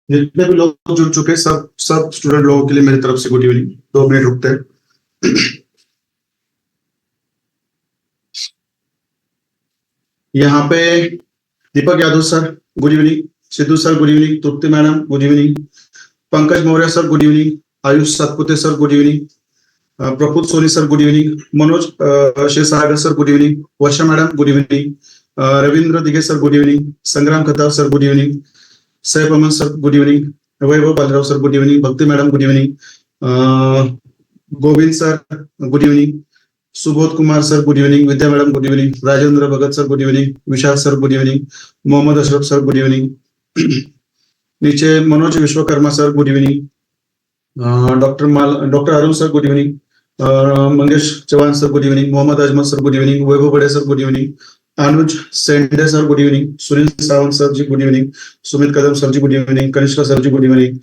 जितने भी लोग जुड़ चुके हैं, सब सब स्टूडेंट लोगों के लिए मेरी तरफ से गुड इवनिंग। 2 मिनट रुकते हैं। यहाँ पे Deepak Yadav sir good evening, Sidhu sir good evening, Tripti madam good evening, Pankaj Maurya sir good evening, Ayush Satpute sir good evening, Praful Soni sir good evening, Manoj Kshirsagar sir good evening, Varsha madam good evening, Ravindra Dige sir good evening, Sangram Khatar sir good evening, Saif Aman sir good evening, Vaibhav Balrao sir good evening, Bhakti madam good evening, Govind sir good evening, Subodh Kumar sir good evening, Vidya madam good evening, Rajendra Bhagat sir good evening, Vishal sir good evening, Mohammad Ashraf sir good evening, नीचे Manoj Vishwakarma sir good evening, doctor Arun sir good evening, Mangesh Chauhan sir good evening, Mohammad Ajmal sir good evening, Vaibhav Bade sir good evening, Anuj Sende sir good evening, Sunil Sawant sir ji good evening, Sumit Kadam sir ji good evening, Kanishka sir ji good evening,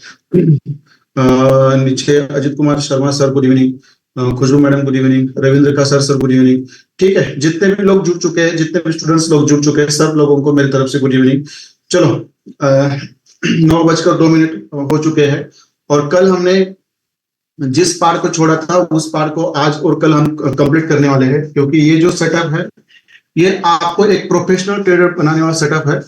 नीचे Ajit Kumar Sharma sir good evening, Khushboo madam good evening, Ravindra का sir good evening. ठीक है, जितने भी लोग जुड़ चुके हैं, जितने भी स्टूडेंट्स लोग जुड़ चुके हैं, सब लोगों को मेरी तरफ से गुड इवनिंग। चलो 9:02 हो चुके हैं और कल हमने जिस पार्ट को छोड़ा था उस पार्ट को आज और कल हम कंप्लीट करने वाले हैं, क्योंकि ये जो सेटअप है ये आपको एक प्रोफेशनल ट्रेडर बनाने वाला सेटअप है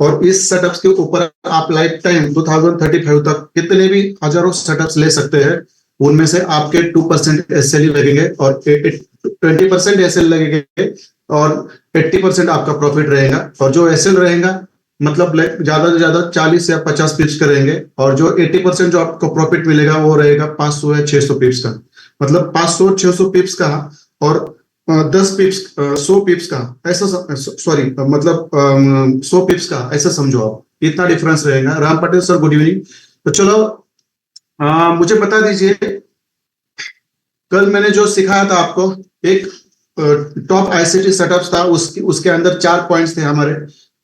और इस सेटअप के ऊपर आप लाइफ टाइम 2035 तक कितने भी हजारों सेटअप्स ले सकते हैं। उनमें से आपके 2% एसएल लगेंगे और 20% एसएल लगेंगे और 80% आपका प्रॉफिट रहेगा। और जो एसएल रहेगा मतलब ज्यादा से ज्यादा 40 या 50 पिप्स का रहेंगे और जो 80% जो आपको प्रॉफिट मिलेगा वो रहेगा 500 या 600 पिप्स का। मतलब 500-600 पिप्स का और 10 पिप्स 100 पिप्स का ऐसा, सॉरी मतलब 100 पिप्स का ऐसा समझो आप, इतना डिफरेंस रहेगा। Ram Patel sir good evening. तो चलो मुझे बता दीजिए, कल मैंने जो सिखाया था आपको एक टॉप आईसीटी सेटअप था, उसके अंदर 4 पॉइंट्स थे हमारे,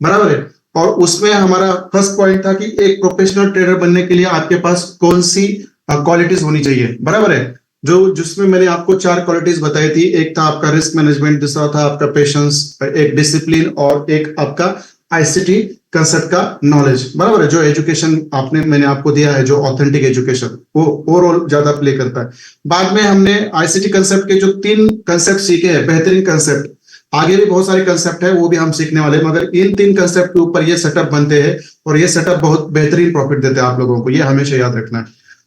बराबर है। और उसमें हमारा फर्स्ट पॉइंट था कि एक प्रोफेशनल ट्रेडर बनने के लिए आपके पास कौन सी क्वालिटीज होनी चाहिए, बराबर है। जिसमें मैंने आपको 4 क्वालिटीज बताई थी। एक था आपका रिस्क मैनेजमेंट, दूसरा था आपका पेशेंस, एक डिसिप्लिन और एक आपका आईसीटी कंसेप्ट का नॉलेज, बराबर है। जो एजुकेशन मैंने आपको दिया है, जो ऑथेंटिक एजुकेशन, वो ओवरऑल ज्यादा प्ले करता है। बाद में हमने आईसीटी कंसेप्ट के जो 3 कंसेप्ट सीखे हैं, बेहतरीन कंसेप्ट, आगे भी बहुत सारे कंसेप्ट है वो भी हम सीखने वाले हैं, मगर इन 3 कंसेप्ट के ऊपर ये सेटअप बनते हैं और ये सेटअप बहुत बेहतरीन प्रॉफिट देते हैं आप लोगों को, ये हमेशा याद रखना है।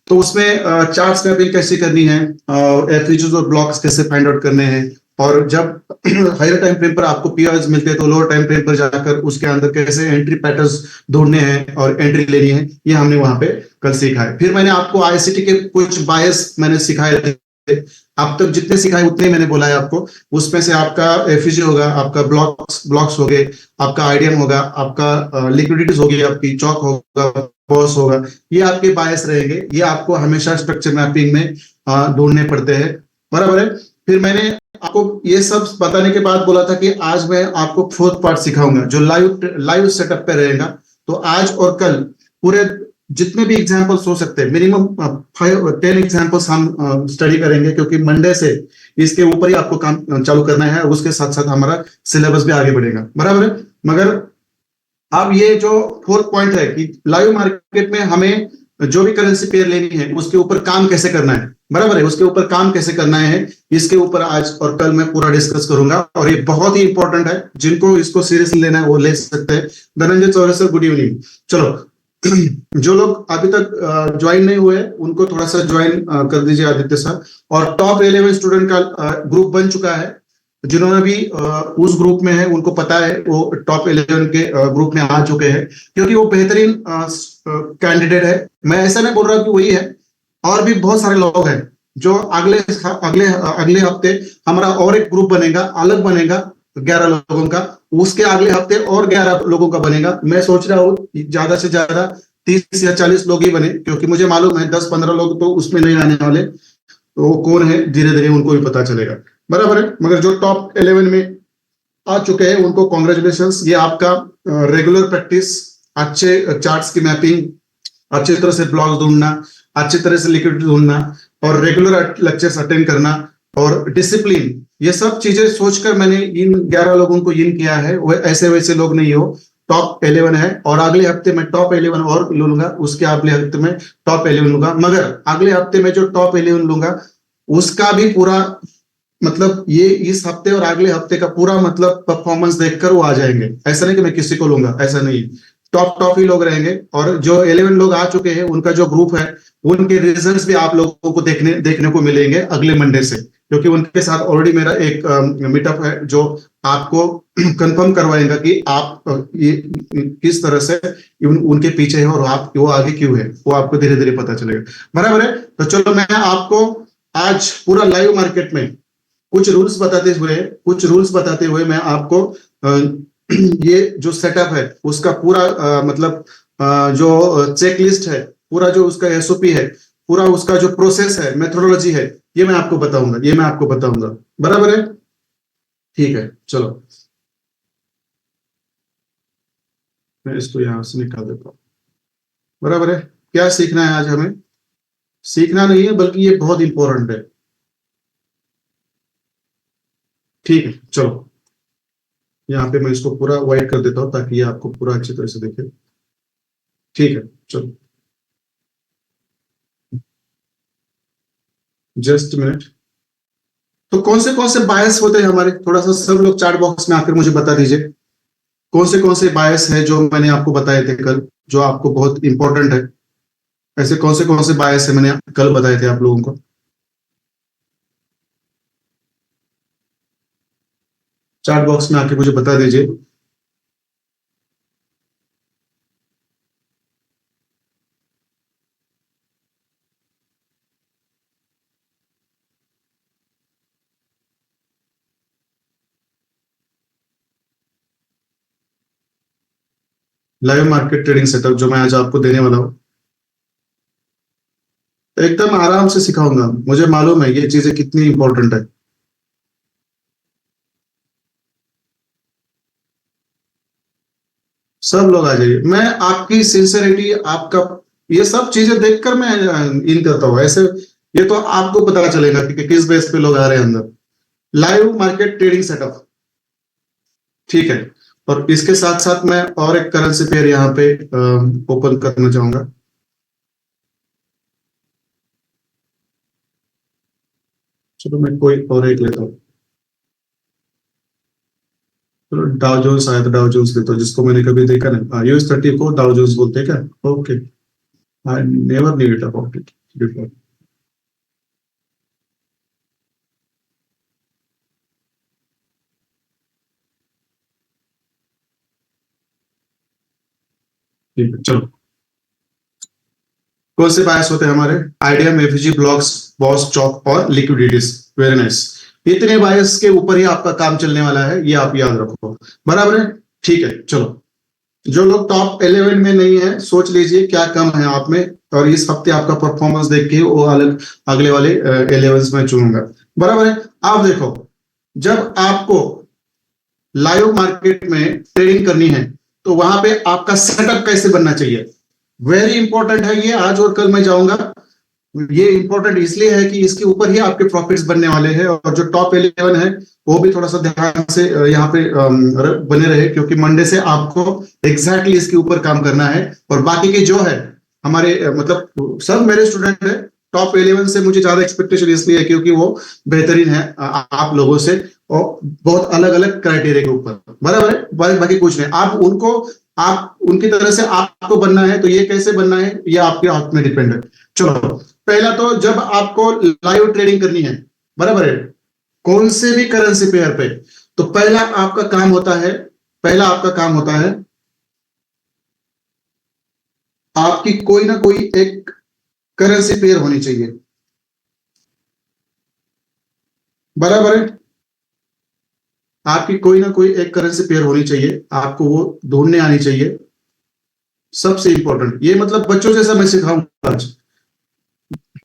तो उसमें चार्ट स्नैपिंग कैसे करनी है, एफएक्यूज और ब्लॉक्स कैसे फाइंड आउट करने हैं, और जब हायर टाइम फ्रेम पर आपको पीआरएस मिलते हैं तो लोअर टाइम फ्रेम पर जाकर उसके अंदर कैसे एंट्री पैटर्न्स ढूंढने हैं और एंट्री लेनी है, ये हमने वहां पे कल सीखा है। फिर मैंने आपको आईसीटी के कुछ बायस मैंने सिखाए थे, अब तक जितने सिखाए उतने मैंने बोला है आपको। उसमें से आपका एफईजी होगा, आपका ब्लॉक्स हो गए, आपका आईडीएम होगा, आपका लिक्विडिटीज होगी, आपकी चौक होगा, बॉस होगा, ये आपके बायस रहेंगे। ये आपको हमेशा स्ट्रक्चर मैपिंग में ढूंढने पड़ते हैं, बराबर है। फिर मैंने आपको ये सब बताने के बाद बोला था कि आज मैं आपको 4th पार्ट सिखाऊंगा जो लाइव सेटअप पे रहेगा। तो आज और कल पूरे जितने भी एग्जाम्पल्स हो सकते हैं, मिनिमम 10 एग्जाम्पल्स हम स्टडी करेंगे, क्योंकि मंडे से इसके ऊपर ही आपको काम चालू करना है। उसके साथ साथ हमारा सिलेबस भी आगे बढ़ेगा, बराबर है। मगर अब ये जो 4th पॉइंट है कि लाइव मार्केट में हमें जो भी करेंसी पेयर लेनी है उसके ऊपर काम कैसे करना है, बराबर है, उसके ऊपर काम कैसे करना है, इसके ऊपर आज और कल मैं पूरा डिस्कस करूंगा। और ये बहुत ही इंपॉर्टेंट है, जिनको इसको सीरियसली लेना है वो ले सकते हैं। Dhananjay Chaudhary sir good evening. चलो जो लोग अभी तक ज्वाइन नहीं हुए उनको थोड़ा सा ज्वाइन कर दीजिए आदित्य सर। और टॉप 11 स्टूडेंट का ग्रुप बन चुका है, जिन्होंने भी उस ग्रुप में है उनको पता है, वो टॉप 11 के ग्रुप में आ चुके हैं, क्योंकि वो बेहतरीन कैंडिडेट है। मैं ऐसा नहीं बोल रहा कि वही है, और भी बहुत सारे लोग हैं जो अगले अगले अगले हफ्ते हमारा और एक ग्रुप बनेगा, अलग बनेगा 11 लोगों का, उसके अगले हफ्ते और 11 लोगों का बनेगा। मैं सोच रहा हूँ ज्यादा से ज्यादा 30 या 40 लोग ही बने, क्योंकि मुझे मालूम है 10-15 लोग तो उसमें नहीं आने वाले। तो वो कौन है धीरे धीरे उनको भी पता चलेगा, बराबर है। मगर जो टॉप 11 में आ चुके हैं उनको कॉन्ग्रेचुलेशंस। ये आपका रेगुलर प्रैक्टिस, अच्छे चार्ट्स की मैपिंग, अच्छी तरह से ब्लॉग्स ढूंढना, अच्छी तरह से लिक्विडिटी ढूंढना और रेगुलर लेक्चर्स अटेंड करना और डिसिप्लिन, ये सब चीजें सोचकर मैंने इन 11 लोगों को इन किया है। वो ऐसे वैसे लोग नहीं हो, टॉप 11 है, और अगले हफ्ते में टॉप 11 और लूंगा, उसके अगले हफ्ते में टॉप 11 लूंगा, मगर अगले हफ्ते में जो टॉप 11 लूंगा उसका भी पूरा मतलब ये इस हफ्ते और अगले हफ्ते का पूरा मतलब परफॉर्मेंस देखकर वो आ जाएंगे। ऐसा नहीं कि मैं किसी को लूंगा, ऐसा नहीं। टॉप टॉप ही लोग रहेंगे, और जो 11 लोग आ चुके हैं उनका जो ग्रुप है उनके रिजल्ट्स भी आप लोगों को देखने को मिलेंगे अगले मंडे से, क्योंकि उनके साथ ऑलरेडी मेरा एक मीटअप है जो आपको कंफर्म करवाएगा कि आप ये किस तरह से उनके पीछे है और आप वो आगे क्यों है, वो आपको धीरे धीरे पता चलेगा। बराबर है। तो चलो मैं आपको आज पूरा लाइव मार्केट में कुछ रूल्स बताते हुए मैं आपको ये जो सेटअप है उसका पूरा मतलब जो चेकलिस्ट है, पूरा जो उसका एसओपी है, पूरा उसका जो प्रोसेस है, मेथोडोलॉजी है, ये मैं आपको बताऊंगा। बराबर है। ठीक है, चलो मैं इसको यहां से निकाल देता हूं। बराबर है। क्या सीखना है आज हमें? सीखना नहीं है बल्कि ये बहुत इंपॉर्टेंट है। ठीक है, चलो यहाँ पे मैं इसको पूरा वाइट कर देता हूँ ताकि ये आपको पूरा अच्छी तरह से दिखे। ठीक है, चलो जस्ट मिनट। तो कौन से बायस होते हैं हमारे, थोड़ा सा सब लोग चैट बॉक्स में आकर मुझे बता दीजिए कौन से बायस है जो मैंने आपको बताए थे कल, जो आपको बहुत इंपॉर्टेंट है। ऐसे कौन से बायस है मैंने कल बताए थे आप लोगों को। चैट बॉक्स में आके मुझे बता दीजिए। लाइव मार्केट ट्रेडिंग सेटअप जो मैं आज आपको देने वाला हूँ, एकदम आराम से सिखाऊंगा। मुझे मालूम है ये चीजें कितनी इंपॉर्टेंट है। सब लोग आ जाइए, मैं आपकी सिंसियरिटी, आपका ये सब चीजें देखकर मैं इन करता हूँ ऐसे। ये तो आपको पता चलेगा कि किस बेस पे लोग आ रहे हैं अंदर। लाइव मार्केट ट्रेडिंग सेटअप, ठीक है। और इसके साथ साथ मैं और एक करेंसी पेयर यहाँ पे ओपन करना चाहूंगा। चलो मैं कोई और एक लेता हूँ। चलो डाउ जोन्स आया तो डाउ जोन्स लेता हूँ, जिसको मैंने कभी देखा नहीं। US30 को डाउ जोन्स बोलते हैं क्या? Okay, I never knew it about it before. ठीक है, चलो कौन से बायस होते हैं हमारे? आईडीएम, एफजी, ब्लॉक्स, बॉस, चौक और लिक्विडिटीज। Very nice. इतने बायस के ऊपर ही आपका काम चलने वाला है, ये आप याद रखो। बराबर है। ठीक है, चलो जो लोग टॉप 11 में नहीं है सोच लीजिए क्या कम है आप में, और इस हफ्ते आपका परफॉर्मेंस देख के वो अलग अगले वाले 11 में चुनूंगा। बराबर है। आप देखो, जब आपको लाइव मार्केट में ट्रेडिंग करनी है तो वहां पे आपका सेटअप कैसे बनना चाहिए, वेरी इंपॉर्टेंट है ये। आज और कल मैं जाऊंगा। ये इंपॉर्टेंट इसलिए है कि इसके ऊपर ही आपके प्रॉफिट्स बनने वाले हैं, और जो टॉप 11 है वो भी थोड़ा सा ध्यान से यहाँ पे बने रहे, क्योंकि मंडे से आपको एग्जैक्टली इसके ऊपर काम करना है। और बाकी के जो है हमारे मतलब सब मेरे स्टूडेंट है। टॉप 11 से मुझे ज्यादा एक्सपेक्टेशन इसलिए है क्योंकि वो बेहतरीन है आप लोगों से, और बहुत अलग अलग क्राइटेरिया के ऊपर। बराबर है। बाकी कुछ नहीं। आप उनकी तरह से आपको बनना है, तो ये कैसे बनना है ये आपके हाथ में डिपेंड है। चलो पहला तो जब आपको लाइव ट्रेडिंग करनी है, बराबर है, कौन से भी करेंसी पेयर पे, तो पहला आपका काम होता है आपकी कोई ना कोई एक करेंसी पेयर होनी चाहिए। बराबर है। आपकी कोई ना कोई एक करेंसी पेयर होनी चाहिए, आपको वो ढूंढने आनी चाहिए। सबसे इंपॉर्टेंट ये मतलब बच्चों जैसा मैं सिखाऊंगा आज।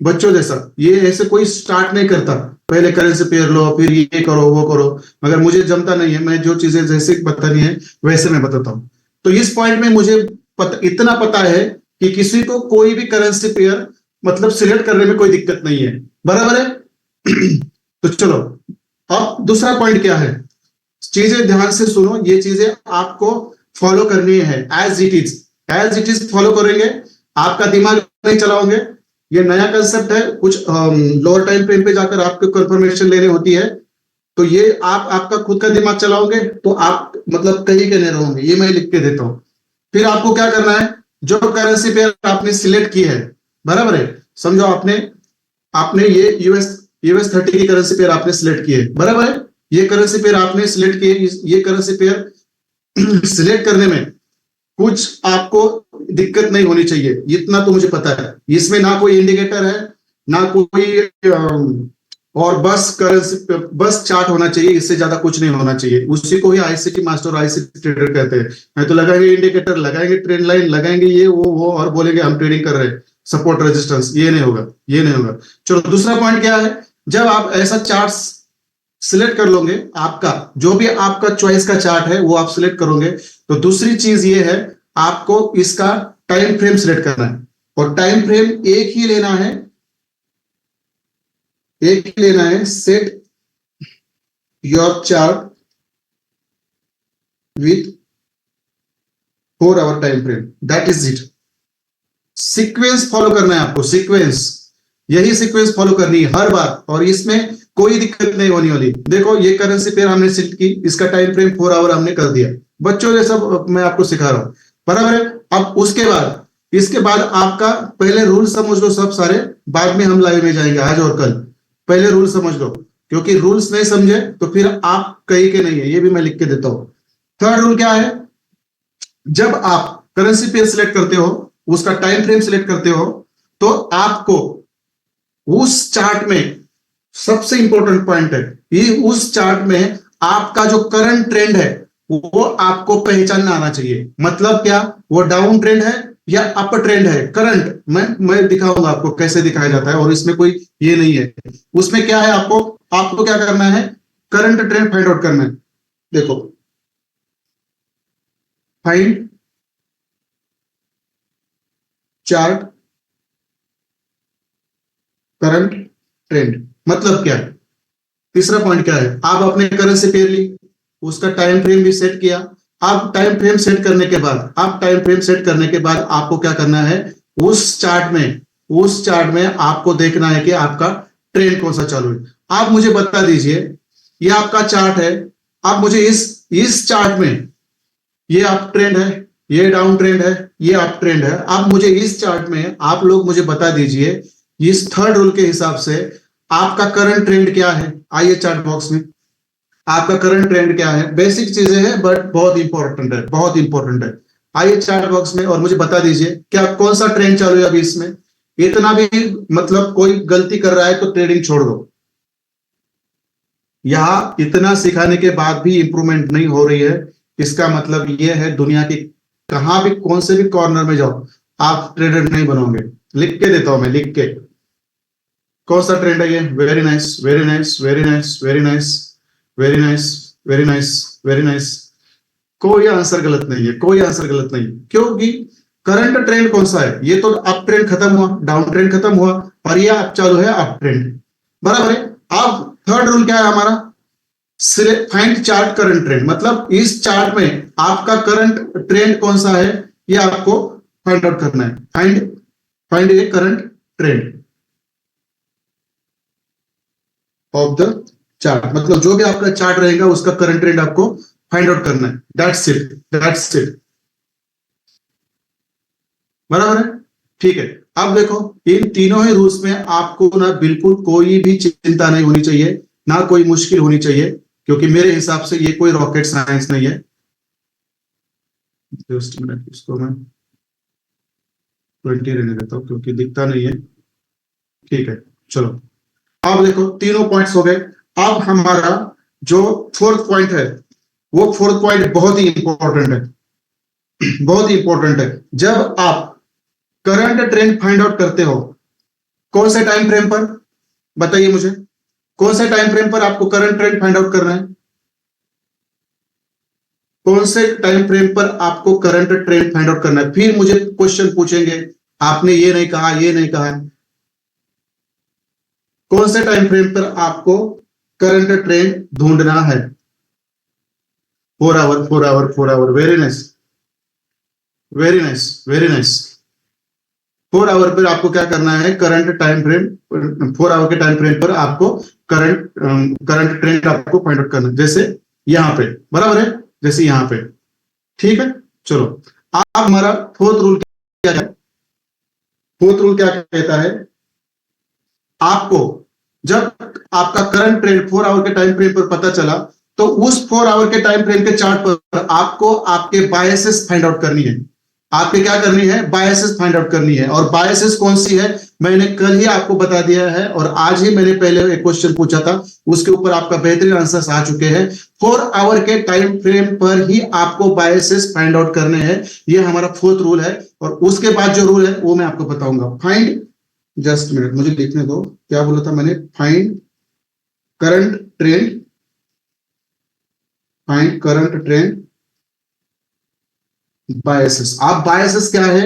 बच्चों जैसा ये ऐसे कोई स्टार्ट नहीं करता, पहले करेंसी पेयर लो फिर ये करो वो करो, मगर मुझे जमता नहीं है। मैं जो चीजें जैसे बतानी है वैसे मैं बताता हूँ। तो इस पॉइंट में मुझे इतना पता है कि किसी को कोई भी करेंसी पेयर मतलब सिलेक्ट करने में कोई दिक्कत नहीं है। बराबर है। तो चलो अब दूसरा पॉइंट क्या है, चीजें ध्यान से सुनो, ये चीजें आपको फॉलो करनी है एज इट इज फॉलो करेंगे, आपका दिमाग नहीं चलाओगे। ये नया कंसेप्ट है, कुछ लोअर टाइम फ्रेम पे जाकर आपको कंफर्मेशन लेनी होती है, तो ये आप आपका खुद का दिमाग चलाओगे तो आप मतलब कहीं के नहीं रहोगे। ये मैं लिख के देता हूं। फिर आपको क्या करना है, जो करेंसी पेयर आपने सिलेक्ट की है, बराबर है, समझो आपने आपने ये यूएस 30 की करेंसी पेयर आपने सिलेक्ट की है, बराबर है। ये करेंसी पेयर आपने सिलेक्ट की है, ये करेंसी पेयर सिलेक्ट करने में कुछ आपको दिक्कत नहीं होनी चाहिए, इतना तो मुझे पता है। इसमें ना कोई इंडिकेटर है, ना कोई और बस करेंसी बस चार्ट होना चाहिए, इससे ज्यादा कुछ नहीं होना चाहिए। उसी को ही आईसीटी मास्टर आईसीटी ट्रेडर कहते हैं। नहीं तो लगाएंगे इंडिकेटर, लगाएंगे ट्रेंड लाइन, लगाएंगे ये वो और बोलेंगे हम ट्रेडिंग कर रहे हैं, सपोर्ट रेजिस्टेंस, ये नहीं होगा, ये नहीं होगा। चलो दूसरा पॉइंट क्या है, जब आप ऐसा चार्ट सिलेक्ट कर लोगे, आपका जो भी आपका चॉइस का चार्ट है वो आप सिलेक्ट करोगे, तो दूसरी चीज ये है, आपको इसका टाइम फ्रेम सिलेक्ट करना है। और टाइम फ्रेम एक ही लेना है, एक ही लेना है, set your chart with 4 hour time frame, that is it. Sequence follow करना है आपको, सीक्वेंस, यही सीक्वेंस फॉलो करनी है हर बार, और इसमें कोई दिक्कत नहीं होने वाली। देखो ये करेंसी पेयर हमने सिलेक्ट की, इसका टाइम फ्रेम 4 आवर हमने कर दिया, बच्चों ये सब मैं आपको सिखा रहा हूं, बराबर है। अब उसके बाद इसके बाद आपका पहले रूल समझ लो सब सारे, बाद में हम लाइव में जाएंगे आज और कल। पहले रूल समझ लो, क्योंकि रूल्स नहीं समझे तो फिर आप कहीं के नहीं है, ये भी मैं लिख के देता हूं। थर्ड रूल क्या है, जब आप करेंसी पेयर सिलेक्ट करते हो, उसका टाइम फ्रेम सिलेक्ट करते हो, तो आपको उस चार्ट में सबसे इंपॉर्टेंट पॉइंट है, ये उस चार्ट में आपका जो करंट ट्रेंड है वो आपको पहचानना आना चाहिए। मतलब क्या, वो डाउन ट्रेंड है या अप ट्रेंड है, करंट मैं दिखाऊंगा आपको कैसे दिखाया जाता है, और इसमें कोई ये नहीं है। उसमें क्या है, आपको आपको क्या करना है, करंट ट्रेंड फाइंड आउट करना है। देखो फाइंड चार्ट करंट ट्रेंड, मतलब क्या है। तीसरा पॉइंट क्या है, आप अपने करेंसी पेयर ली, उसका टाइम फ्रेम भी सेट किया। आप टाइम फ्रेम सेट करने के बाद, आप टाइम फ्रेम सेट करने के बाद आपको क्या करना है, उस चार्ट में आपको देखना है कि आपका ट्रेंड कौन सा चालू है। आप मुझे बता दीजिए, ये आपका चार्ट है, आप मुझे इस चार्ट में, ये अप ट्रेंड है, ये डाउन ट्रेंड है, ये अप ट्रेंड है। आप मुझे इस चार्ट में आप लोग मुझे बता दीजिए, इस थर्ड रूल के हिसाब से आपका करंट ट्रेंड क्या है। आइए चार्ट बॉक्स में, आपका करंट ट्रेंड क्या है, बेसिक चीजें हैं बट बहुत इंपॉर्टेंट है, बहुत इंपॉर्टेंट है। आइए चार्ट बॉक्स में और मुझे बता दीजिए क्या कौन सा ट्रेंड चालू है अभी इसमें। इतना भी मतलब कोई गलती कर रहा है तो ट्रेडिंग छोड़ दो। यहां इतना सिखाने के बाद भी इंप्रूवमेंट नहीं हो रही है, इसका मतलब यह है दुनिया की कहां भी कौन से भी कॉर्नर में जाओ आप ट्रेडर नहीं बनोगे। लिख के देता हूं मैं, लिख के, कौन सा ट्रेंड है ये, very nice very nice very nice very nice very nice very nice very nice. कोई आंसर गलत नहीं है, कोई आंसर गलत नहीं, क्योंकि करंट ट्रेंड कौन सा है, ये तो अप ट्रेंड खत्म हुआ, डाउन ट्रेंड खत्म हुआ, और ये अब चालू है अप ट्रेंड, बराबर है। अब थर्ड रूल क्या है हमारा, फाइंड चार्ट करंट ट्रेंड, मतलब इस चार्ट में आपका करंट ट्रेंड कौन सा है ये आपको फाइंड आउट करना है। Find A current trend of the chart, मतलब जो भी आपका चार्ट रहेगा उसका करंट ट्रेंड आपको फाइंड आउट करना है। दैट्स इट, दैट्स इट, बराबर है, ठीक है। अब देखो इन तीनों ही रूल्स में आपको ना बिल्कुल कोई भी चिंता नहीं होनी चाहिए, ना कोई मुश्किल होनी चाहिए, क्योंकि मेरे हिसाब से ये कोई रॉकेट साइंस नहीं है। जस्ट मिनट, इसको मैं 20 रहने देता हूं क्योंकि दिखता नहीं है, ठीक है। चलो अब देखो तीनों पॉइंट्स हो गए। अब हमारा जो फोर्थ पॉइंट है, वो फोर्थ पॉइंट बहुत ही इंपॉर्टेंट है, बहुत ही इंपॉर्टेंट है। जब आप करंट ट्रेंड फाइंड आउट करते हो, कौन से टाइम फ्रेम पर, बताइए मुझे, कौन से टाइम फ्रेम पर आपको करंट ट्रेंड फाइंड आउट करना है, कौन से टाइम फ्रेम पर आपको करंट ट्रेंड फाइंड आउट करना है। फिर मुझे क्वेश्चन पूछेंगे आपने ये नहीं कहा, ये नहीं कहा, कौन से टाइम फ्रेम पर आपको करंट ट्रेंड ढूंढना है। 4 hour 4 hour 4 hour, very nice. Very nice, very nice. 4 hour पर आपको क्या करना है, करंट टाइम फ्रेम, 4 आवर के टाइम फ्रेम पर आपको करंट ट्रेंड आपको फाइंड आउट करना है, जैसे यहाँ पे, बराबर है, जैसे यहाँ पे। ठीक है, चलो। अब हमारा फोर्थ रूल क्या है? फोर्थ रूल क्या कहता है? आपको जब आपका करंट ट्रेंड 4 आवर के टाइम फ्रेम पर पता चला, तो उस 4 आवर के टाइम फ्रेम के चार्ट पर आपको आपके बायसेस फाइंड आउट करनी है। आपके क्या करनी है? बायसेस फाइंड आउट करनी है। और बायसेस कौन सी है, मैंने कल ही आपको बता दिया है, और आज ही मैंने पहले एक क्वेश्चन पूछा था, उसके ऊपर आपका बेहतरीन आंसर आ चुके हैं। 4 आवर के टाइम फ्रेम पर ही आपको बायसेस फाइंड आउट करने हैं। ये हमारा फोर्थ रूल है। और उसके बाद जो रूल है वो मैं आपको बताऊंगा। फाइंड, जस्ट मिनट मुझे लिखने दो, क्या बोला था मैंने? Find current trend, find current trend biases. आप बायसेस क्या है,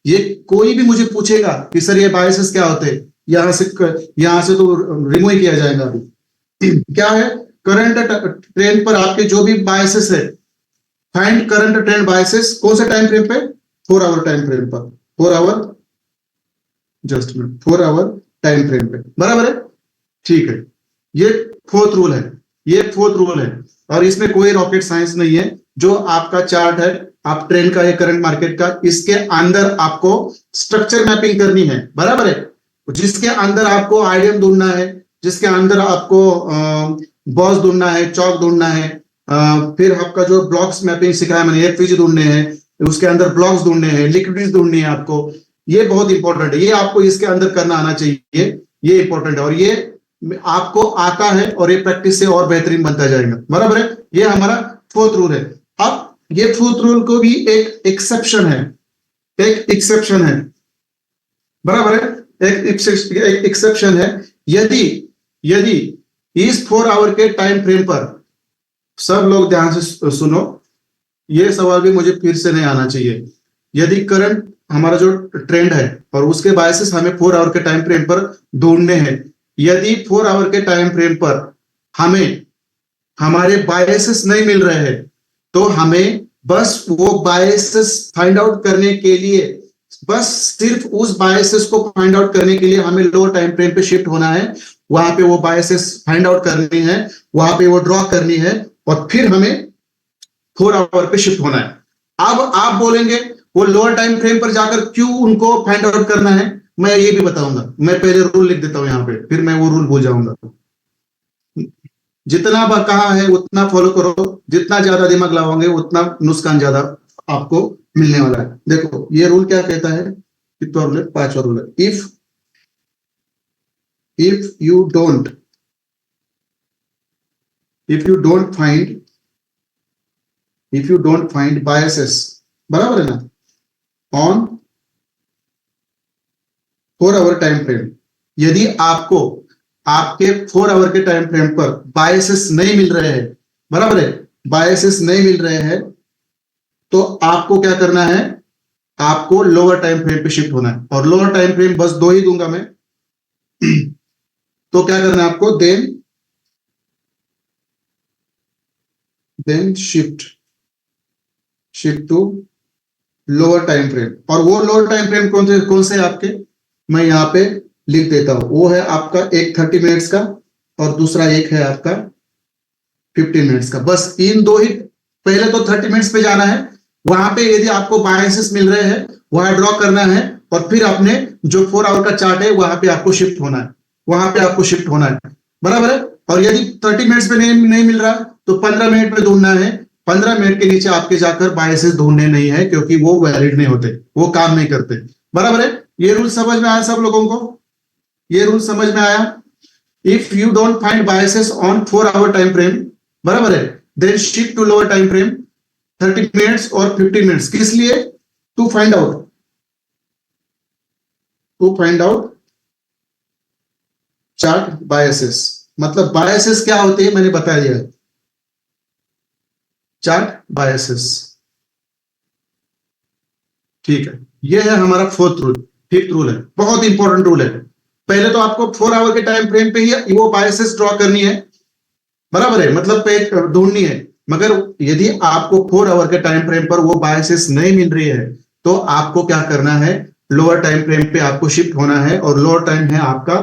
ये कोई भी मुझे पूछेगा कि सर ये बायसेस क्या होते हैं, यहां से तो रिमूव ही किया जाएगा अभी। क्या है? करंट ट्रेंड पर आपके जो भी बायसेस है, फाइंड करंट ट्रेंड बायसेस कौन से टाइम फ्रेम पे? 4 आवर टाइम फ्रेम पर। 4 hour, just minute, 4 hour time frame पे, बराबर है? ठीक है, ये फोर्थ रूल है, ये फोर्थ रूल है। और इसमें कोई रॉकेट साइंस नहीं है। जो आपका चार्ट है, आप ट्रेंड का, ये करंट मार्केट का, इसके अंदर आपको स्ट्रक्चर मैपिंग करनी है, बराबर है? जिसके अंदर आपको आइडियम ढूंढना है, जिसके अंदर आपको बॉस ढूंढना है, चौक ढूंढना है, फिर आपका जो ब्लॉक्स मैपिंग सिखाया मैंने, एफपीजी ढूंढने हैं, उसके अंदर ब्लॉक्स ढूंढने हैं, लिक्विडिटीज ढूंढनी है आपको। ये बहुत इंपॉर्टेंट है, ये आपको इसके अंदर करना आना चाहिए, ये इंपॉर्टेंट है। और ये आपको आता है, और ये प्रैक्टिस से और बेहतरीन बनता जाएगा, बराबर है? ये हमारा फोर्थ रूल है। अब ये फोर्थ रूल को भी एक एक्सेप्शन है, एक एक्सेप्शन है, बराबर है? एक एक्सेप्शन है। यदि यदि इस 4 आवर के टाइम फ्रेम पर, सब लोग ध्यान से सुनो, ये सवाल भी मुझे फिर से नहीं आना चाहिए। यदि करंट हमारा जो ट्रेंड है और उसके बायसेस हमें 4 आवर के टाइम फ्रेम पर ढूंढने हैं, यदि 4 आवर के टाइम फ्रेम पर हमें हमारे बायसेस नहीं मिल रहे हैं, तो हमें बस वो बायसेस फाइंड आउट करने के लिए, बस सिर्फ उस बायसेस को फाइंड आउट करने के लिए हमें लोअर टाइम फ्रेम पे शिफ्ट होना है। वहां पे वो बायसेस फाइंड आउट करनी है, वहां पे वो ड्रॉ करनी है, और फिर हमें 4 आवर पे शिफ्ट होना है। अब आप बोलेंगे वो लोअर टाइम फ्रेम पर जाकर क्यों उनको फाइंड आउट करना है, मैं ये भी बताऊंगा। मैं पहले रूल लिख देता हूं यहाँ पे, फिर मैं वो रूल भूल जाऊंगा। जितना कहा है उतना फॉलो करो, जितना ज्यादा दिमाग लगाओगे उतना नुकसान ज्यादा आपको मिलने वाला है। देखो ये रूल क्या कहता है, कितना रूल है? 5वां रूल है। If you don't find, if you don't find biases, बराबर है ना, ऑन 4 आवर टाइम फ्रेम, यदि आपको आपके 4 आवर के टाइम फ्रेम पर बायसेस नहीं मिल रहे हैं, बराबर है, बायसेस नहीं मिल रहे हैं, तो आपको क्या करना है? आपको लोअर टाइम फ्रेम पे शिफ्ट होना है। और लोअर टाइम फ्रेम बस 2 ही दूंगा मैं। तो क्या करना है आपको? Then shift to lower time frame. और वो लोअर टाइम फ्रेम कौन से आपके, मैं यहाँ पे लिख देता हूं। वो है आपका एक 30 मिनट्स का, और दूसरा एक है आपका 15 मिनट्स का। बस इन दो ही, पहले तो 30 मिनट्स पे जाना है, वहां पे यदि आपको बायसेस मिल रहे हैं वहां ड्रॉ करना है, और फिर अपने जो 4 आवर का चार्ट है वहां पे आपको शिफ्ट होना है, वहां पे आपको शिफ्ट होना है, बराबर है? और यदि 30 मिनट्स पे नहीं मिल रहा, तो 15 मिनट में ढूंढना है। 15 मिनट के नीचे आपके जाकर बायसेस ढूंढने नहीं है, क्योंकि वो वैलिड नहीं होते, वो काम नहीं करते, बराबर है? ये रूल समझ में आया सब लोगों को? ये रूल समझ में आया? If you don't find biases on 4 hour time frame, बराबर है, then shift to lower time frame 30 minutes और 15 मिनट्स। किस लिए? To find out chart biases. मतलब बायसेस क्या होते हैं मैंने बता दिया, चार्ट बायसेस। ठीक है, ये है हमारा फोर्थ रूल। फिफ्थ रूल है, बहुत इंपॉर्टेंट रूल है। पहले तो आपको 4 आवर के टाइम फ्रेम पे ही वो बायसेस ड्रॉ करनी है, बराबर है, मतलब पेज ढूंढनी है। मगर यदि आपको 4 आवर के टाइम फ्रेम पर वो बायसेस नहीं मिल रही है, तो आपको क्या करना है, लोअर टाइम फ्रेम पे आपको शिफ्ट होना है। और लोअर टाइम है आपका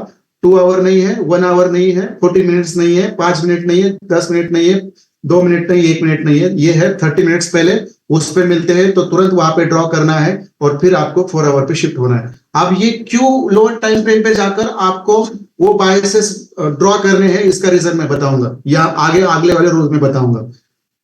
2 आवर नहीं है, 1 आवर नहीं है, 40 मिनट्स नहीं है, 5 मिनट नहीं है, 10 मिनट नहीं है, 2 मिनट नहीं, 1 मिनट नहीं है, ये है 30 मिनट्स पहले। उस पे मिलते हैं तो तुरंत वहां पे ड्रॉ करना है और फिर आपको 4 आवर पे शिफ्ट होना है। अब ये क्यों लोअर टाइम फ्रेम पे जाकर आपको वो बायसेस ड्रॉ करने हैं, इसका रीजन मैं बताऊंगा या आगे अगले वाले रोज में बताऊंगा।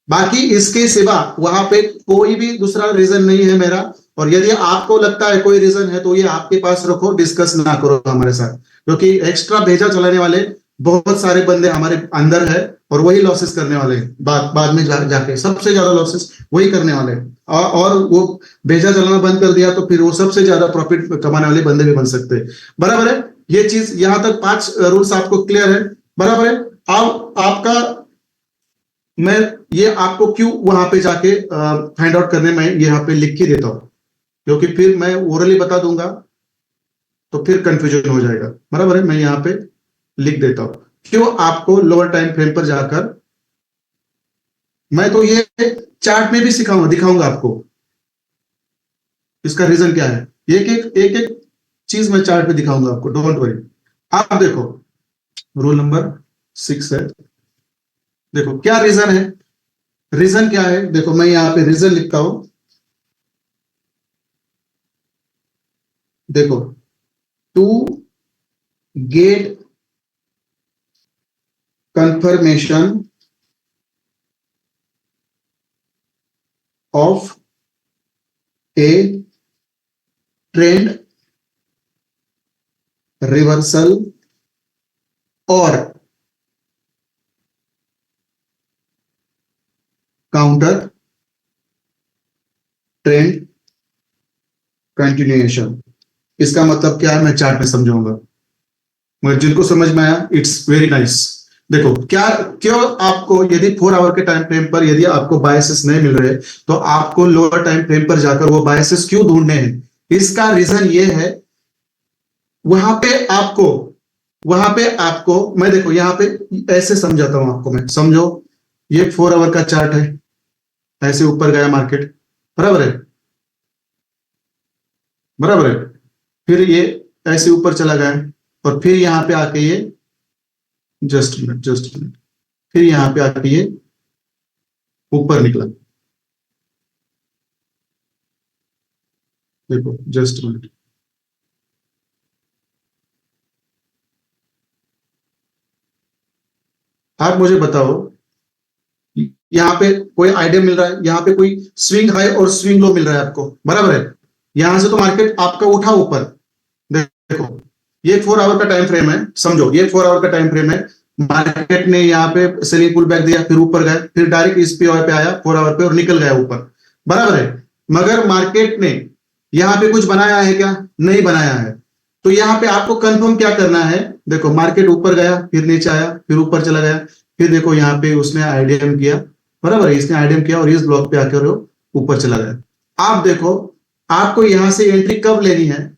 बाकी इसके सिवा वहां पे कोई भी दूसरा रीजन नहीं है मेरा। और यदि आपको लगता है कोई रीजन है तो ये आपके पास रखो, डिस्कस ना करो हमारे साथ, क्योंकि एक्स्ट्रा भेजा चलाने वाले बहुत सारे बंदे हमारे अंदर है और वही लॉसेस करने वाले हैं। बाद में जाके सबसे ज्यादा लॉसेस वही करने वाले हैं। और वो भेजा चलाना बंद कर दिया तो फिर वो सबसे ज्यादा प्रॉफिट कमाने वाले बंदे भी बन सकते हैं। बराबर है, ये चीज यहां तक 5 रूल्स आपको क्लियर है। बराबर है। अब आपका मैं ये आपको क्यों वहां पे जाके फाइंड आउट करने में यहाँ पे लिख के देता हूं, क्योंकि फिर मैं ओरली बता दूंगा तो फिर कंफ्यूजन हो जाएगा। बराबर है, मैं यहाँ पे लिख देता हूं क्यों आपको लोअर टाइम फ्रेम पर जाकर। मैं तो ये चार्ट में भी दिखाऊंगा आपको इसका रीजन क्या है। एक चीज मैं चार्ट पे दिखाऊंगा आपको, डोंट वरी। आप देखो, रूल नंबर 6 है। देखो क्या रीजन है, रीजन क्या है, देखो मैं यहां पे रीजन लिखता हूं। देखो, to get confirmation of a trend reversal और काउंटर ट्रेंड कंटिन्यूएशन। इसका मतलब क्या है मैं चार्ट में समझाऊंगा, मगर जिनको समझ में आया इट्स वेरी नाइस। देखो क्या क्यों आपको यदि 4 आवर के टाइम फ्रेम पर यदि आपको बायसेस नहीं मिल रहे तो आपको लोअर टाइम फ्रेम पर जाकर वो बायसेस क्यों ढूंढने हैं। इसका रीजन ये है, वहां पे आपको मैं देखो यहां पे ऐसे समझाता हूं आपको, मैं समझो। ये 4 आवर का चार्ट है, ऐसे ऊपर गया मार्केट, बराबर है, बराबर है। फिर ये ऐसे ऊपर चला गया और फिर यहां पे आके ये जस्ट मिनट, फिर यहां पे आके ये ऊपर निकला। देखो जस्ट मिनट, आप मुझे बताओ यहाँ पे कोई आइडिया मिल रहा है, यहाँ पे कोई स्विंग हाई और स्विंग लो मिल रहा है आपको, बराबर है। यहां से तो मार्केट आपका उठा ऊपर। देखो ये 4 आवर का टाइम फ्रेम है, समझो ये 4 आवर का टाइम फ्रेम है। मार्केट ने यहाँ पे सेलिंग पुल बैक दिया, फिर ऊपर गए, फिर डायरेक्ट इस पे आया 4 आवर पे और निकल गया ऊपर, बराबर है। मगर मार्केट ने यहाँ पे कुछ बनाया है क्या, नहीं बनाया है। तो यहाँ पे आपको कंफर्म क्या करना है, देखो मार्केट ऊपर गया, फिर नीचे आया, फिर ऊपर चला गया, फिर देखो यहाँ पे उसने आईडीएम किया, बराबर है, इसने आईडीएम किया और इस ब्लॉक पे आकर ऊपर चला गया। आप देखो आपको यहां से एंट्री कब लेनी है,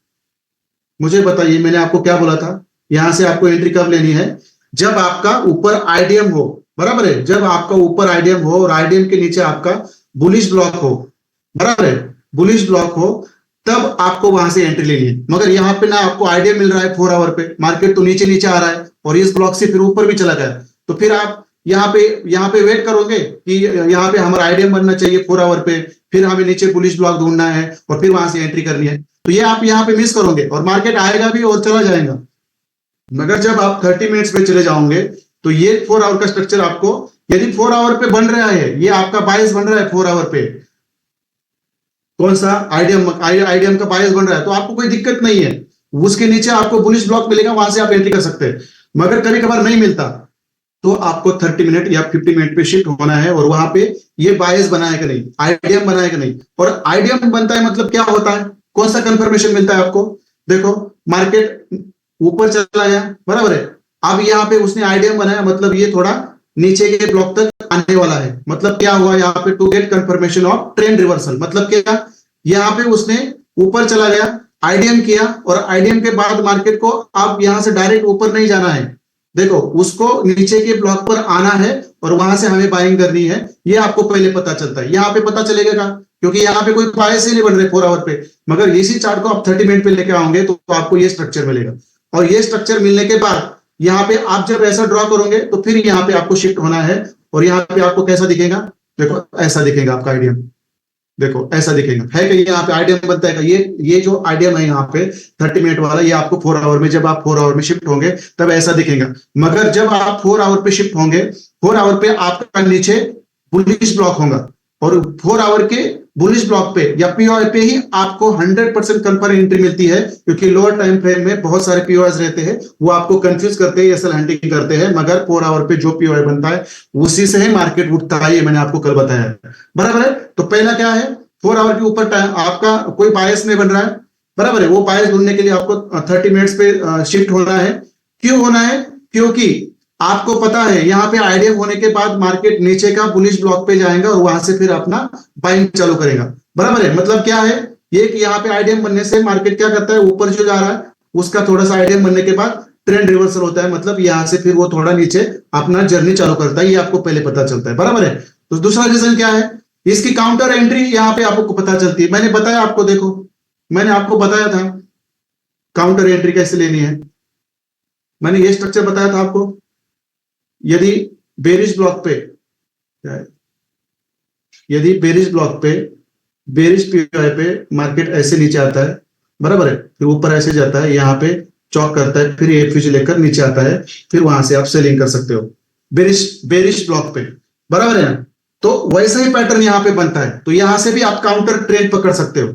मुझे बताइए। मैंने आपको क्या बोला था, यहां से आपको एंट्री कब लेनी है, जब आपका ऊपर आईडीएम हो, बराबर है। जब आपका ऊपर आईडीएम हो और आईडीएम के नीचे आपका बुलिश ब्लॉक हो, बराबर है, बुलिश ब्लॉक हो, तब आपको वहां से एंट्री लेनी है। मगर यहाँ पे ना आपको आईडीएम मिल रहा है 4 आवर पे, मार्केट तो नीचे नीचे आ रहा है और इस ब्लॉक से फिर ऊपर भी चला गया, तो फिर आप यहाँ पे वेट करोगे कि यहाँ पे हमारा आईडीएम बनना चाहिए 4 आवर पे, फिर हमें नीचे बुलिश ब्लॉक ढूंढना है और फिर वहां से एंट्री करनी है। तो ये आप यहाँ पे मिस करोगे और मार्केट आएगा भी और चला जाएगा। मगर जब आप 30 मिनट्स पे चले जाओगे तो ये 4 आवर का स्ट्रक्चर आपको, यदि 4 आवर पे बन रहा है, ये आपका बायस बन रहा है 4 आवर पे, कौन सा आईडीएम का बायस बन रहा है, तो आपको कोई दिक्कत नहीं है। उसके नीचे आपको बुलिश ब्लॉक मिलेगा, वहां से आप एंट्री कर सकते हैं। मगर कभी कभार नहीं मिलता तो आपको 30 मिनट या 50 मिनट पे शिफ्ट होना है और वहां पे ये बायस बनाएगा नहीं, आईडीएम बनाएगा नहीं। और आईडीएम बनता है मतलब क्या होता है, कौन सा कंफर्मेशन मिलता है आपको। देखो मार्केट ऊपर चला गया, बराबर है, अब यहाँ पे उसने आईडीएम बनाया, मतलब ये थोड़ा नीचे के ब्लॉक तक आने वाला है। मतलब क्या हुआ यहाँ पे, to get confirmation of trend reversal, मतलब क्या, यहाँ पे उसने ऊपर चला गया, आईडीएम किया और आईडीएम के बाद मार्केट को अब यहां से डायरेक्ट ऊपर नहीं जाना है। देखो उसको नीचे के ब्लॉक पर आना है और वहां से हमें बाइंग करनी है, ये आपको पहले पता चलता है। यहाँ पे पता चलेगा क्योंकि यहाँ पे कोई बायस ही नहीं बन रहे 4 आवर पे। मगर इसी चार्ट को आप 30 मिनट पे लेके आओगे तो आपको ये स्ट्रक्चर मिलेगा, और ये स्ट्रक्चर मिलने के बाद यहाँ पे आप जब ऐसा ड्रॉ करोगे तो फिर यहाँ पे आपको शिफ्ट होना है, और यहाँ पे आपको कैसा दिखेगा, देखो ऐसा दिखेगा आपका आइडियम, देखो ऐसा दिखेगा है कि यहाँ पे आइडियम बनता है। ये जो आइडियम है यहाँ पे 30 मिनट वाला, ये आपको 4 आवर में, जब आप 4 आवर में शिफ्ट होंगे तब ऐसा दिखेगा। मगर जब आप 4 आवर पे शिफ्ट होंगे, 4 आवर पे आपका नीचे बुलिश ब्लॉक होगा, और 4 आवर के बुलिश ब्लॉक पे या पीओआई पे ही आपको 100% कंफर्म एंट्री मिलती है, क्योंकि लोअर टाइम फ्रेम में बहुत सारे पीओआई रहते हैं, वो आपको कंफ्यूज करते हैं, एसएल हंटिंग करते हैं। मगर 4 आवर पे जो पीओआई बनता है उसी से ही मार्केट उठता है, ये मैंने आपको कल बताया है, बराबर है। तो पहला क्या है, 4 आवर के ऊपर टाइम आपका कोई बायस नहीं बन रहा है, बराबर है। वो बायस ढूंढने के लिए आपको 30 मिनट्स पे शिफ्ट होना है। क्यों होना है, क्योंकि आपको पता है यहाँ पे आइडिया होने के बाद मार्केट नीचे का बुलिश ब्लॉक पे जाएगा और वहां से फिर अपना बाइंग चालू करेगा, बराबर है। मतलब क्या है, ये कि यहाँ पे आइडियम बनने से मार्केट क्या करता है, ऊपर जो जा रहा है उसका थोड़ा सा आइडियम बनने के बाद ट्रेंड रिवर्सल होता है, मतलब यहाँ से फिर वो थोड़ा नीचे अपना जर्नी चालू करता है, ये आपको पहले पता चलता है, बराबर है। तो दूसरा रीजन क्या है, इसकी काउंटर एंट्री यहाँ पे आपको पता चलती है। मैंने बताया आपको, देखो मैंने आपको बताया था काउंटर एंट्री कैसे लेनी है, मैंने ये स्ट्रक्चर बताया था आपको। यदि बेरिश ब्लॉक पे, यदि बेरिश ब्लॉक पे, बेरिश पीओआई पे मार्केट ऐसे नीचे आता है, बराबर है, फिर ऊपर ऐसे जाता है, यहाँ पे चौक करता है, फिर ये फ्यूज लेकर नीचे आता है, फिर वहां से आप सेलिंग कर सकते हो बेरिश ब्लॉक पे, बराबर है। तो वैसा ही पैटर्न यहाँ पे बनता है, तो यहां से भी आप काउंटर ट्रेंड पकड़ सकते हो,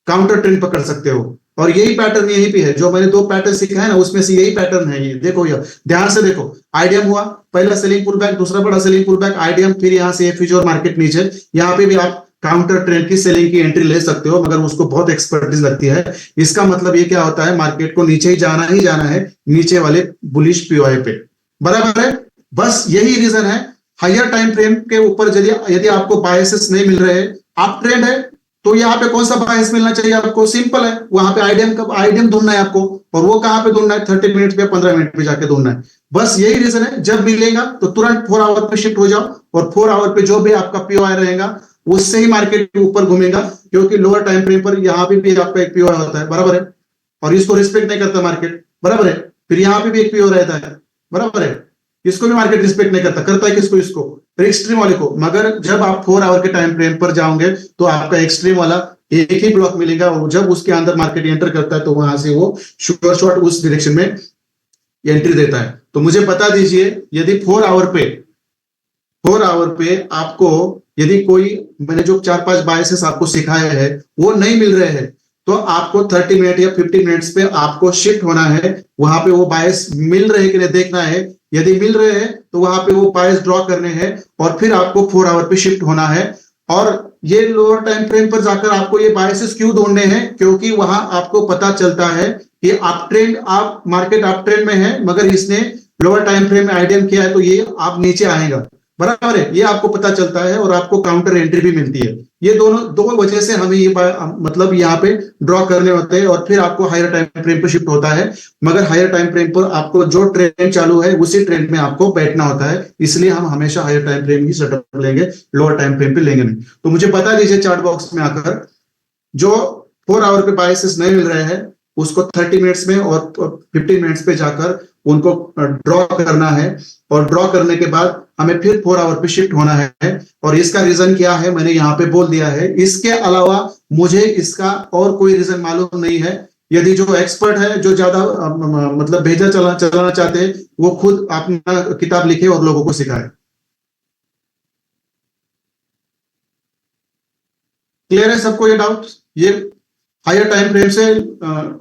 काउंटर ट्रेंड पकड़ सकते हो। और यही पैटर्न यहीं पे है, जो मैंने 2 पैटर्न सीखा है ना, उसमें से यही पैटर्न है ये। देखो ये ध्यान से देखो, आइडियम हुआ पहला सेलिंग पुल बैक, दूसरा बड़ा सेलिंग पुल बैक, आइडियम, फिर यहाँ से फ्यूज और मार्केट नीचे। यहाँ पे भी आप काउंटर ट्रेंड की सेलिंग की एंट्री ले सकते हो, मगर उसको बहुत एक्सपर्टीज लगती है। इसका मतलब ये क्या होता है, मार्केट को नीचे ही जाना है, नीचे वाले बुलिश पीओआई पे, बराबर है। बस यही रीजन है, हायर टाइम फ्रेम के ऊपर यदि आपको बायसेस नहीं मिल रहे, आप ट्रेंड है, तो यहाँ पे कौन सा बायस मिलना चाहिए आपको, सिंपल है, वहां पे आइडियम ढूंढना है आपको, और वो कहां पे ढूंढना है, 30 मिनट पे 15 मिनट पे जाके ढूंढना है। बस यही रीजन है, जब मिलेगा तो तुरंत 4 आवर पे शिफ्ट हो जाओ, और 4 आवर पे जो भी आपका पीओआई रहेगा उससे ही मार्केट ऊपर घूमेगा, क्योंकि लोअर टाइम फ्रेम पर यहाँ पे भी आपका एक पीओआई होता है, बराबर है, और इसको रिस्पेक्ट नहीं करता मार्केट, बराबर है। फिर यहाँ पे भी एक पीओआई रहता है, बराबर है, इसको भी मार्केट रिस्पेक्ट नहीं करता, करता है किसको, इसको एक्सट्रीम वाले को। मगर जब आप 4 आवर के टाइम फ्रेम पर जाओगे तो आपका एक्सट्रीम वाला एक ही ब्लॉक मिलेगा, और जब उसके अंदर मार्केट एंटर करता है तो वहां से वो श्योर शॉट उस डायरेक्शन में एंट्री देता है। तो मुझे बता दीजिए, यदि 4 आवर पे आपको, यदि कोई, मैंने जो 4-5 बायसेस आपको सिखाए हैं वो नहीं मिल रहे हैं, तो आपको 30 मिनट या 50 मिनट्स पे आपको शिफ्ट होना है, वहां पे वो बायस मिल रहे कि नहीं देखना है। यदि मिल रहे हैं तो वहां पे वो बायस ड्रॉ करने हैं, और फिर आपको 4 आवर पे शिफ्ट होना है। और ये लोअर टाइम फ्रेम पर जाकर आपको ये बायसेस क्यों ढूंढने हैं, क्योंकि वहां आपको पता चलता है कि आप ट्रेंड, आप मार्केट आप ट्रेंड में है, मगर इसने लोअर टाइम फ्रेम में आइडियम किया है, तो ये आप नीचे आएगा, बराबर है, ये आपको पता चलता है, और आपको काउंटर एंट्री भी मिलती है। ये दोनों 2 वजह से हमें ये मतलब यहाँ पे ड्रॉ करने होते हैं, और फिर आपको हायर टाइम फ्रेम पर शिफ्ट होता है। मगर हायर टाइम फ्रेम पर आपको जो ट्रेंड चालू है उसी ट्रेंड में आपको बैठना होता है, इसलिए हम हमेशा हायर टाइम फ्रेम ही सेटअप लेंगे, लोअर टाइम फ्रेम पे लेंगे नहीं। तो मुझे बता दीजिए चार्ट बॉक्स में आकर, जो 4 आवर पे बायसेस नहीं मिल रहे हैं उसको 30 मिनट्स में और 15 मिनट्स पे जाकर उनको ड्रॉ करना है, और ड्रॉ करने के बाद हमें फिर 4 आवर पे शिफ्ट होना है। और इसका रीजन क्या है मैंने यहाँ पे बोल दिया है, इसके अलावा मुझे इसका और कोई रीजन मालूम नहीं है। यदि जो एक्सपर्ट है, जो ज्यादा मतलब भेजा चलाना चाहते हैं, वो खुद अपना किताब लिखे और लोगों को सिखाए। क्लियर है सबको ये डाउट? ये हायर टाइम फ्रेम से,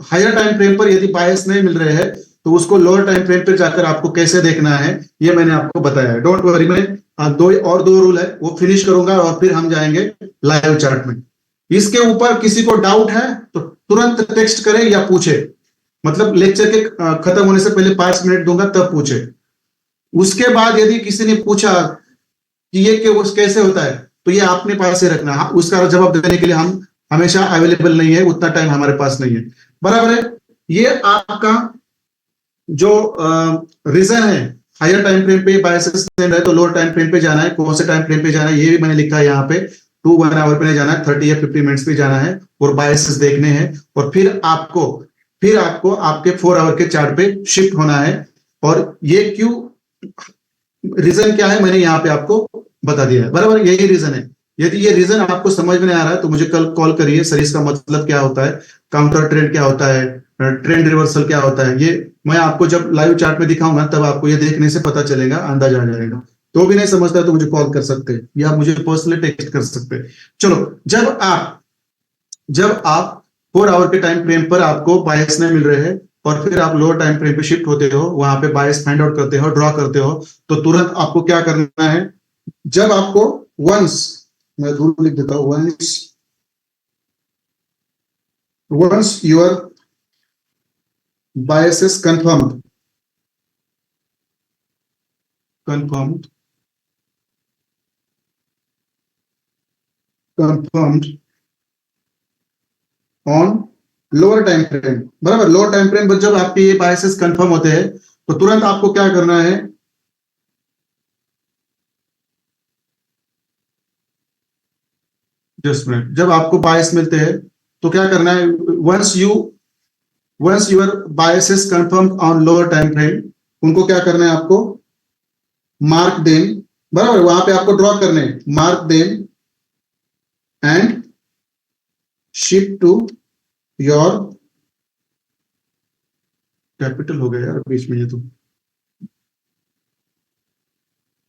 हायर टाइम फ्रेम पर यदि बायस नहीं मिल रहे हैं तो उसको लोअर टाइम फ्रेम पर जाकर आपको कैसे देखना है ये मैंने आपको बताया है। डोंट वरी, मैं 2 रूल है वो फिनिश करूंगा और फिर हम जाएंगे लाइव चार्ट में। इसके ऊपर किसी को डाउट है तो तुरंत टेक्स्ट करे या पूछे, मतलब लेक्चर के खत्म होने से पहले 5 मिनट दूंगा तब पूछे। उसके बाद यदि किसी ने पूछा कि ये कैसे होता है तो ये अपने पास ही रखना, उसका जवाब देने के लिए हम हमेशा अवेलेबल नहीं है, उतना टाइम हमारे पास नहीं है, बराबर है। ये आपका जो रीजन है, हायर टाइम फ्रेम पे बायसेस तो लोअर टाइम फ्रेम पे जाना है, कौन से टाइम फ्रेम पे जाना है ये भी मैंने लिखा है यहाँ पे। 1 आवर पे नहीं जाना है, 30 या 50 मिनट्स पे जाना है और बायसेस देखने हैं, और फिर आपको आपके 4 आवर के चार्ट पे शिफ्ट होना है। और ये क्यों, रीजन क्या है मैंने यहाँ पे आपको बता दिया है, बराबर, यही रीजन है। यदि ये रीजन आपको समझ में नहीं आ रहा है तो मुझे कल कॉल करिए। सर इसका मतलब क्या होता है, काउंटर ट्रेंड क्या होता है, ट्रेंड रिवर्सल क्या होता है, ये मैं आपको जब लाइव चार्ट में दिखाऊंगा तब आपको ये देखने से पता चलेगा, अंदाजा आ जाएगा। तो भी नहीं समझता है तो मुझे कॉल कर सकते हैं या मुझे पर्सनली टेक्स्ट कर सकते हैं। चलो, जब आप 4 आवर के टाइम फ्रेम पर आपको बायस नहीं मिल रहे हैं और फिर आप लोअर टाइम फ्रेम पे शिफ्ट होते हो, वहां पे बायस फाइंड आउट करते हो, ड्रॉ करते हो, तो तुरंत आपको क्या करना है, जब आपको वंस, मैं रूल लिख देता हूं, once your bias is confirmed on lower time frame, बराबर, लोअर टाइम फ्रेम पर जब आपके ये बायसेस कंफर्म होते हैं तो तुरंत आपको क्या करना है, जस्ट मिनट, जब आपको बायस मिलते हैं तो क्या करना है, once your biases confirm on lower time frame, उनको क्या करना है आपको, मार्क देम, बराबर, वहां पे आपको ड्रॉ करने, mark them and shift to your, capital हो गया यार बीच में ये तो,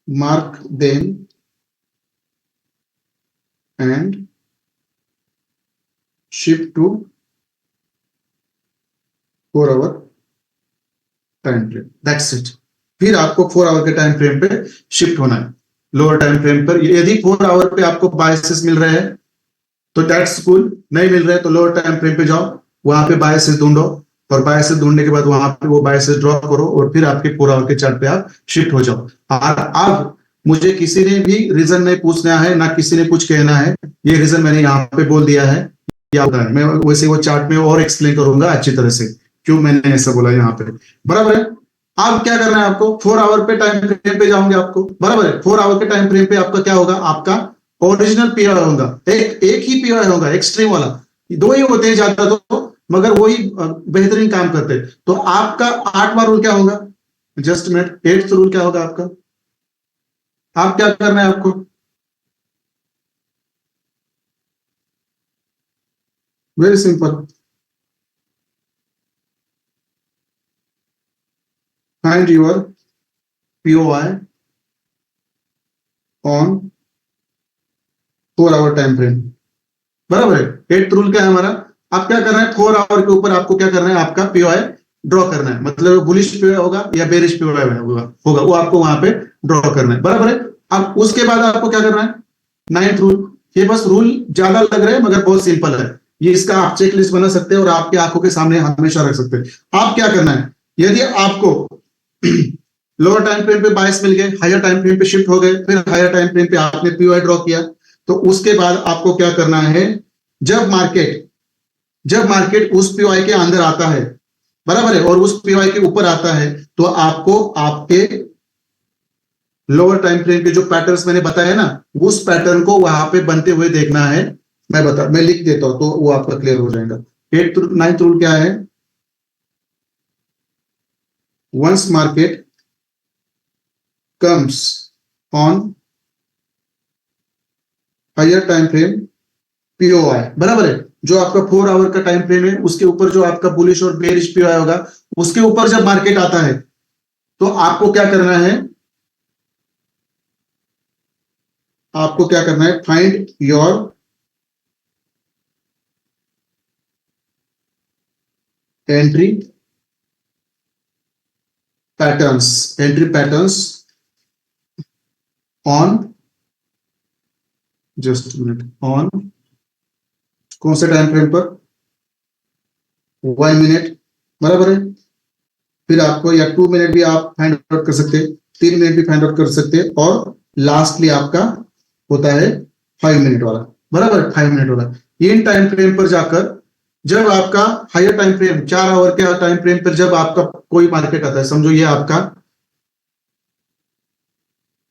mark them and shift to 4 hour time frame, that's it. फिर आपको 4 आवर के टाइम फ्रेम पे शिफ्ट होना है लोअर टाइम फ्रेम पर। यदि 4 आवर पे आपको बायसेस मिल रहे हैं तो दैट्स कूल, नहीं मिल रहे तो लोअर टाइम फ्रेम पे जाओ, वहां पे बायसेस ढूंढो और बायसेस ढूंढने के बाद वहां पे वो बायसेस ड्रॉ करो और फिर आपके 4 आवर के चार्ट पे आप शिफ्ट हो जाओ। और अब मुझे किसी ने भी रीजन नहीं पूछना है, ना किसी ने कुछ कहना है, ये रीजन मैंने यहाँ पे बोल दिया है, क्या होता है, मैं वैसे वो चार्ट में और एक्सप्लेन करूंगा अच्छी तरह से क्यों मैंने ऐसा बोला यहाँ पे, बराबर है। अब क्या करना है आपको, 4 आवर पे टाइम फ्रेम पे जाओगे आपको, बराबर है, 4 आवर के टाइम फ्रेम पे आपका क्या होगा, आपका ओरिजिनल पीआई होगा, एक ही पीआई होगा, एक्सट्रीम वाला, दो ही होते हैं ज्यादा तो, मगर वही बेहतरीन काम करते हैं। तो आपका 8वां रूल क्या होगा, जस्ट मिनट, 8th रूल क्या होगा आपका, आप क्या करना है आपको, very simple, find your POI on 4 hour time frame, बराबर है। 8th रूल क्या है हमारा, आप क्या करना है, 4 आवर के ऊपर आपको क्या करना है, आपका पीओआई ड्रॉ करना है, मतलब बुलिश पीओआई होगा या बेरिश पीओआई होगा वो आपको वहां पे ड्रॉ करना है, बराबर है। अब उसके बाद आपको क्या करना है, 9th रूल, ये बस रूल ज्यादा लग रहे हैं मगर बहुत सिंपल है, ये इसका आप चेक लिस्ट बना सकते हैं और आपकी आंखों के सामने हमेशा रख सकते हैं। आप क्या करना है, यदि आपको लोअर टाइम फ्रेम पे बायस मिल गए, हायर टाइम फ्रेम पे शिफ्ट हो गए, फिर हायर टाइम फ्रेम पे आपने पीओआई ड्रॉ किया, तो उसके बाद आपको क्या करना है, जब मार्केट उस पीओआई के अंदर आता है, बराबर है, और उस पीओआई के ऊपर आता है, तो आपको आपके लोअर टाइम फ्रेम के जो पैटर्न्स मैंने बताया ना, उस पैटर्न को वहां पे बनते हुए देखना है। मैं लिख देता हूं तो वो आपका क्लियर हो जाएगा। 9th रूल क्या है, once market comes on higher time frame POI, बराबर है, जो आपका 4 आवर का टाइम फ्रेम है उसके ऊपर जो आपका बुलिश और बेरिश पीओआई होगा, उसके ऊपर जब मार्केट आता है तो आपको क्या करना है, find your entry patterns on, just minute, on कौन से टाइम फ्रेम पर, 1 मिनट, बराबर है, फिर आपको या 2 मिनट भी आप फाइंड आउट कर सकते हैं, 3 मिनट भी फाइंड आउट कर सकते हैं, और लास्टली आपका होता है 5 मिनट वाला, बराबर, 5 मिनट वाला। इन टाइम फ्रेम पर जाकर जब आपका हायर टाइम फ्रेम 4 आवर के टाइम फ्रेम पर जब आपका कोई मार्केट आता है, समझो ये आपका,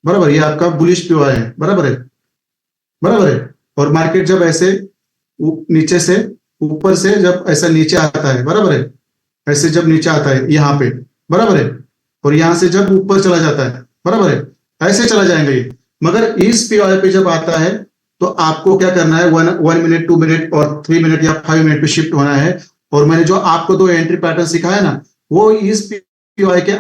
बराबर, ये आपका बुलिश पीओआई है, बराबर है, और मार्केट जब ऐसे नीचे से ऊपर से जब ऐसा नीचे आता है, बराबर है, ऐसे जब नीचे आता है यहाँ पे, बराबर है, और यहाँ से जब ऊपर चला जाता है, बराबर है, ऐसे चला जाएंगे ये। मगर इस पीओआई पे जब आता है तो आपको क्या करना है, 1 मिनट 2 मिनट और 3 मिनट या 5 मिनट पे शिफ्ट होना है। और मैंने जो आपको 2 एंट्री पैटर्न सिखाया ना, वो इस पीओआई के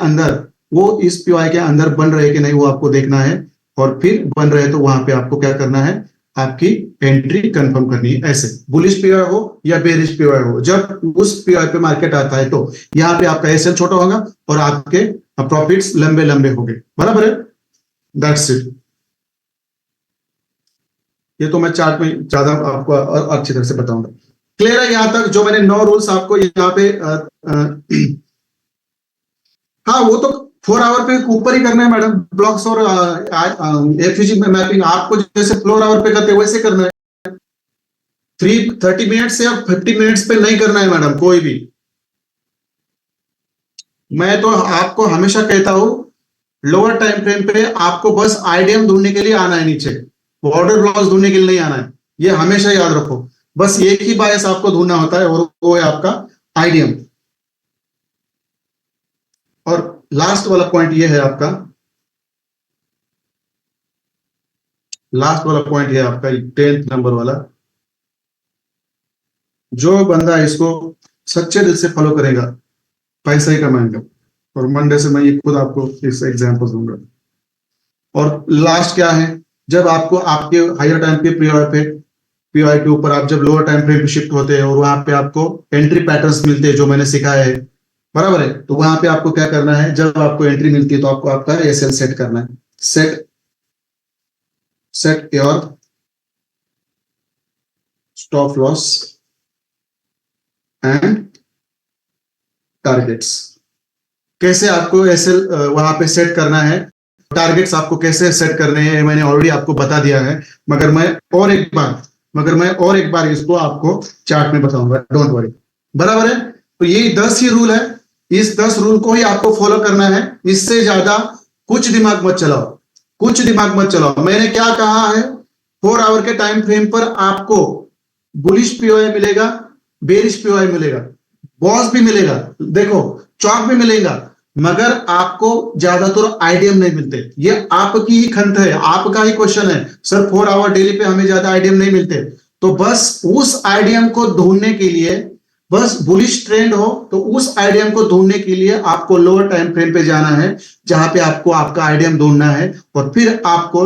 अंदर बन रहे कि नहीं वो आपको देखना है, और फिर बन रहे तो वहां पे आपको क्या करना है, आपकी एंट्री कंफर्म करनी है। ऐसे बुलिश पीओआई हो या बेरिश पीओआई हो, जब उस पीओआई पे मार्केट आता है तो यहाँ पे आपका एसएल छोटा होगा और आपके प्रॉफिट्स लंबे लंबे होंगे, बराबर है। That's it. ये तो मैं चार्ट में ज्यादा आपको और अच्छी तरह से बताऊंगा। क्लियर है यहाँ तक? जो मैंने 9 रूल्स आपको यहाँ पे हाँ, वो तो 4 आवर पे ऊपर ही करना है मैडम, ब्लॉक्स और एफयूजी में मैपिंग आपको जैसे 4 आवर पे करते हैं वैसे करना है। 30 मिनट से और 50 मिनट्स पे नहीं करना है मैडम कोई भी। मैं तो आपको हमेशा कहता हूं लोअर टाइम फ्रेम पे आपको बस आईडीएम ढूंढने के लिए आना है, नीचे ऑर्डर ब्लॉक्स ढूंढने के लिए नहीं आना है, ये हमेशा याद रखो। बस एक ही बायस आपको ढूंढना होता है और वो है आपका आईडीएम। और लास्ट वाला पॉइंट ये है आपका, लास्ट वाला पॉइंट ये आपका 10th नंबर वाला, जो बंदा इसको सच्चे दिल से फॉलो करेगा पैसा ही कमाएगा। और मंडे से मैं ये खुद आपको इस एग्जांपल दूंगा। और लास्ट क्या है, जब आपको आपके हायर टाइम पे पीओआई के ऊपर आप जब लोअर टाइम फ्रेम पे शिफ्ट होते हैं और वहां पे आपको एंट्री पैटर्न्स मिलते हैं जो मैंने सिखाया है, बराबर है, तो वहां पे आपको क्या करना है, जब आपको एंट्री मिलती है तो आपको आपका एसएल सेट करना है। Set your stop loss and targets. कैसे आपको एसएल वहां पे सेट करना है, टारगेट्स आपको कैसे सेट करने हैं मैंने ऑलरेडी आपको बता दिया है, मगर मैं और एक बार इसको आपको चार्ट में बताऊंगा, डोंट वरी, बराबर है। तो ये 10 ही रूल है, इस 10 रूल को ही आपको फॉलो करना है, इससे ज्यादा कुछ दिमाग मत चलाओ। मैंने क्या कहा है, 4 आवर के टाइम फ्रेम पर आपको बुलिश पीओआई मिलेगा, बेरिश पीओआई मिलेगा, बॉस भी मिलेगा, देखो चौक भी मिलेगा, मगर आपको ज्यादातर आईडीएम नहीं मिलते। ये आपकी ही खंत है, आपका ही क्वेश्चन है, सर 4 आवर डेली पे हमें ज्यादा आईडीएम नहीं मिलते। तो बस उस आईडीएम को ढूंढने के लिए, बस बुलिश ट्रेंड हो तो उस आईडीएम को ढूंढने के लिए आपको लोअर टाइम फ्रेम पे जाना है, जहां पे आपको आपका आईडीएम ढूंढना है, और फिर आपको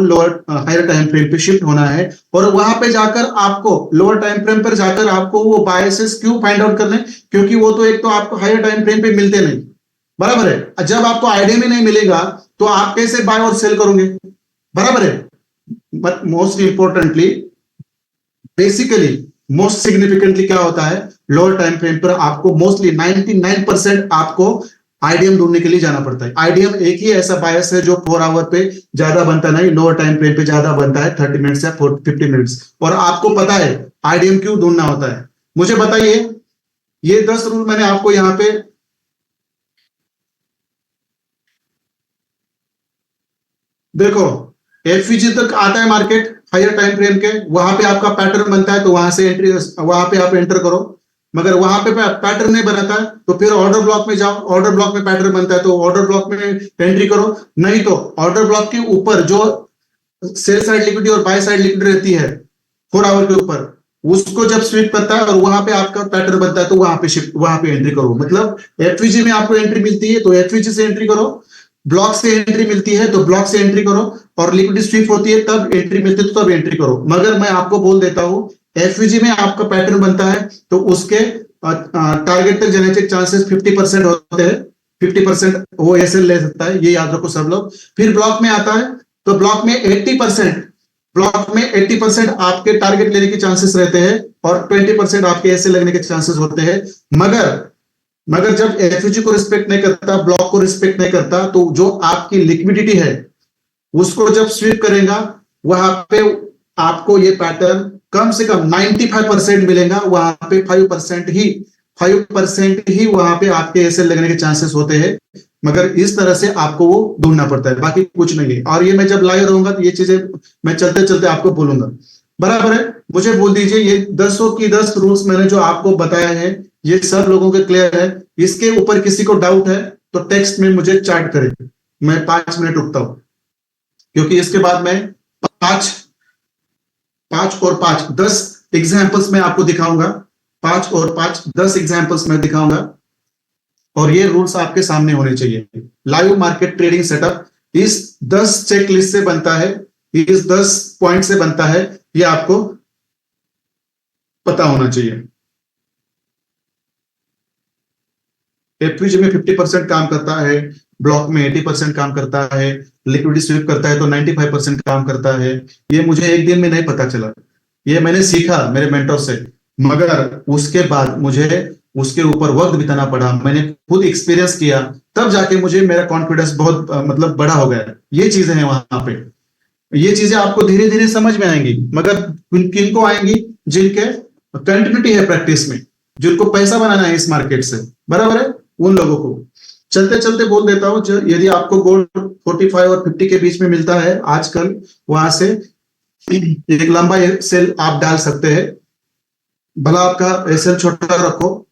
हायर टाइम फ्रेम पे शिफ्ट होना है, और वहां पे जाकर आपको लोअर टाइम फ्रेम पर जाकर आपको वो बायसेस क्यों फाइंड आउट करने, क्योंकि वो तो एक तो आपको हायर टाइम फ्रेम पे मिलते नहीं, बराबर है। जब आपको आईडीएम ही नहीं मिलेगा तो आप कैसे बाय और सेल करोगे, बराबर है। But most importantly, basically most significantly क्या होता है, लोअर टाइम फ्रेम पर आपको मोस्टली 99% आपको आईडीएम ढूंढने के लिए जाना पड़ता है। आईडीएम एक ही ऐसा बायस है जो 4 आवर पे ज्यादा बनता नहीं, लोअर टाइम फ्रेम पे ज्यादा बनता है, 30 मिनट्स या 50 मिनट्स। और आपको पता है आईडीएम क्यों ढूंढना होता है, मुझे बताइए। ये 10 रूल मैंने आपको यहां पे देखो, एफवीजी तक आता है मार्केट हायर टाइम फ्रेम के, वहां पे आपका पैटर्न बनता है तो वहां से एंट्री, वहां पे आप एंटर करो। मगर वहां पे पैटर्न नहीं बनाता है तो फिर ऑर्डर ब्लॉक में जाओ, ऑर्डर ब्लॉक में पैटर्न बनता है तो ऑर्डर ब्लॉक में एंट्री करो। नहीं तो ऑर्डर ब्लॉक के ऊपर जो सेल साइड लिक्विडिटी और बाय साइड लिक्विडिटी रहती है 4 आवर के ऊपर, उसको जब स्विप करता है और वहां पे आपका पैटर्न बनता है तो वहां पे एंट्री करो। मतलब एफवीजी में आपको एंट्री मिलती है तो एफवीजी से एंट्री करो, ब्लॉक से एंट्री मिलती है तो ब्लॉक से एंट्री करो, और लिक्विडिटी स्विप होती है तब एंट्री मिलती है तो तब एंट्री करो। मगर मैं आपको बोल देता हूं, एफवीजी में आपका पैटर्न बनता है तो उसके टारगेट तक जाने के चांसेस 50% होते हैं, 50% वो एसएल ले सकता है, ये याद रखो सब लोग। फिर ब्लॉक में आता है तो ब्लॉक में 80% आपके टारगेट लेने के चांसेस रहते हैं और 20% आपके एसएल लगने के चांसेस होते हैं। मगर जब एफयूजी को रिस्पेक्ट नहीं करता, ब्लॉक को रिस्पेक्ट नहीं करता, तो जो आपकी लिक्विडिटी है उसको जब स्वीप करेगा वहां पे आपको ये पैटर्न कम से कम 95% मिलेगा, वहां पे 5% ही वहां पे आपके एसएल लगने के चांसेस होते हैं। मगर इस तरह से आपको वो ढूंढना पड़ता है, बाकी कुछ नहीं है। और ये मैं जब लाइव रहूंगा तो ये चीजें मैं चलते चलते आपको बोलूंगा। बराबर है। मुझे बोल दीजिए ये 10 की 10 रूल्स मैंने जो आपको बताया है ये सब लोगों के क्लियर है। इसके ऊपर किसी को डाउट है तो टेक्स्ट में मुझे चैट करे, मैं 5 मिनट रुकता हूं, क्योंकि इसके बाद मैं पांच 5 और 5 10 एग्जाम्पल्स में आपको दिखाऊंगा। 5 और 5 10 एग्जाम्पल्स में दिखाऊंगा और ये रूल्स आपके सामने होने चाहिए। लाइव मार्केट ट्रेडिंग सेटअप इस 10 चेकलिस्ट से बनता है, इस 10 पॉइंट से बनता है, ये आपको पता होना चाहिए। एफपीजी में 50% काम करता है, ब्लॉक में 80% काम करता है, लिक्विडिटी स्वीप करता है तो 95% काम करता है। ये मुझे एक दिन में नहीं पता चला, ये मैंने सीखा मेरे मेंटर से, मगर उसके बाद मुझे उसके ऊपर वक्त बिताना पड़ा, मैंने खुद एक्सपीरियंस किया, तब जाके मुझे मेरा कॉन्फिडेंस बहुत मतलब बड़ा हो गया। ये चीजें हैं वहां पे, ये चीजें आपको धीरे धीरे समझ में आएंगी, मगर किनको आएंगी? जिनके कंटिन्यूटी है प्रैक्टिस में, जिनको पैसा बनाना है इस मार्केट से, बराबर है, उन लोगों को। चलते चलते बोल देता हूं, यदि आपको गोल्ड 45 और 50 के बीच में मिलता है आजकल, वहां से एक लंबा सेल आप डाल सकते हैं। भला आपका एसएल छोटा रखो,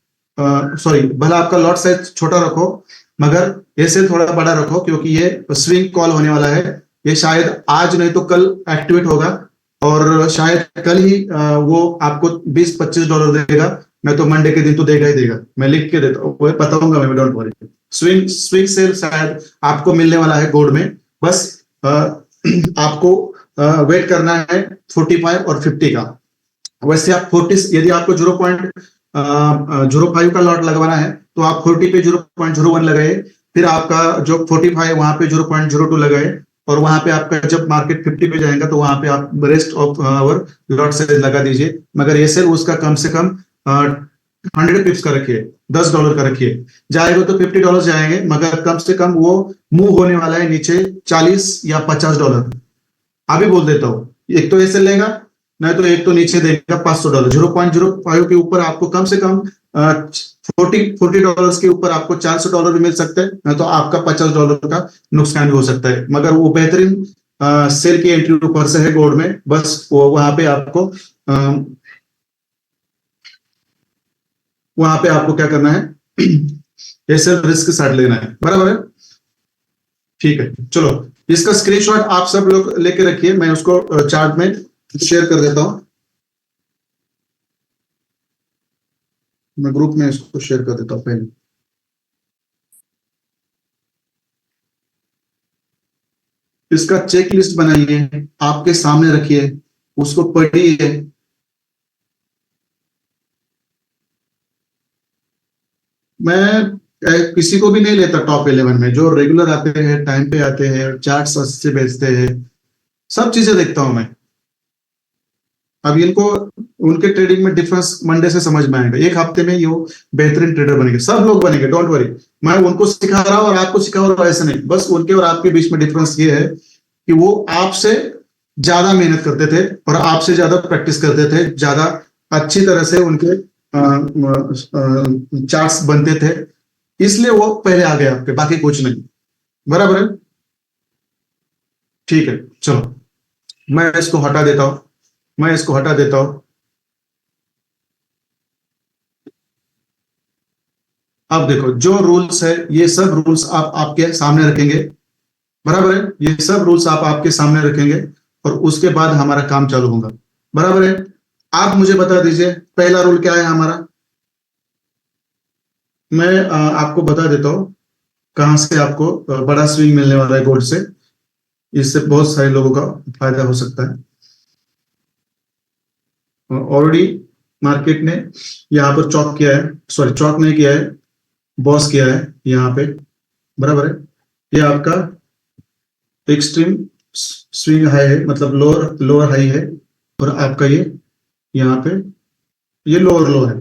सॉरी भला आपका लॉट साइज छोटा रखो, मगर एसएल थोड़ा बड़ा रखो, क्योंकि ये स्विंग कॉल होने वाला है। ये शायद आज नहीं तो कल एक्टिवेट होगा और शायद कल ही वो आपको $20-25 देगा, मैं तो मंडे के दिन तो देगा ही देगा, मैं लिख के देता हूँ, वो बताऊंगा मैं, don't worry. Swing swing sell शायद आपको मिलने वाला है गोल्ड में, बस आपको वेट करना है 45 और 50 का। वैसे आप 40, यदि आपको 0.05 का लॉट लगवाना है तो आप 40 पे 0.01 लगाए, फिर आपका जो 45 वहां पे 0.02 लगाए, और वहां पे आपका जब मार्केट 50 पे जाएगा तो वहां पे आप rest of our lot size लगा दीजिए, मगर ये सेल उसका कम से कम 100 पिप्स का रखिए, $10 का रखिए। जाएगा तो $50 जाएंगे, मगर कम से कम वो मूव होने वाला है नीचे $40 या $50। अभी बोल देता हूँ, एक तो ऐसे लेगा, नहीं तो एक तो नीचे देगा $500। 0.05 के ऊपर आपको कम से कम $40 के ऊपर आपको $400 भी मिल सकते हैं, नहीं तो आपका $50 का नुकसान भी हो सकता है। मगर वो बेहतरीन सेल की एंट्री ऊपर से है गोल्ड में, बस वो वहां पे आपको क्या करना है ऐसे रिस्क साइड लेना है, बराबर है। ठीक है, चलो इसका स्क्रीनशॉट आप सब लोग लेके रखिए, मैं उसको चार्ट में शेयर कर देता हूं, मैं ग्रुप में इसको शेयर कर देता हूं पहले। इसका चेक लिस्ट बनाइए, आपके सामने रखिए, उसको पढ़िए। मैं किसी को भी नहीं लेता टॉप 11 में, जो रेगुलर आते हैं, टाइम पे आते हैं, चार्ट अच्छे बेचते हैं, सब चीजें देखता हूं मैं। अब इनको उनके ट्रेडिंग में डिफरेंस मंडे से समझ में आएगा, एक हफ्ते में ये बेहतरीन ट्रेडर बनेंगे, सब लोग बनेंगे, डोंट वरी। मैं उनको सिखा रहा हूं और आपको सिखा रहा हूं, ऐसा नहीं, बस उनके और आपके बीच में डिफरेंस ये है कि वो आपसे ज्यादा मेहनत करते थे और आपसे ज्यादा प्रैक्टिस करते थे, ज्यादा अच्छी तरह से उनके चार्ट्स बनते थे, इसलिए वो पहले आ गए आपके, बाकी कुछ नहीं, बराबर है। ठीक है, चलो मैं इसको हटा देता हूं, मैं इसको हटा देता हूं। अब देखो जो रूल्स है, ये सब रूल्स आप आपके सामने रखेंगे, बराबर है, ये सब रूल्स आप आपके सामने रखेंगे और उसके बाद हमारा काम चालू होगा, बराबर है। आप मुझे बता दीजिए पहला रूल क्या है हमारा, मैं आपको बता देता हूं कहां से आपको बड़ा स्विंग मिलने वाला है गोल्ड से, इससे बहुत सारे लोगों का फायदा हो सकता है। ऑलरेडी मार्केट ने यहाँ पर चौक किया है, सॉरी चौक नहीं किया है, बॉस किया है यहाँ पे, बराबर है। ये आपका एक्सट्रीम स्विंग हाई है, मतलब लोअर लोअर हाई है, और आपका ये यहाँ पे ये लोअर लो है।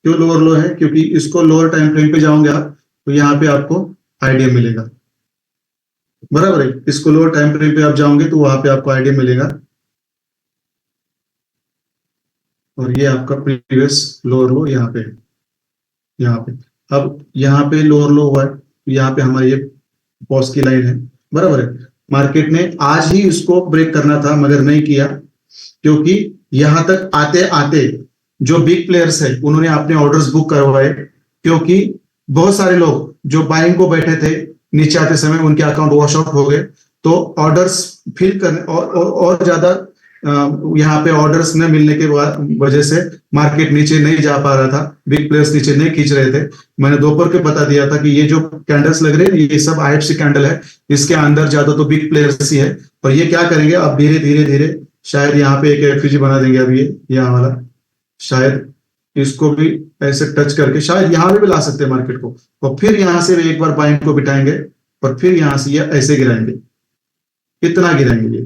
क्यों लोअर लो है? क्योंकि इसको लोअर टाइम फ्रेम पे जाओगे आप तो यहाँ पे आपको आइडिया मिलेगा, बराबर है। इसको लोअर टाइम फ्रेम पे आप जाओगे तो वहां पे आपको आइडिया मिलेगा, और ये आपका प्रीवियस लोअर लो यहाँ पे, यहाँ पे अब यहाँ पे लोअर लो हुआ है, यहाँ पे हमारी ये पॉज की लाइन है, बराबर है। मार्केट ने आज ही इसको ब्रेक करना था मगर नहीं किया, क्योंकि यहाँ तक आते आते जो बिग प्लेयर्स है उन्होंने अपने ऑर्डर्स बुक करवाए, क्योंकि बहुत सारे लोग जो बाइंग को बैठे थे नीचे आते समय उनके अकाउंट वॉश आउट हो गए, तो ऑर्डर्स फिल करने और ज्यादा यहाँ पे ऑर्डर्स न मिलने के वजह से मार्केट नीचे नहीं जा पा रहा था, बिग प्लेयर्स नीचे नहीं खींच रहे थे। मैंने दोपहर के बता दिया था कि ये जो कैंडल्स लग रहे हैं ये सब IFC कैंडल है, इसके अंदर ज्यादा तो बिग प्लेयर्स ही है। और ये क्या करेंगे अब धीरे धीरे धीरे शायद यहाँ पे एक FVG बना देंगे। अब ये यहाँ वाला शायद इसको भी ऐसे टच करके शायद यहाँ पे भी ला सकते हैं मार्केट को, और फिर यहाँ से एक बार बाइंग को बिठाएंगे और फिर यहाँ से ये ऐसे गिराएंगे। कितना गिराएंगे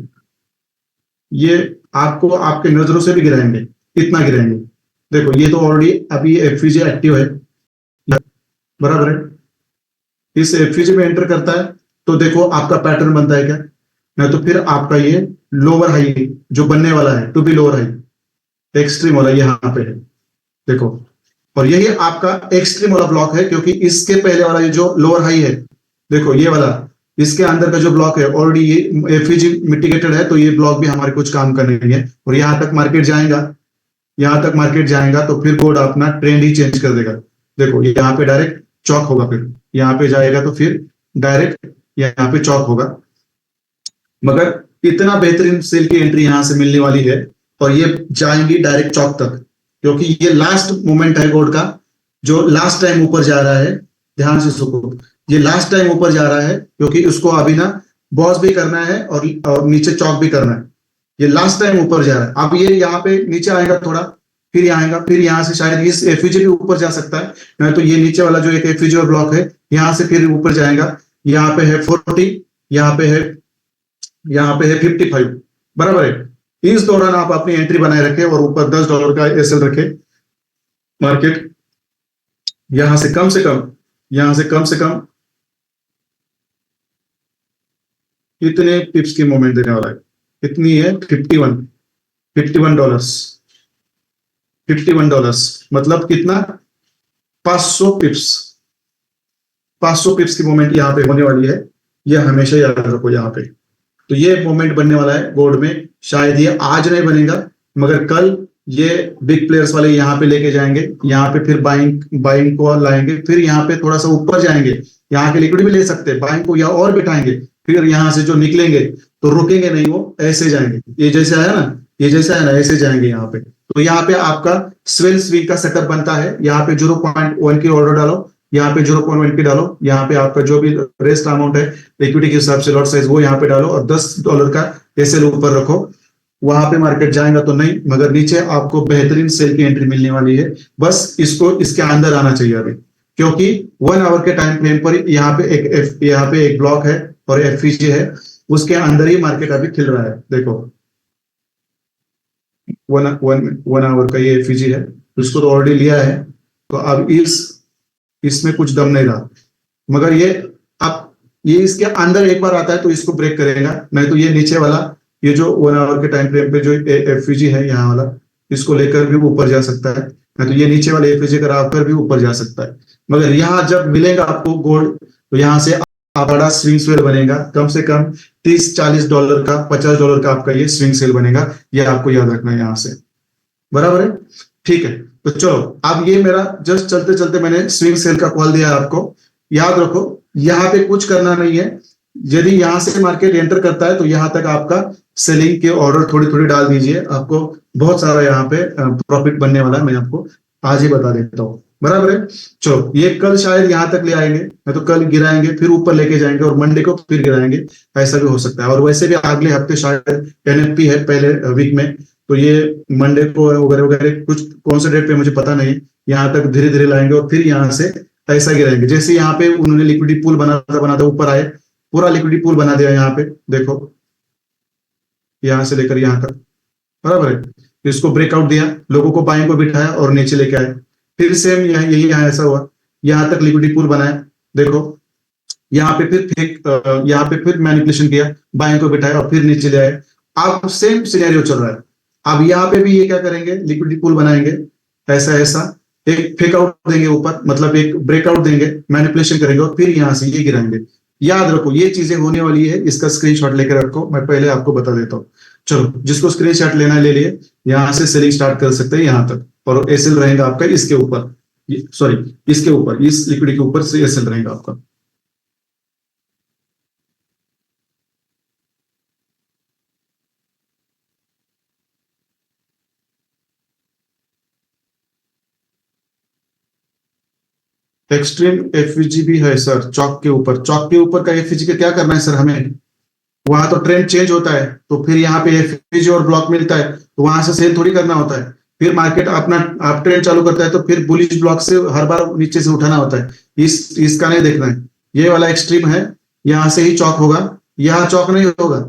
ये आपको आपके नजरों से भी गिराएंगे, इतना गिराएंगे। देखो ये तो ऑलरेडी अभी FVG एक्टिव है, बराबर है। इस FVG में एंटर करता है तो देखो आपका पैटर्न बनता है क्या, नहीं तो फिर आपका ये लोअर हाई जो बनने वाला है, to be lower high extreme वाला यहाँ पे है, देखो। और यही आपका एक्सट्रीम वाला ब्लॉक है, क्योंकि इसके पहले वाला ये जो लोअर हाई है, देखो ये वाला, इसके अंदर का जो ब्लॉक है ऑलरेडी ये FVG मिटिगेटेड है, तो ये ब्लॉक भी हमारे कुछ काम करने नहीं है। और यहाँ तक मार्केट जाएगा, यहाँ तक मार्केट जाएगा तो फिर गोल्ड अपना ट्रेंड ही चेंज कर देगा। देखो ये यहाँ पे डायरेक्ट चौक होगा, फिर यहाँ पे जाएगा तो फिर डायरेक्ट यहाँ पे चौक होगा। मगर इतना बेहतरीन सेल की एंट्री यहाँ से मिलने वाली है, और ये जाएंगी डायरेक्ट चौक तक, क्योंकि ये लास्ट मोमेंट है गोल्ड का, जो लास्ट टाइम ऊपर जा रहा है। ध्यान से सुनो, ये लास्ट टाइम ऊपर जा रहा है, क्योंकि उसको अभी ना बॉस भी करना है और नीचे चौक भी करना है। ये लास्ट टाइम ऊपर जा रहा है। अब ये यहाँ पे नीचे आएगा थोड़ा, फिर यहाँ आएगा, फिर यहाँ से शायद इस FVG भी ऊपर जा सकता है, नहीं तो ये नीचे वाला जो एक FVG और ब्लॉक है यहाँ से फिर ऊपर जाएगा। यहाँ पे है 40, यहाँ पे है 55, बराबर है। इस दौरान आप अपनी एंट्री बनाए रखें और ऊपर $10 का SL रखे। मार्केट यहां से कम से कम कितने पिप्स की मूवमेंट देने वाला है, कितनी है, $51, मतलब कितना, 500 पिप्स की मूवमेंट यहाँ पे होने वाली है। यह हमेशा याद रखो यहाँ पे। तो ये मोमेंट बनने वाला है गोल्ड में। शायद ये आज नहीं बनेगा, मगर कल ये बिग प्लेयर्स वाले यहाँ पे लेके जाएंगे, यहाँ पे फिर बाइंग को लाएंगे, फिर यहाँ पे थोड़ा सा ऊपर जाएंगे, यहाँ के लिक्विड भी ले सकते हैं, बाइंग को यहाँ और बिठाएंगे, फिर यहाँ से जो निकलेंगे तो रुकेंगे नहीं, वो ऐसे जाएंगे। ये जैसे आया ना, ऐसे जाएंगे यहाँ पे। तो यहाँ पे आपका स्वेल स्विंग का सेटअप बनता है। यहाँ पे 0.1 की ऑर्डर डालो, यहाँ पे 0.1 की डालो, यहाँ पे आपका जो भी रेस्ट अमाउंट है इक्विटी के हिसाब से लॉट साइज वो यहाँ पे डालो, और $10 का SL ऊपर रखो। वहां पे मार्केट जाएगा तो नहीं, मगर नीचे आपको बेहतरीन सेल की एंट्री मिलने वाली है। बस इसको इसके अंदर आना चाहिए अभी, क्योंकि 1 आवर के टाइम फ्रेम पर यहाँ पे एक ब्लॉक है और FVG है, उसके अंदर ही मार्केट अभी खिल रहा है। देखो 1 आवर का ये FVG है, उसको तो ऑलरेडी लिया है, तो अब इसमें कुछ दम नहीं रहा। मगर ये इसके अंदर एक बार आता है तो इसको ब्रेक करेगा, नहीं तो ये नीचे वाला, ये जो 1 आवर के टाइम फ्रेम पे जो FVG है यहाँ वाला, इसको लेकर भी ऊपर जा सकता है, नहीं तो ये नीचे वाले FVG कराकर भी ऊपर जा सकता है। मगर यहाँ जब मिलेगा आपको गोल्ड, तो यहाँ से बड़ा स्विंग सेल बनेगा, कम से कम $30-40 का, $50 का आपका ये स्विंग सेल बनेगा। ये आपको याद रखना है यहाँ से, बराबर है, ठीक है। तो चलो, अब ये मेरा जस्ट चलते चलते मैंने स्विंग सेल का कॉल दिया आपको। याद रखो यहाँ पे कुछ करना नहीं है। यदि यहाँ से मार्केट एंटर करता है तो यहाँ तक आपका सेलिंग के ऑर्डर थोड़ी थोड़ी डाल दीजिए, आपको बहुत सारा यहाँ पे प्रॉफिट बनने वाला है। मैं आपको आज ही बता देता हूँ, बराबर है। चलो, ये कल शायद यहाँ तक ले आएंगे, नहीं तो कल गिराएंगे, फिर ऊपर लेके जाएंगे और मंडे को फिर गिराएंगे, ऐसा भी हो सकता है। और वैसे भी अगले हफ्ते शायद NFP है पहले वीक में, तो ये मंडे को वगैरह वगैरह कुछ कौन से डेट पे मुझे पता नहीं, यहाँ तक धीरे धीरे लाएंगे और फिर यहाँ से ऐसा गिराएंगे। जैसे यहाँ पे उन्होंने लिक्विडिटी पूल बनाता ऊपर आए, पूरा लिक्विडिटी पूल बना दिया यहाँ पे, देखो यहाँ से लेकर यहाँ तक, बराबर है। इसको ब्रेकआउट दिया, लोगों को बाइंग को बिठाया और नीचे लेके आए, फिर सेम यही यहाँ ऐसा हुआ, यहाँ तक लिक्विडिटी पूल बनाया, देखो यहाँ पे फिर मैनिपुलेशन किया, बाइंग को बिठाया और फिर नीचे ले आए। अब सेम सिनेरियो चल रहा है। अब यहाँ पे भी ये क्या करेंगे, लिक्विडिटी पूल बनाएंगे, ऐसा एक फेक आउट देंगे ऊपर, मतलब एक ब्रेकआउट देंगे, मैनिपुलेशन करेंगे और फिर यहाँ से ये गिराएंगे। याद रखो ये चीजें होने वाली है, इसका स्क्रीनशॉट लेकर रखो, मैं पहले आपको बता देता हूँ। चलो, जिसको स्क्रीनशॉट लेना है ले लिए, यहां से सेलिंग स्टार्ट कर सकते हैं यहां तक, और एसएल रहेगा आपका इसके ऊपर, सॉरी इसके ऊपर, इस लिक्विड के ऊपर से एसएल रहेगा आपका। एक्सट्रीम एफवीजी भी है सर, चौक के ऊपर, चौक के ऊपर का एफवीजी का क्या करना है सर हमें? वहां तो ट्रेंड चेंज होता है, तो फिर यहाँ पे एफवीजी और ब्लॉक मिलता है, तो वहां से सेल थोड़ी करना होता है। फिर मार्केट अपना आप ट्रेंड चालू करता है, तो फिर बुलिश ब्लॉक से हर बार नीचे से उठाना होता है। इसका नहीं देखना है, ये वाला एक्सट्रीम है, यहाँ से ही चौक होगा, यहाँ चौक नहीं होगा।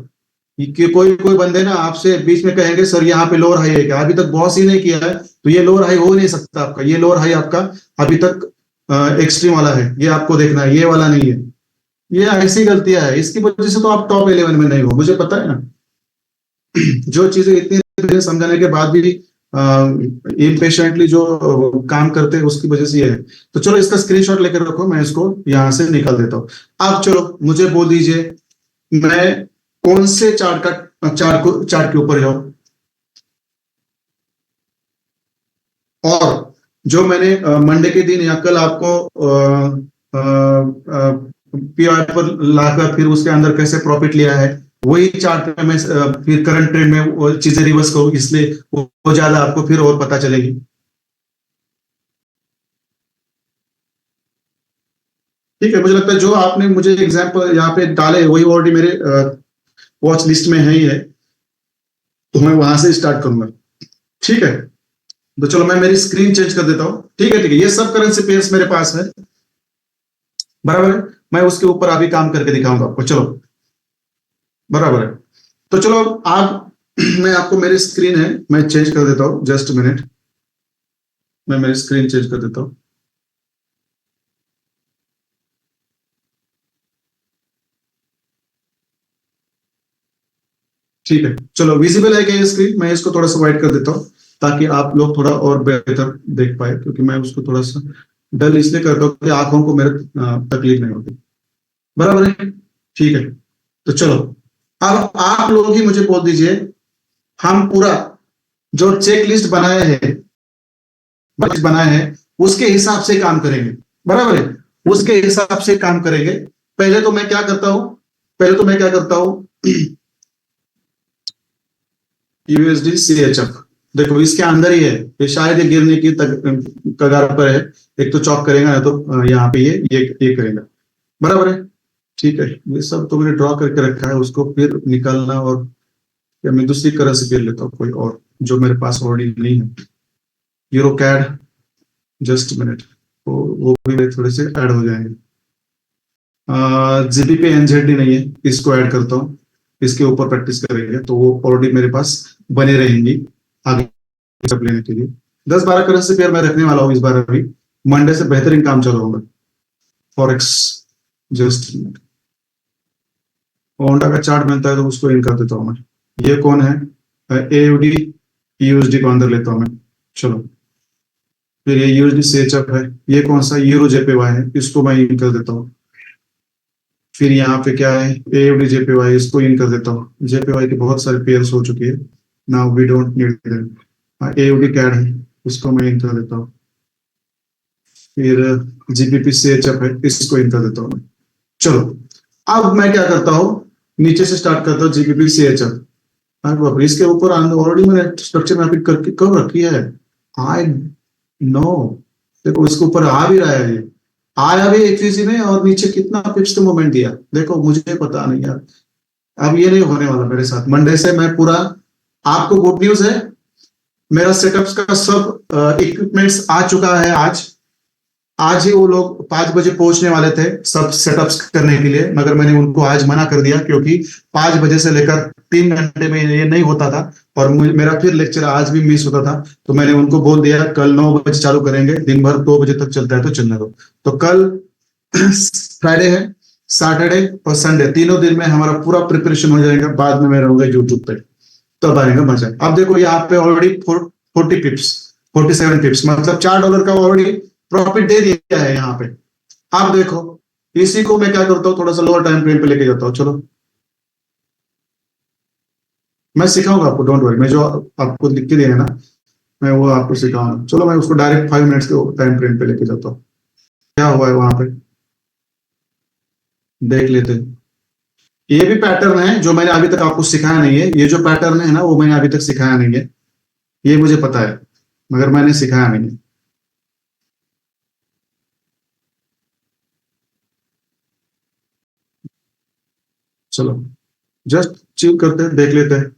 कि कोई कोई बंदे ना आपसे बीच में कहेंगे सर यहाँ पे लोअर हाई है क्या, अभी तक बॉस ही नहीं किया है, तो ये लोअर हाई हो नहीं सकता आपका, ये लोअर हाई आपका अभी तक एक्सट्रीम वाला है, ये आपको देखना है, ये वाला नहीं है। ये ऐसी गलतियां है, इसकी वजह से तो आप टॉप 11 में नहीं हो, मुझे पता है ना। जो चीजें इतनी देर समझाने के बाद भी इम्पेशेंटली जो काम करते हैं उसकी वजह से ये है। तो चलो इसका स्क्रीनशॉट लेकर रखो, मैं इसको यहां से निकाल देता हूँ। अब चलो मुझे बोल दीजिए, मैं कौन से चार्ट के ऊपर जाऊं, और जो मैंने मंडे के दिन या कल आपको पीआई पर लाकर फिर उसके अंदर कैसे प्रॉफिट लिया है, वही चार्ट पे मैं फिर करंट ट्रेंड में वो चीजें रिवर्स करूँ, इसलिए वो ज्यादा आपको फिर और पता चलेगी। ठीक है, मुझे लगता है जो आपने मुझे एग्जांपल यहाँ पे डाले वही ऑलरेडी मेरे वॉच लिस्ट में है ही है, तो मैं वहां से स्टार्ट करूंगा। ठीक है, तो चलो मैं मेरी स्क्रीन चेंज कर देता हूँ। ठीक है ठीक है, ये सब करेंसी पेयर्स मेरे पास है, बराबर है। मैं उसके ऊपर अभी काम करके दिखाऊंगा आपको, चलो बराबर है। तो चलो आप मैं आपको, मेरी स्क्रीन है, मैं चेंज कर देता हूँ, जस्ट मिनट, मैं मेरी स्क्रीन चेंज कर देता हूँ। ठीक है, चलो विजिबल है क्या ये स्क्रीन? मैं इसको थोड़ा सा वाइड कर देता हूँ ताकि आप लोग थोड़ा और बेहतर देख पाए, क्योंकि मैं उसको थोड़ा सा डल इसलिए करता हूँ कि आंखों को मेरे तकलीफ नहीं होती, बराबर है। ठीक है, तो चलो अब आप लोग ही मुझे बोल दीजिए, हम पूरा जो चेक लिस्ट बनाए हैं उसके हिसाब से काम करेंगे, बराबर है, उसके हिसाब से काम करेंगे। पहले तो मैं क्या करता हूं, यूएसडी सीएचएफ, देखो इसके अंदर ही है, ये शायद ये गिरने की कगार पर है। एक तो चॉक करेगा ना, तो यहाँ पे ये करेगा, बराबर है। ठीक है, ये सब तो मैंने ड्रॉ करके रखा है, उसको फिर निकालना, और या मैं दूसरी तरह से गिर लेता हूँ कोई और जो मेरे पास ऑलरेडी नहीं है। यूरो कैड, जस्ट मिनट, वो भी मेरे थोड़े से ऐड हो जाएंगे। जीबीपी एनजेडी नहीं है, इसको ऐड करता हूँ, इसके ऊपर प्रैक्टिस करेंगे तो वो ऑलरेडी मेरे पास बने रहेंगी आगे सब लेने के लिए। 10-12 करेंसी पेयर मैं रखने वाला हूँ इस बार, अभी मंडे से बेहतरीन काम चल रहा होगा फॉरेक्स। जस्ट होंडा का चार्ट मिलता है तो उसको इन कर देता हूँ मैं। ये कौन है? एयूडी यूएसडी को अंदर लेता हूँ मैं, चलो। फिर ये यूएसडी सीएचएफ है, ये कौन सा? यूरो जेपीवाई है, इसको मैं इन कर देता हूँ। फिर यहाँ पे क्या है? एयूडी जेपीवाई, इसको इन कर देता हूँ। जेपीवाई के बहुत सारे पेयर्स हो चुकी है, now we don't need them. AUD CAD है, उसको मैं इन कर देता हूँ। फिर जीबीपी सीएचएफ है, इसको इन कर देता हूँ। चलो अब मैं क्या करता हूँ, नीचे से स्टार्ट करता हूँ जीबीपी सीएचएफ। इसके ऊपर ऑलरेडी मैंने स्ट्रक्चर मैपिंग करके कब रखी है, आई नो। देखो इसके ऊपर आ भी रहा है, ये आया भी एक में, और नीचे कितना पिप्स का मूवमेंट दिया, देखो मुझे पता नहीं यार। अब ये नहीं होने वाला मेरे साथ, मंडे से मैं पूरा, आपको गुड न्यूज है, मेरा सेटअप्स का सब इक्विपमेंट्स आ चुका है। आज ही वो लोग 5 बजे पहुंचने वाले थे सब सेटअप्स करने के लिए, मगर मैंने उनको आज मना कर दिया, क्योंकि 5 बजे से लेकर 3 घंटे में ये नहीं होता था, और मेरा फिर लेक्चर आज भी मिस होता था। तो मैंने उनको बोल दिया कल 9 बजे चालू करेंगे, दिन भर 2 बजे तक चलता है तो चलने दो। तो कल फ्राइडे है, सैटरडे और संडे, तीनों दिन में हमारा पूरा प्रिपरेशन हो जाएगा, बाद में मैं रहूंगा यूट्यूब पे, तब आएगा मजा। अब देखो यहाँ पे ऑलरेडी 47 पिप्स, मतलब $4 का ऑलरेडी प्रॉफिट दे दिया है यहाँ पे। अब देखो इसी को मैं क्या करता हूँ, थोड़ा सा लोअर टाइम फ्रेम पे लेके जाता हूँ, चलो। मैं सिखाऊंगा आपको, डोंट वरी। मैं जो आपको लिख के दिया है ना, मैं वो आपको सिखाऊंगा। चलो मैं उसको डायरेक्ट 5 मिनट्स के टाइम फ्रेम पे लेके जाता हूँ। क्या हुआ है वहां पे, देख लेते हैं। ये भी पैटर्न है जो मैंने अभी तक आपको सिखाया नहीं है। ये जो पैटर्न है ना, वो मैंने अभी तक सिखाया नहीं है। ये मुझे पता है, मगर मैंने सिखाया नहीं है। चलो जस्ट चिल करते हैं, देख लेते हैं।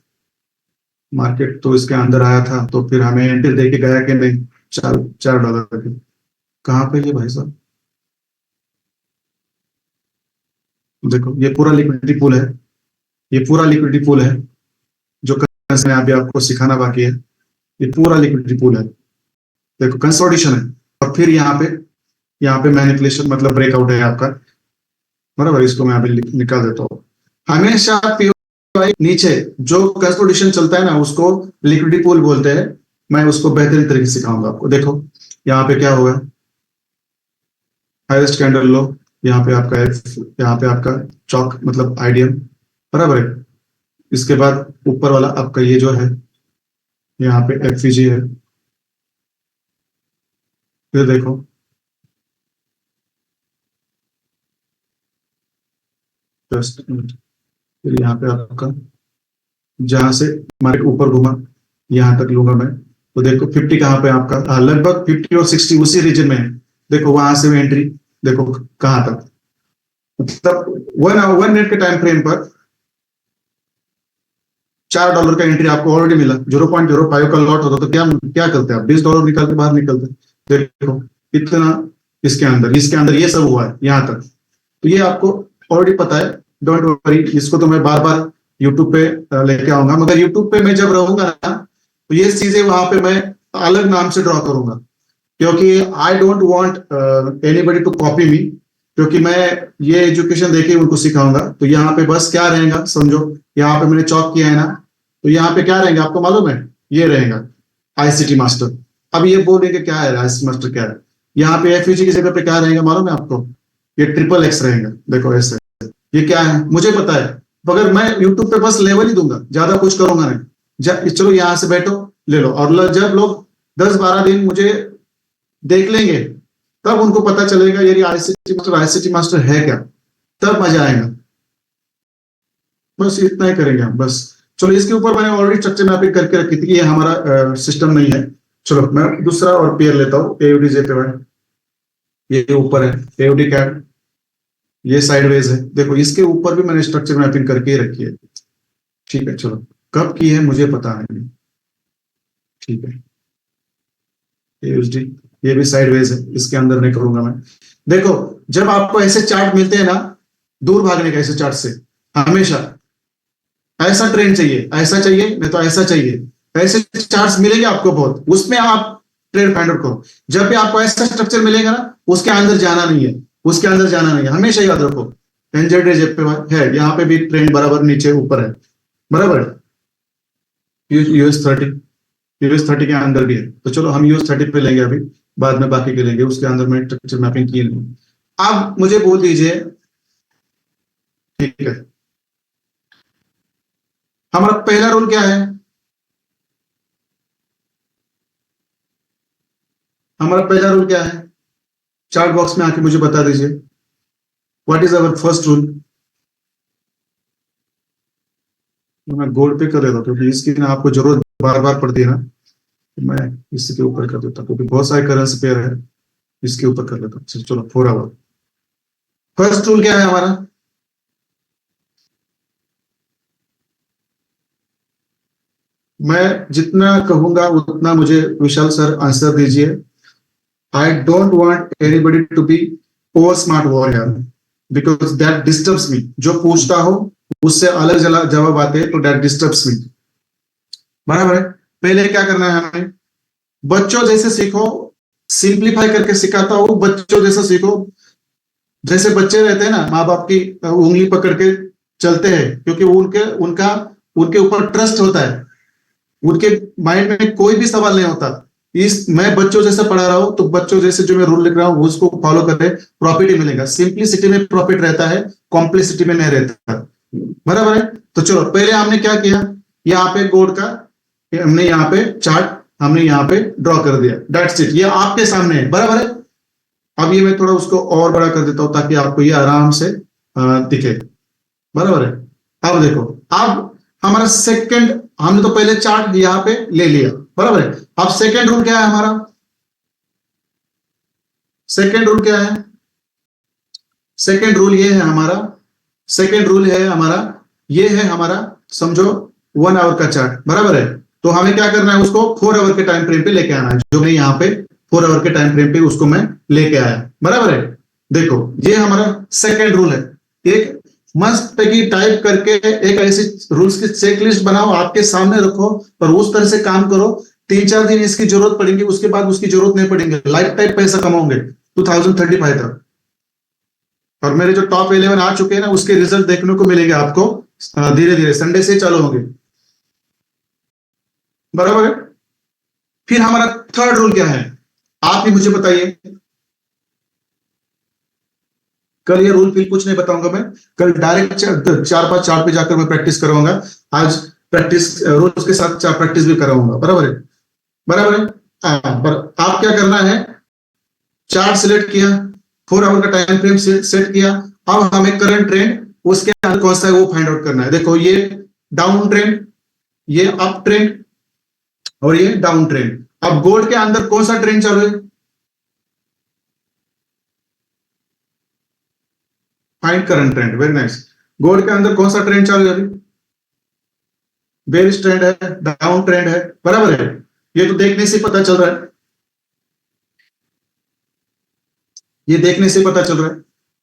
मार्केट तो इसके अंदर आया था, तो फिर हमें एंट्री दे के गया कि नहीं? $4 की। कहाँ पे ये भाई साहब? देखो ये पूरा लिक्विडिटी पूल है। ये पूरा लिक्विडिटी पूल है जो मैं अभी आपको सिखाना बाकी है। ये पूरा लिक्विडिटी पूल है। देखो कंसोलिडेशन है, और फिर यहाँ पे मैनिपुलेशन मतलब ब्रेकआउट है आपका। बराबर, इसको मैं अभी निकाल देता हूँ। हमेशा पीओआई नीचे जो कंसोलिडेशन चलता है ना, उसको लिक्विडिटी पूल बोलते हैं। मैं उसको बेहतरीन तरीके से सिखाऊंगा आपको। देखो यहाँ पे क्या होगा, हाईएस्ट कैंडल लो, यहाँ पे आपका यहाँ पे आपका चौक मतलब आइडियम, बराबर है। इसके बाद ऊपर वाला आपका ये जो है, यहाँ पे एफवीजी है। फिर देखो जस्ट, फिर यहाँ पे आपका जहां से मार्केट ऊपर घूमा, यहां तक लूंगा मैं। तो देखो 50 कहाँ पे आपका, लगभग 50 और 60 उसी रीजन में है। देखो वहां से एंट्री, देखो कहाँ तक, मतलब 1 मिनट के टाइम फ्रेम पर $4 का एंट्री आपको ऑलरेडी मिला। 0.05 का लॉट होता तो क्या क्या करते आप? $20 निकाल के बाहर निकलते। देखो इतना, इसके अंदर ये सब हुआ है यहाँ तक। तो ये आपको ऑलरेडी पता है, डोंट वरी। इसको तो मैं बार बार यूट्यूब पे लेके आऊंगा, मगर यूट्यूब पे मैं जब रहूंगा ना, तो ये चीजें वहां पे मैं अलग नाम से ड्रॉ करूंगा, क्योंकि I don't want anybody to copy me. क्योंकि मैं ये एजुकेशन देके उनको सिखाऊंगा। तो यहाँ पे बस क्या रहेगा समझो, यहाँ पे मैंने चॉक किया है ना, तो यहाँ पे क्या रहेंगे आपको मालूम है? ये रहेगा आईसीटी मास्टर। अब ये बोलेंगे क्या है आईसीटी मास्टर, क्या है? यहाँ पे एफयूजी की जगह पे क्या रहेगा मालूम है आपको? ये XXX रहेगा। देखो ऐसे, ये क्या है मुझे पता है, मगर मैं यूट्यूब पे बस लेवल ही दूंगा, ज्यादा कुछ करूंगा नहीं। जब चलो यहाँ से बैठो, ले लो, और जब लोग 10-12 दिन मुझे देख लेंगे, तब उनको पता चलेगा ये आईसीटी मास्टर है क्या, तब मजा आएगा। बस इतना ही करेंगे हम बस। चलो इसके ऊपर मैंने ऑलरेडी स्ट्रक्चर मैपिंग करके रखी थी कि ये हमारा सिस्टम नहीं है। चलो मैं दूसरा और पेयर लेता हूँ, एयूडी जेपी। ये ऊपर है एयूडी कैट, ये साइडवेज है। देखो इसके ऊपर भी मैंने स्ट्रक्चर मैपिंग करके ही रखी है। ठीक है, चलो कब की है मुझे पता नहीं। ठीक है, यूएसडी, ये भी साइडवेज है, इसके अंदर नहीं करूंगा मैं। देखो जब आपको ऐसे चार्ट मिलते हैं ना, दूर भागने का ऐसे चार्ट से। हमेशा ऐसा ट्रेंड चाहिए, ऐसा चाहिए, नहीं तो ऐसा चाहिए। ऐसे चार्ट्स मिलेंगे आपको बहुत, उसमें आप ट्रेड फाइंड आउट करो। जब भी आपको ऐसा स्ट्रक्चर मिलेगा ना, उसके अंदर जाना नहीं है, उसके अंदर जाना नहीं है, हमेशा याद रखो। एनजेड पे है, यहाँ पे भी ट्रेंड बराबर नीचे ऊपर है, बराबर। US 30, US 30 के अंदर भी है। तो चलो हम US 30 पे लेंगे अभी, बाद में बाकी के लेंगे। उसके अंदर मैं स्ट्रक्चर मैपिंग की नहीं। अब मुझे बोल दीजिए, ठीक है, हमारा पहला रूल क्या है? हमारा पहला रूल क्या है? चार्ट बॉक्स में आके मुझे बता दीजिए, what is our first rule? मैं गोल्ड पे कर देता हूँ, क्योंकि इसकी ना आपको जरूरत बार बार पड़ती है ना, तो मैं इसके ऊपर कर देता हूँ, क्योंकि बहुत सारे करेंसी पेयर है। इसके ऊपर कर लेता हूँ। चलो 4 आवर। फर्स्ट रूल क्या है हमारा? मैं जितना कहूंगा उतना मुझे विशाल सर आंसर दीजिए। I don't want anybody to be over smart warrior, because that disturbs me. जो पूछता हो उससे अलग जवाब आते हैं, तो दैट डिस्टर्ब्स मी। बराबर है। पहले क्या करना है हमें? बच्चों जैसे सीखो, सिंप्लीफाई करके सिखाता हूं, बच्चों जैसा सीखो। जैसे बच्चे रहते हैं ना, माँ बाप की उंगली पकड़ के चलते हैं, क्योंकि उनके ऊपर ट्रस्ट होता है। उनके माइंड में कोई भी सवाल नहीं होता। इस मैं बच्चों जैसे पढ़ा रहा हूं, तो बच्चों जैसे जो मैं रूल लिख रहा हूं उसको फॉलो करें, प्रॉफिट ही मिलेगा। सिंप्लिसिटी में प्रॉफिट रहता है, कॉम्प्लेक्सिटी में नहीं रहता। बराबर है। तो चलो पहले हमने क्या किया, यहाँ पे गोल्ड का हमने यहाँ पे चार्ट हमने यहाँ पे ड्रॉ कर दिया, दैट्स इट, ये आपके सामने है, बराबर है। अब ये मैं थोड़ा उसको और बड़ा कर देता हूं ताकि आपको ये आराम से दिखे, बराबर है। अब देखो, अब हमारा सेकंड, हमने तो पहले चार्ट यहाँ पे ले लिया, बराबर है। अब सेकंड रूल क्या है हमारा, सेकंड रूल क्या है, सेकंड रूल ये है हमारा, सेकंड रूल है हमारा, ये है हमारा, समझो 1 आवर का चार्ट, बराबर है। तो हमें क्या करना है, उसको 4 आवर के टाइम फ्रेम पे लेके आना है, जो मैं यहाँ पे 4 आवर के टाइम फ्रेम पे उसको मैं लेके आया, बराबर है। देखो ये हमारा सेकंड रूल है, एक मस्त की टाइप करके एक ऐसी रूल्स की चेकलिस्ट बनाओ, आपके सामने रखो और उस तरह से काम करो। 3-4 दिन इसकी जरूरत पड़ेगी, उसके बाद उसकी जरूरत नहीं पड़ेगी, लाइफ टाइम पैसा कमाओगे 2035 तक। और मेरे जो टॉप 11 आ चुके हैं ना, उसके रिजल्ट देखने को मिलेंगे आपको धीरे धीरे, संडे से चालू होंगे, बराबर है। फिर हमारा थर्ड रूल क्या है, आप ही मुझे बताइए। कल ये रूल फिर कुछ नहीं बताऊंगा मैं, कल डायरेक्ट 4-5 चार्ट पे जाकर मैं प्रैक्टिस करवाऊंगा। आज प्रैक्टिस रूल्स के साथ प्रैक्टिस भी कराऊंगा, बराबर है, बराबर है। आप क्या करना है, चार्ट सिलेक्ट किया, 4 आवर का टाइम फ्रेम सेट किया, अब हमें करंट ट्रेंड उसके अंदर कौन सा है वो फाइंड आउट करना है। देखो ये डाउन ट्रेंड, ये अप ट्रेंड और ये डाउन ट्रेंड। अब गोल्ड के अंदर कौन सा ट्रेंड चालू है, find current trend, very nice. Gold के अंदर कौन सा ट्रेंड चालू है अभी, बेरिश ट्रेंड है, डाउन ट्रेंड है, बराबर है। ये तो देखने से पता चल रहा है, ये देखने से पता चल रहा है,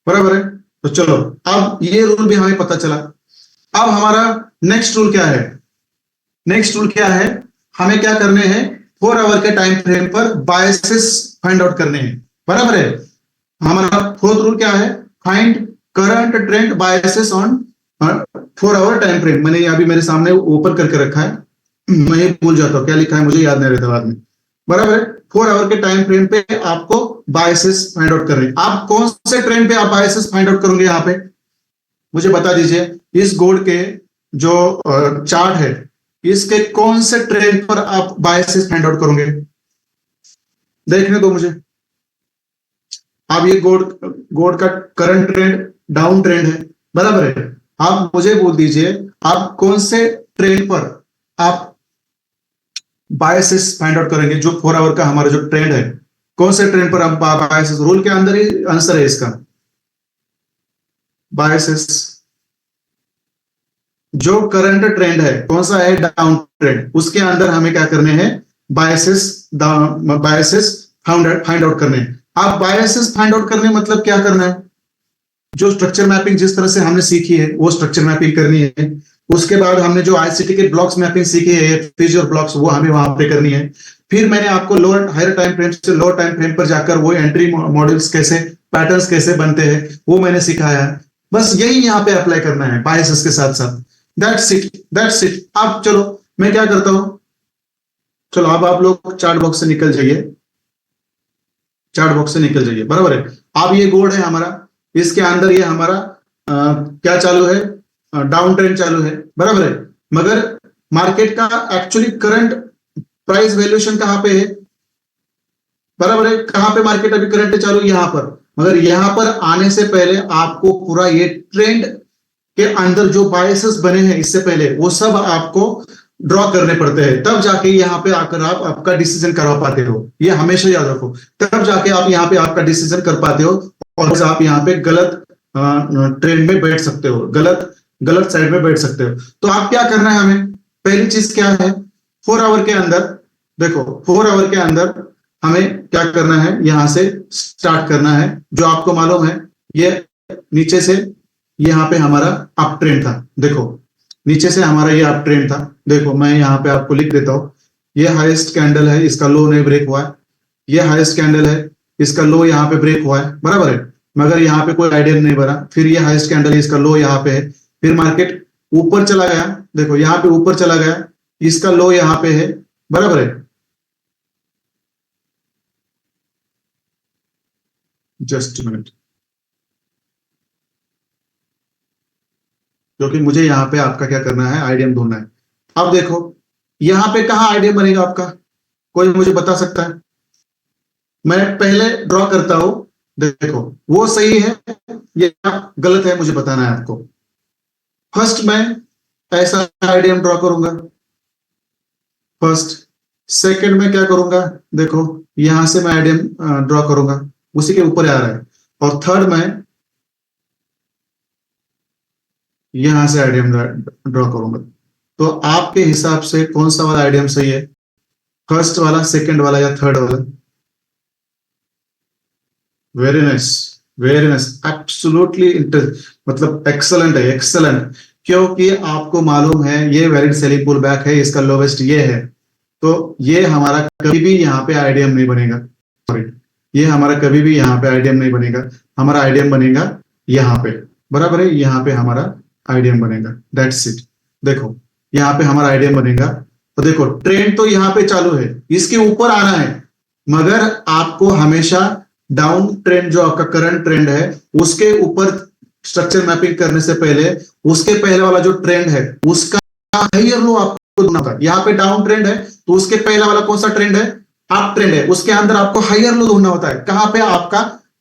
बराबर है। तो चलो अब ये रूल भी हमें पता चला। अब हमारा नेक्स्ट रूल क्या है, नेक्स्ट रूल क्या है, हमें क्या करने हैं, 4 आवर के टाइम फ्रेम पर बायसेस फाइंड आउट करने हैं, बराबर है। हमारा फोर्थ रूल क्या है, find current trend biases on 4 hour time frame. मैंने अभी मेरे सामने ओपन करके रखा है, मैं ये भूल जाता हूँ क्या लिखा है, मुझे याद नहीं रहता बाद में, बराबर है। 4 आवर के टाइम फ्रेम पे आपको बायसेस फाइंड आउट कर रहे हैं। आप कौन से ट्रेंड पे आप बायसेस फाइंड आउट करोगे, यहाँ पे मुझे बता दीजिए। इस गोल्ड के जो चार्ट है, इसके कौन से ट्रेंड पर आप बायसेस फाइंड आउट करोगे, देखने दो मुझे। अब ये गोल्ड, गोल्ड का करंट ट्रेंड डाउन ट्रेंड है, बराबर है। आप मुझे बोल दीजिए, आप कौन से ट्रेंड पर आप बायसेस फाइंड आउट करेंगे, जो 4 आवर का हमारा जो ट्रेंड है, कौन से ट्रेंड पर आप बायसेस, रूल के अंदर ही आंसर है इसका, बायसेस। जो करंट ट्रेंड है कौन सा है, डाउन ट्रेंड, उसके अंदर हमें क्या करने हैं, बायसेस, बायसेस फाइंड आउट करने हैं। आप बायसेस फाइंड आउट करने मतलब क्या करना है, जो स्ट्रक्चर मैपिंग जिस तरह से हमने सीखी है वो स्ट्रक्चर मैपिंग करनी है। उसके बाद हमने जो आईसीटी के ब्लॉक्स मैपिंग सीखी है, फीचर ब्लॉक्स, वो हमें वहां पे करनी है। फिर मैंने आपको लोअर हायर टाइम फ्रेम से लोअर टाइम फ्रेम पर जाकर वो एंट्री मॉडल्स कैसे, पैटर्न्स कैसे बनते हैं, वो मैंने सिखाया है। बस यही यहाँ पे अप्लाई करना है बायसेस के साथ साथ, दैट्स इट, दैट्स इट। अब चलो मैं क्या करता हूँ, चलो अब आप लोग चार्ट बॉक्स से निकल जाइए, चार्ट बॉक्स से निकल जाइए, बराबर है। अब ये गोल्ड है हमारा, इसके अंदर ये हमारा क्या चालू है, डाउन ट्रेंड चालू है, बराबर है। मगर मार्केट का एक्चुअली करंट प्राइस वैल्यूएशन कहां पे है, बराबर है। कहां पे मार्केट अभी करंट चालू है, यहां पर। मगर यहां पर आने से पहले आपको पूरा ये ट्रेंड के अंदर जो बायसेस बने हैं इससे पहले, वो सब आपको ड्रॉ करने पड़ते हैं, तब जाके यहाँ पे आकर आप आपका डिसीजन करवा पाते हो। ये हमेशा याद रखो, तब जाके आप यहाँ पे आपका डिसीजन कर पाते हो, और आप यहाँ पे गलत ट्रेंड में बैठ सकते हो, गलत गलत साइड में बैठ सकते हो। तो आप क्या करना है, हमें पहली चीज क्या है, 4 आवर के अंदर, देखो 4 आवर के अंदर हमें क्या करना है, यहां से स्टार्ट करना है। जो आपको मालूम है, ये नीचे से यहाँ पे हमारा अप ट्रेंड था, देखो नीचे से हमारा ये अप ट्रेंड था। देखो मैं यहाँ पे आपको लिख देता हूँ, ये हाईएस्ट कैंडल है, इसका लो नहीं ब्रेक हुआ है, ये हाईएस्ट कैंडल है, इसका लो यहाँ पे ब्रेक हुआ है, बराबर है। मगर यहाँ पे कोई आइडियल नहीं बना, फिर ये हाईएस्ट कैंडल है, इसका लो यहाँ पे है, फिर मार्केट ऊपर चला गया, देखो यहाँ पे ऊपर चला गया, इसका लो यहाँ पे है, बराबर है। जस्ट मिनट, क्योंकि मुझे यहाँ पे आपका क्या करना है, आइडियम ढूंढना है। अब देखो यहां पे कहाँ आइडियम बनेगा आपका, कोई मुझे बता सकता है? मैं पहले ड्रॉ करता हूं, देखो वो सही है या गलत है मुझे बताना है आपको। फर्स्ट मैं ऐसा आइडियम ड्रॉ करूंगा, फर्स्ट। सेकंड में क्या करूंगा, देखो यहां से मैं आइडियम ड्रॉ करूंगा, उसी के ऊपर आ रहा है। और थर्ड में यहां से आइडियम ड्रॉ करूंगा। तो आपके हिसाब से कौन सा वाला आइडियम सही है, फर्स्ट वाला, सेकंड वाला या थर्ड वाला? Very nice, very nice, absolutely मतलब एक्सलेंट है, एक्सलेंट। क्योंकि आपको मालूम है ये वैलिड सेलिंग पुल बैक है, इसका लोवेस्ट ये है, तो ये हमारा कभी भी यहाँ पे आइडियम नहीं बनेगा, सॉरी, ये हमारा कभी भी यहाँ पे आइडियम नहीं बनेगा। हमारा आइडियम बनेगा यहाँ पे, बराबर है, यहाँ पे हमारा आइडियम बनेगा, दैट्स इट। देखो यहाँ पे हमारा आइडियम बनेगा। तो देखो ट्रेंड तो यहाँ पे चालू है, इसके ऊपर आना है, मगर आपको हमेशा डाउन ट्रेंड जो आपका करंट ट्रेंड है उसके ऊपर स्ट्रक्चर मैपिंग करने से पहले उसके पहले वाला जो ट्रेंड है उसका हायर लो आपको ढूंढना होता है। यहाँ पे डाउन ट्रेंड है तो उसके पहला वाला कौन सा ट्रेंड है, अप ट्रेंड है, उसके अंदर आपको हायर लो ढूंढना होता है। कहां पे आपका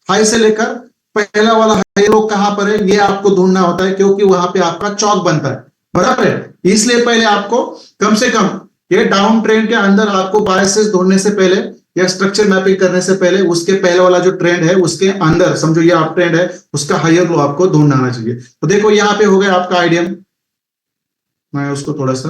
हाई से लेकर पहला वाला हायर लो कहां पर है ये आपको ढूंढना होता है, क्योंकि वहां पे आपका चौक बनता है, बराबर है। इसलिए पहले आपको कम से कम ये डाउन ट्रेंड के अंदर आपको बायसेस ढूंढने से पहले या स्ट्रक्चर मैपिंग करने से पहले उसके पहले वाला जो ट्रेंड है उसके अंदर समझो ये अप ट्रेंड है, उसका हायर लो आपको ढूंढना आना चाहिए। तो देखो यहाँ पे हो गया आपका आइडियम, मैं उसको थोड़ा सा,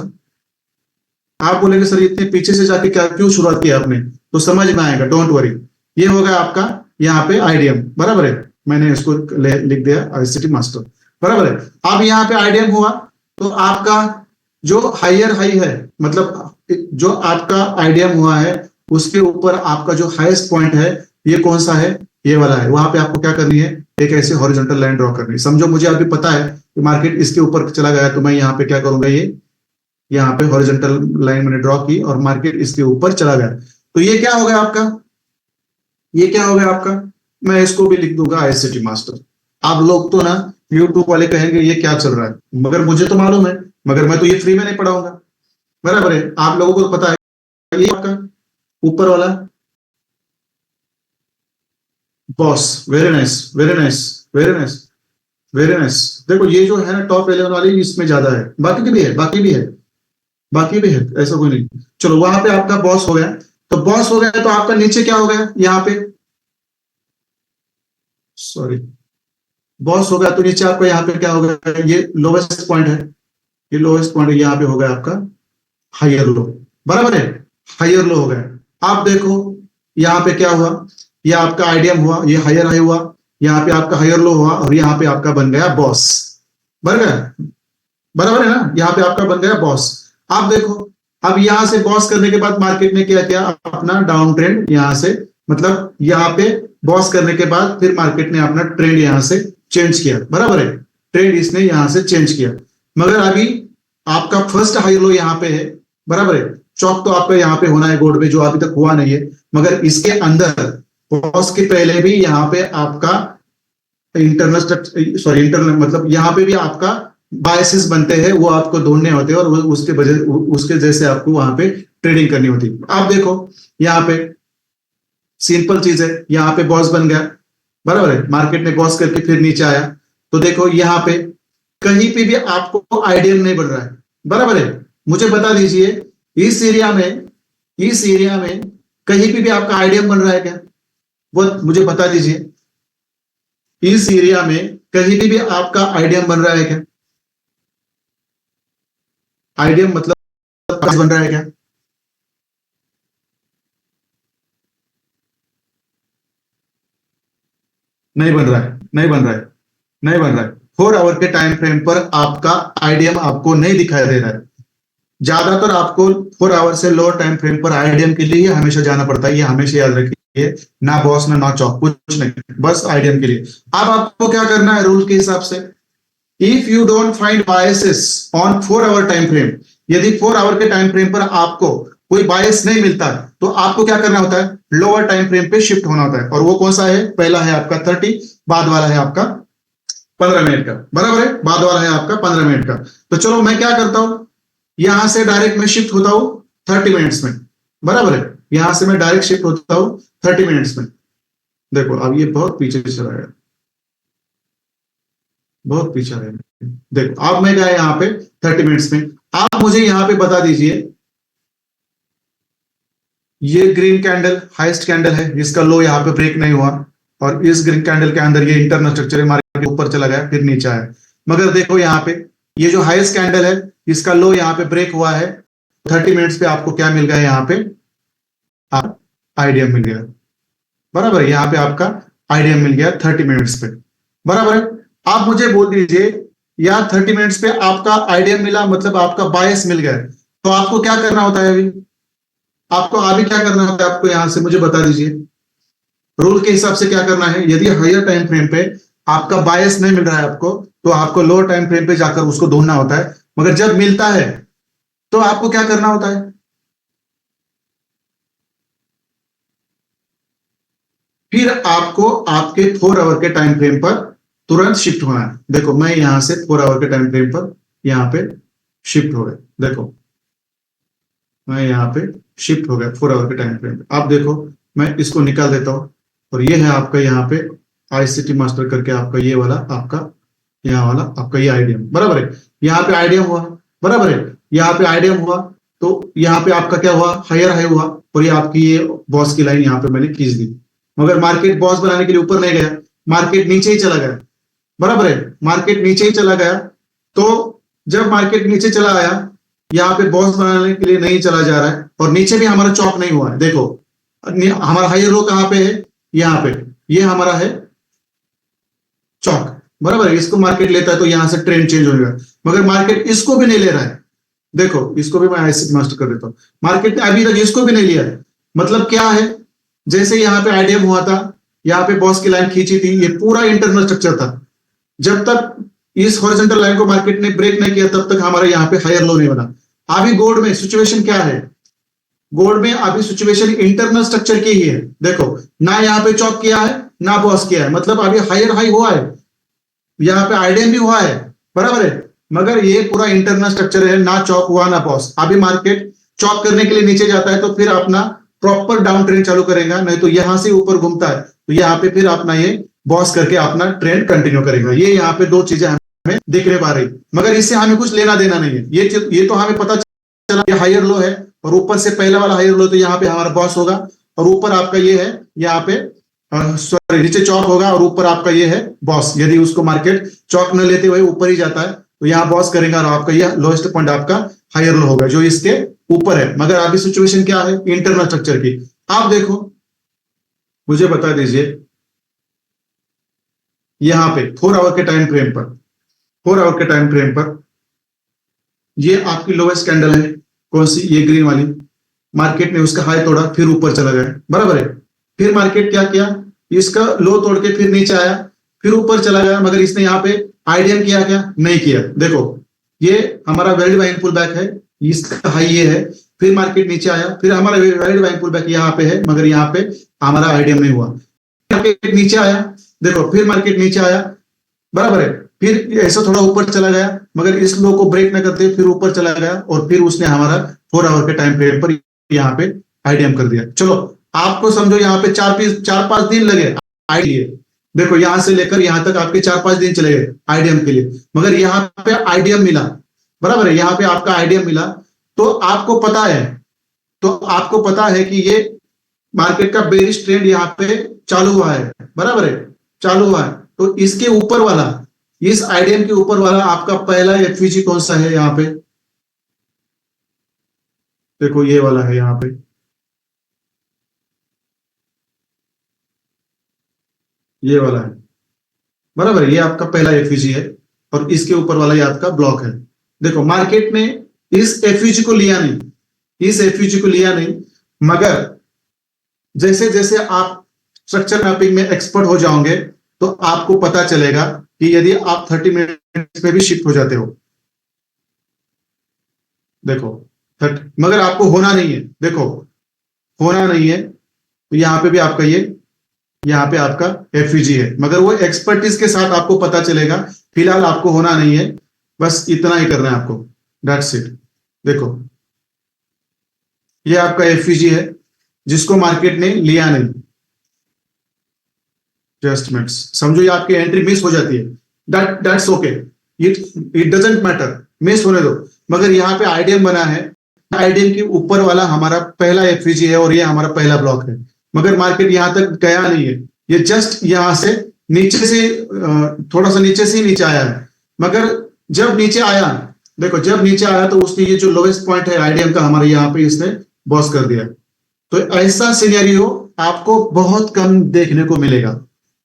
आप बोलेंगे सर इतने पीछे से जाके क्या क्यों शुरुआत किया आपने, तो समझ में आएगा, डोंट वरी। ये होगा आपका यहाँ पे आइडियम, बराबर है, मैंने इसको लिख दिया आईसीटी मास्टर, बराबर है। अब यहाँ पे आइडियम हुआ तो आपका जो हायर हाई है, मतलब जो आपका आइडियम हुआ है उसके ऊपर आपका जो हाईएस्ट पॉइंट है ये कौन सा है, ये वाला है। वहां पे आपको क्या करनी है, एक ऐसे हॉरिजॉन्टल लाइन ड्रॉ करनी है। समझो मुझे अभी पता है कि मार्केट इसके ऊपर चला गया तो मैं यहाँ पे क्या करूंगा, ये यहाँ पे हॉरिजॉन्टल लाइन मैंने ड्रॉ की और मार्केट इसके ऊपर चला गया, तो ये क्या हो गया आपका, ये क्या हो गया आपका, मैं इसको भी लिख दूंगा आईसीटी मास्टर। आप लोग तो ना यूट्यूब वाले कहेंगे ये क्या चल रहा है, मगर मुझे तो मालूम है, मगर मैं तो ये फ्री में नहीं पढ़ाऊंगा, बराबर है। आप लोगों को पता है ये आपका ऊपर वाला boss, very nice, very nice, very nice, very nice. देखो ये जो है ना टॉप 11 वाली इसमें ज्यादा है, बाकी की भी है, बाकी भी है, बाकी भी है, ऐसा कोई नहीं। चलो वहां पे आपका बॉस हो गया, तो बॉस हो गया तो आपका नीचे क्या हो गया यहाँ पे, सॉरी, बॉस हो गया तो नीचे आपका यहाँ पे क्या हो गया, ये लोवेस्ट पॉइंट है, ये लोवेस्ट पॉइंट यहाँ पे हो गया आपका हायर लो, बराबर है, हायर लो हो गया। आप देखो यहाँ पे क्या हुआ, ये आपका आइडियम हुआ, ये हायर हाई हुआ, यहाँ पे आपका हायर लो हुआ और यहाँ पे आपका बन गया बॉस, बन गया, बराबर है ना, यहाँ पे आपका बन गया बॉस। आप देखो अब यहां से बॉस करने के बाद मार्केट ने क्या किया, अपना डाउन ट्रेंड यहां से, मतलब यहाँ पे बॉस करने के बाद फिर मार्केट ने अपना ट्रेंड यहां से चेंज किया, बराबर है, ट्रेंड इसने यहां से चेंज किया। मगर अभी आपका फर्स्ट हाई लो यहाँ पे है, बराबर है, चौक तो आपका यहाँ पे होना है गोल्ड में जो अभी तक हुआ नहीं है, मगर इसके अंदर बॉस के पहले भी यहाँ पे आपका इंटरनल, सॉरी इंटरनल मतलब यहाँ पे भी आपका बायसेस बनते हैं, वो आपको ढूंढने होते हैं और उसके वजह उसके जैसे आपको वहां पे ट्रेडिंग करनी होती है। आप देखो यहाँ पे सिंपल चीज है, यहाँ पे बॉस बन गया, बराबर है, मार्केट ने बॉस करके फिर नीचे आया, तो देखो यहाँ पे कहीं पे भी आपको आइडियम नहीं बन रहा है, बराबर है। मुझे बता दीजिए इस एरिया में, इस एरिया में कहीं पे भी आपका आइडियम बन रहा है क्या, वो मुझे बता दीजिए, इस एरिया में कहीं भी आपका आइडियम बन रहा है क्या, आइडियम मतलब बन रहा है क्या, नहीं बन रहा है, नहीं बन रहा है, नहीं बन रहा है। 4 आवर के टाइम फ्रेम पर आपका आइडियम आपको नहीं दिखाई दे रहा है। ज्यादातर आपको 4 आवर से लोअर टाइम फ्रेम पर आइडियम के लिए हमेशा जाना पड़ता है, ये हमेशा याद रखिए, ना बॉस ना चौक, कुछ नहीं, बस आइडियम के लिए। अब आपको क्या करना है रूल के हिसाब से, if you don't find biases on 4 hour time frame, यदि 4 आवर के टाइम फ्रेम पर आपको कोई बायस नहीं मिलता तो आपको क्या करना होता है, लोअर टाइम फ्रेम पे शिफ्ट होना होता है। और वो कौन सा है, पहला है आपका 30, बाद वाला है आपका 15 मिनट का, बराबर है, बाद वाला है आपका 15 मिनट का। तो चलो मैं क्या करता हूं, यहां से डायरेक्ट मैं शिफ्ट होता हूं 30 मिनट्स में, बराबर है। यहां से मैं डायरेक्ट शिफ्ट होता हूं 30 मिनट्स में। देखो अब ये बहुत पीछे चला गया, बहुत पीछे है। देखो अब मैं गया यहाँ पे 30 मिनट्स में। आप मुझे यहाँ पे बता दीजिए, ये ग्रीन कैंडल हाईएस्ट कैंडल है, इसका लो यहाँ पे ब्रेक नहीं हुआ, और इस ग्रीन कैंडल के अंदर ये इंटरनल स्ट्रक्चर मार्केट ऊपर चला गया फिर नीचे आया। मगर देखो यहाँ पे ये जो हाईएस्ट कैंडल है इसका लो यहाँ पे ब्रेक हुआ है। 30 मिनट्स पे आपको क्या मिल गया यहाँ पे, आप आइडिया मिल गया, बराबर है। यहाँ पे आपका आइडिया मिल गया 30 मिनट्स पे, बराबर है। आप मुझे बोल दीजिए यार 30 मिनट्स पे आपका आइडिया मिला, मतलब आपका बायस मिल गया, तो आपको क्या करना होता है अभी, आपको अभी क्या करना होता है, आपको यहां से मुझे बता दीजिए रूल के हिसाब से क्या करना है। यदि हायर टाइम फ्रेम पे आपका बायस नहीं मिल रहा है आपको, तो आपको लोअर टाइम फ्रेम पे जाकर उसको ढूंढना होता है। मगर जब मिलता है तो आपको क्या करना होता है, फिर आपको आपके 4 आवर के टाइम फ्रेम पर तुरंत शिफ्ट होना है। देखो मैं यहां से 4 आवर के टाइम फ्रेम पर यहां पे शिफ्ट हो गए, देखो मैं यहाँ पे शिफ्ट हो गया 4 आवर के टाइम फ्रेम पे। आप देखो मैं इसको निकाल देता हूँ, और ये है आपका यहाँ पे आईसीटी मास्टर करके आपका ये वाला आपका यहाँ वाला आपका ये आईडीएम, बराबर है। यहाँ पे आईडीएम हुआ, बराबर है, यहाँ पे आईडीएम हुआ, तो यहाँ पे आपका क्या हुआ, हायर हाई हुआ, और ये आपकी ये बॉस की लाइन यहाँ पे मैंने खींच दी। मगर मार्केट बॉस बनाने के लिए ऊपर नहीं गया, मार्केट नीचे ही चला गया, बराबर है, मार्केट नीचे ही चला गया। तो जब मार्केट नीचे चला आया, यहाँ पे बॉस बनाने के लिए नहीं चला जा रहा है, और नीचे भी हमारा चौक नहीं हुआ है। देखो हमारा हायर लो कहाँ पे है, यहाँ पे, ये हमारा है चौक, बराबर है। इसको मार्केट लेता है तो यहां से ट्रेंड चेंज हो जाएगा, मगर मार्केट इसको भी नहीं ले रहा है। देखो इसको भी मैं ऐसे मास्टर कर देता हूं, मार्केट ने अभी तक इसको भी नहीं लिया है। मतलब क्या है, जैसे यहाँ पे आईडीएम हुआ था, यहाँ पे बॉस की लाइन खींची थी, ये पूरा इंटरनल स्ट्रक्चर था। जब तक इस हॉरिजॉन्टल लाइन को मार्केट ने ब्रेक नहीं किया तब तक हमारा यहाँ पे हायर लो नहीं बना। अभी गोल्ड में सिचुएशन क्या है, गोल्ड में अभी सिचुएशन इंटरनल स्ट्रक्चर की ही है। देखो ना यहाँ पे चौक किया है ना बॉस किया है, मतलब अभी हायर हाई हुआ है, यहाँ पे आईडीएम भी हुआ है, बराबर है, मगर ये पूरा इंटरनल स्ट्रक्चर है, ना चौक हुआ ना बॉस। अभी मार्केट चौक करने के लिए नीचे जाता है तो फिर अपना प्रॉपर डाउन ट्रेंड चालू करेगा, नहीं तो यहां से ऊपर घूमता है तो यहाँ पे फिर अपना ये बॉस करके अपना ट्रेंड कंटिन्यू करेगा। ये यहाँ पे दो चीजें हमें देखने पा रही, मगर इससे हमें कुछ लेना देना नहीं है। ये तो हमें पता चला ये हायर लो है, और ऊपर से पहला वाला हायर लो तो यहाँ पे हमारा बॉस होगा, और ऊपर आपका ये है यहाँ पे सॉरी नीचे चौक होगा, और ऊपर आपका ये है बॉस। यदि उसको मार्केट चौक न लेते हुए ऊपर ही जाता है तो यहाँ बॉस करेगा, और आपका ये लोएस्ट पॉइंट आपका हायर लो होगा जो इसके ऊपर है। मगर अभी सिचुएशन क्या है इंटरनल स्ट्रक्चर की, आप देखो मुझे बता दीजिए यहाँ पे 4 आवर के टाइम फ्रेम पर, 4 आवर के टाइम फ्रेम पर ये आपकी लोएस्ट कैंडल है, कौन सी, ये ग्रीन वाली। मार्केट ने उसका हाई तोड़ा फिर ऊपर चला गया, बराबर है। फिर मार्केट क्या किया, इसका लो तोड़ के फिर नीचे आया, फिर ऊपर चला गया, मगर इसने यहाँ पे आईडीएम किया क्या, नहीं किया। देखो ये हमारा वैलिड बाइंग पुल बैक है, इसका हाई ये है, फिर मार्केट नीचे आया, फिर हमारा वैलिड बाइंग पुल बैक यहाँ पे है, मगर यहाँ पे हमारा आईडीएम नहीं हुआ। मार्केट नीचे आया, देखो फिर मार्केट नीचे आया, बराबर है, फिर ऐसा थोड़ा ऊपर चला गया, मगर इस लो को ब्रेक न करते फिर ऊपर चला गया, और फिर उसने हमारा 4 आवर के टाइम फ्रेम पर यहाँ पे आईडीएम कर दिया। चलो आपको समझो यहाँ पे 4-5 दिन लगे आईडीएम, देखो यहां से लेकर यहां तक आपके 4-5 दिन चले गए आईडीएम के लिए, मगर यहाँ पे आईडीएम मिला, बराबर है, यहाँ पे आपका आईडीएम मिला। तो आपको पता है, तो आपको पता है कि ये मार्केट का बेरिश ट्रेंड यहाँ पे चालू हुआ है, बराबर है, चालू हुआ है। तो इसके ऊपर वाला, इस आईडीएम के ऊपर वाला आपका पहला एफवीजी कौन सा है, यहाँ पे देखो ये वाला है, यहाँ पे ये वाला है, बराबर है, ये आपका पहला एफयूजी है, और इसके ऊपर वाला ये आपका ब्लॉक है। देखो मार्केट ने इस एफयूजी को लिया नहीं, इस एफयूजी को लिया नहीं, मगर जैसे जैसे आप स्ट्रक्चर मैपिंग में एक्सपर्ट हो जाओगे तो आपको पता चलेगा कि यदि आप 30 मिनट्स में भी शिफ्ट हो जाते हो, देखो 30, मगर आपको होना नहीं है, देखो होना नहीं है, तो यहाँ पे भी आपका ये यहाँ पे आपका एफयूजी है, मगर वो एक्सपर्टीज के साथ आपको पता चलेगा। फिलहाल आपको होना नहीं है, बस इतना ही करना है आपको, दैट्स इट। देखो ये आपका एफवीजी है जिसको मार्केट ने लिया नहीं, एडजस्टमेंट्स समझो, ये आपकी एंट्री मिस हो जाती है, that's okay, it it doesn't matter, miss होने दो। मगर यहाँ पे आईडीएम बना है, आईडीएम के ऊपर वाला हमारा पहला एफवीजी है और ये हमारा पहला ब्लॉक है, मगर मार्केट यहाँ तक गया नहीं है, ये जस्ट यहाँ से नीचे से थोड़ा सा नीचे से ही नीचे आया है। मगर जब नीचे आया, देखो जब नीचे आया तो उसने ये जो लोवेस्ट पॉइंट है आईडीएम का हमारे यहाँ पे इसने बॉस कर दिया। तो ऐसा सिनेरियो आपको बहुत कम देखने को मिलेगा।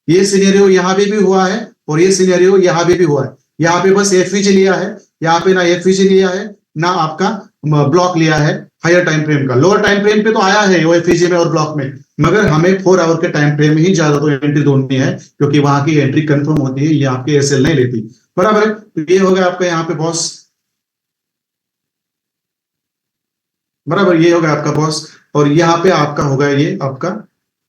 ये सिनेरियो यहाँ पे भी हुआ है और ये सिनेरियो यहाँ पे भी हुआ है। यहाँ पे बस एफवीजी लिया है, यहाँ पे ना एफवीजी लिया है ना आपका ब्लॉक लिया है हायर टाइम फ्रेम का। लोअर टाइम फ्रेम पे तो आया है वो एफवीजी में और ब्लॉक में, मगर हमें 4 आवर के टाइम फ्रेम में ही ज्यादा तो एंट्री ढूंढनी है क्योंकि वहां की एंट्री कंफर्म होती है, ये आपकी एसएल नहीं लेती। बराबर है, तो ये हो गया आपका यहाँ पे बॉस, बराबर, ये होगा आपका बॉस। और यहाँ पे आपका होगा ये आपका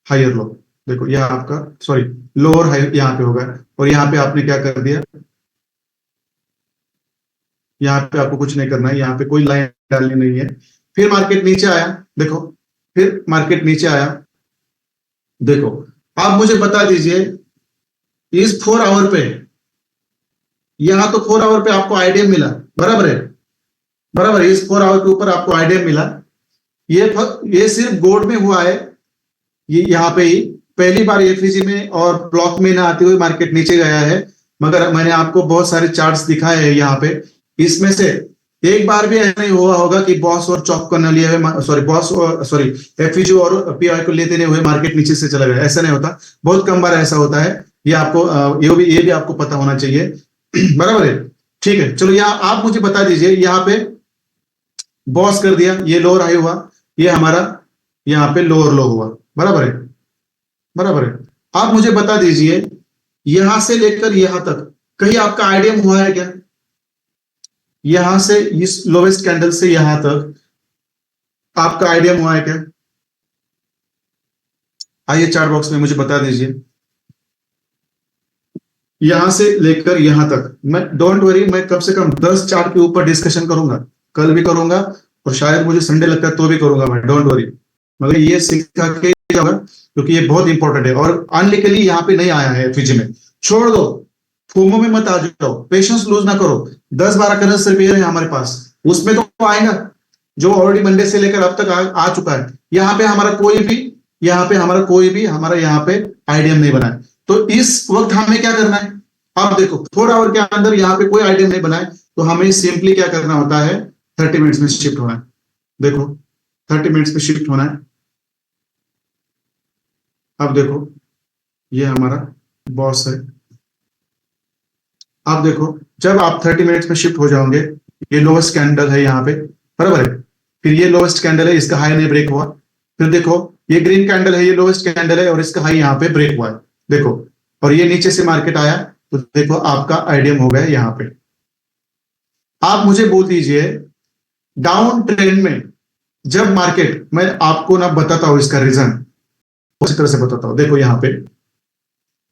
हायर लो, देखो यह आपका सॉरी लोअर हाई यहाँ पे होगा। और यहाँ पे आपने क्या कर दिया, यहाँ पे आपको कुछ नहीं करना है, यहाँ पे कोई लाइन डालनी नहीं है। फिर मार्केट नीचे आया, देखो फिर मार्केट नीचे आया, देखो आप मुझे बता दीजिए इस 4 आवर पे, यहां तो 4 आवर पे आपको आईडीएम मिला, बराबर है, बराबर है, इस 4 आवर के ऊपर आपको आईडीएम मिला। ये सिर्फ गोल्ड में हुआ है, ये यहाँ पे ही पहली बार एफईजी में और ब्लॉक में ना आते हुए मार्केट नीचे गया है। मगर मैंने आपको बहुत सारे चार्ट्स दिखाए हैं यहाँ पे, इसमें से एक बार भी ऐसा नहीं हुआ होगा कि बॉस और चॉप को न लिए हुए, सॉरी बॉस और सॉरी एफईजी और पीआई को लेते नहीं हुए मार्केट नीचे से चला गया, ऐसा नहीं होता, बहुत कम बार ऐसा होता है। ये आपको ये भी आपको पता होना चाहिए। बराबर है, ठीक है। चलो यहाँ आप मुझे बता दीजिए, यहाँ पे बॉस कर दिया, ये लोअर हाई हुआ, ये हमारा यहाँ पे लोअर लो हुआ, बराबर है, बराबर है। आप मुझे बता दीजिए यहां से लेकर यहां तक कहीं आपका आईडीएम हुआ है क्या? यहां से इस लोवेस्ट कैंडल से यहां तक आपका आईडीएम हुआ है क्या? आइए चार्ट बॉक्स में मुझे बता दीजिए। यहां से लेकर यहां तक, मैं डोंट वरी, मैं कम से कम 10 चार्ट के ऊपर डिस्कशन करूंगा, कल भी करूंगा और शायद मुझे संडे लगता है तो भी करूंगा मैं, डोंट वरी। मगर ये सिखा के जाऊंगा क्योंकि ये बहुत इंपॉर्टेंट है और अनलिकली यहाँ पे नहीं आया है एफईजी में। छोड़ दो, फोमो में मत आ जाओ, पेशेंस लूज ना करो। 10-12 करेंसी पेयर है हमारे पास, उसमें तो आएगा जो ऑलरेडी मंडे से लेकर अब तक आ चुका है। यहाँ पे हमारा कोई भी हमारा यहाँ पे आईडीएम नहीं बना है। तो इस वक्त हमें क्या करना है, आप देखो 4 आवर के अंदर यहाँ पे कोई आईडीएम नहीं बना है, तो हमें सिंपली क्या करना होता है, 30 मिनट्स में शिफ्ट होना है। देखो 30 मिनट्स में शिफ्ट होना है। अब देखो ये हमारा बॉस है, आप देखो जब आप 30 मिनट्स में शिफ्ट हो जाओगे, ये लोवेस्ट कैंडल है यहाँ पे, बराबर है, फिर ये लोवेस्ट कैंडल है, इसका हाई नहीं ब्रेक हुआ, फिर देखो ये ग्रीन कैंडल है, ये लोवेस्ट कैंडल है और इसका हाई यहाँ पे ब्रेक हुआ है, देखो, और ये नीचे से मार्केट आया, तो देखो आपका आईडीएम हो गया यहाँ पे। आप मुझे बोल दीजिए डाउन ट्रेंड में जब मार्केट, मैं आपको ना बताता हूं इसका रीजन, उसी तरह से बताता हूं। देखो यहाँ पे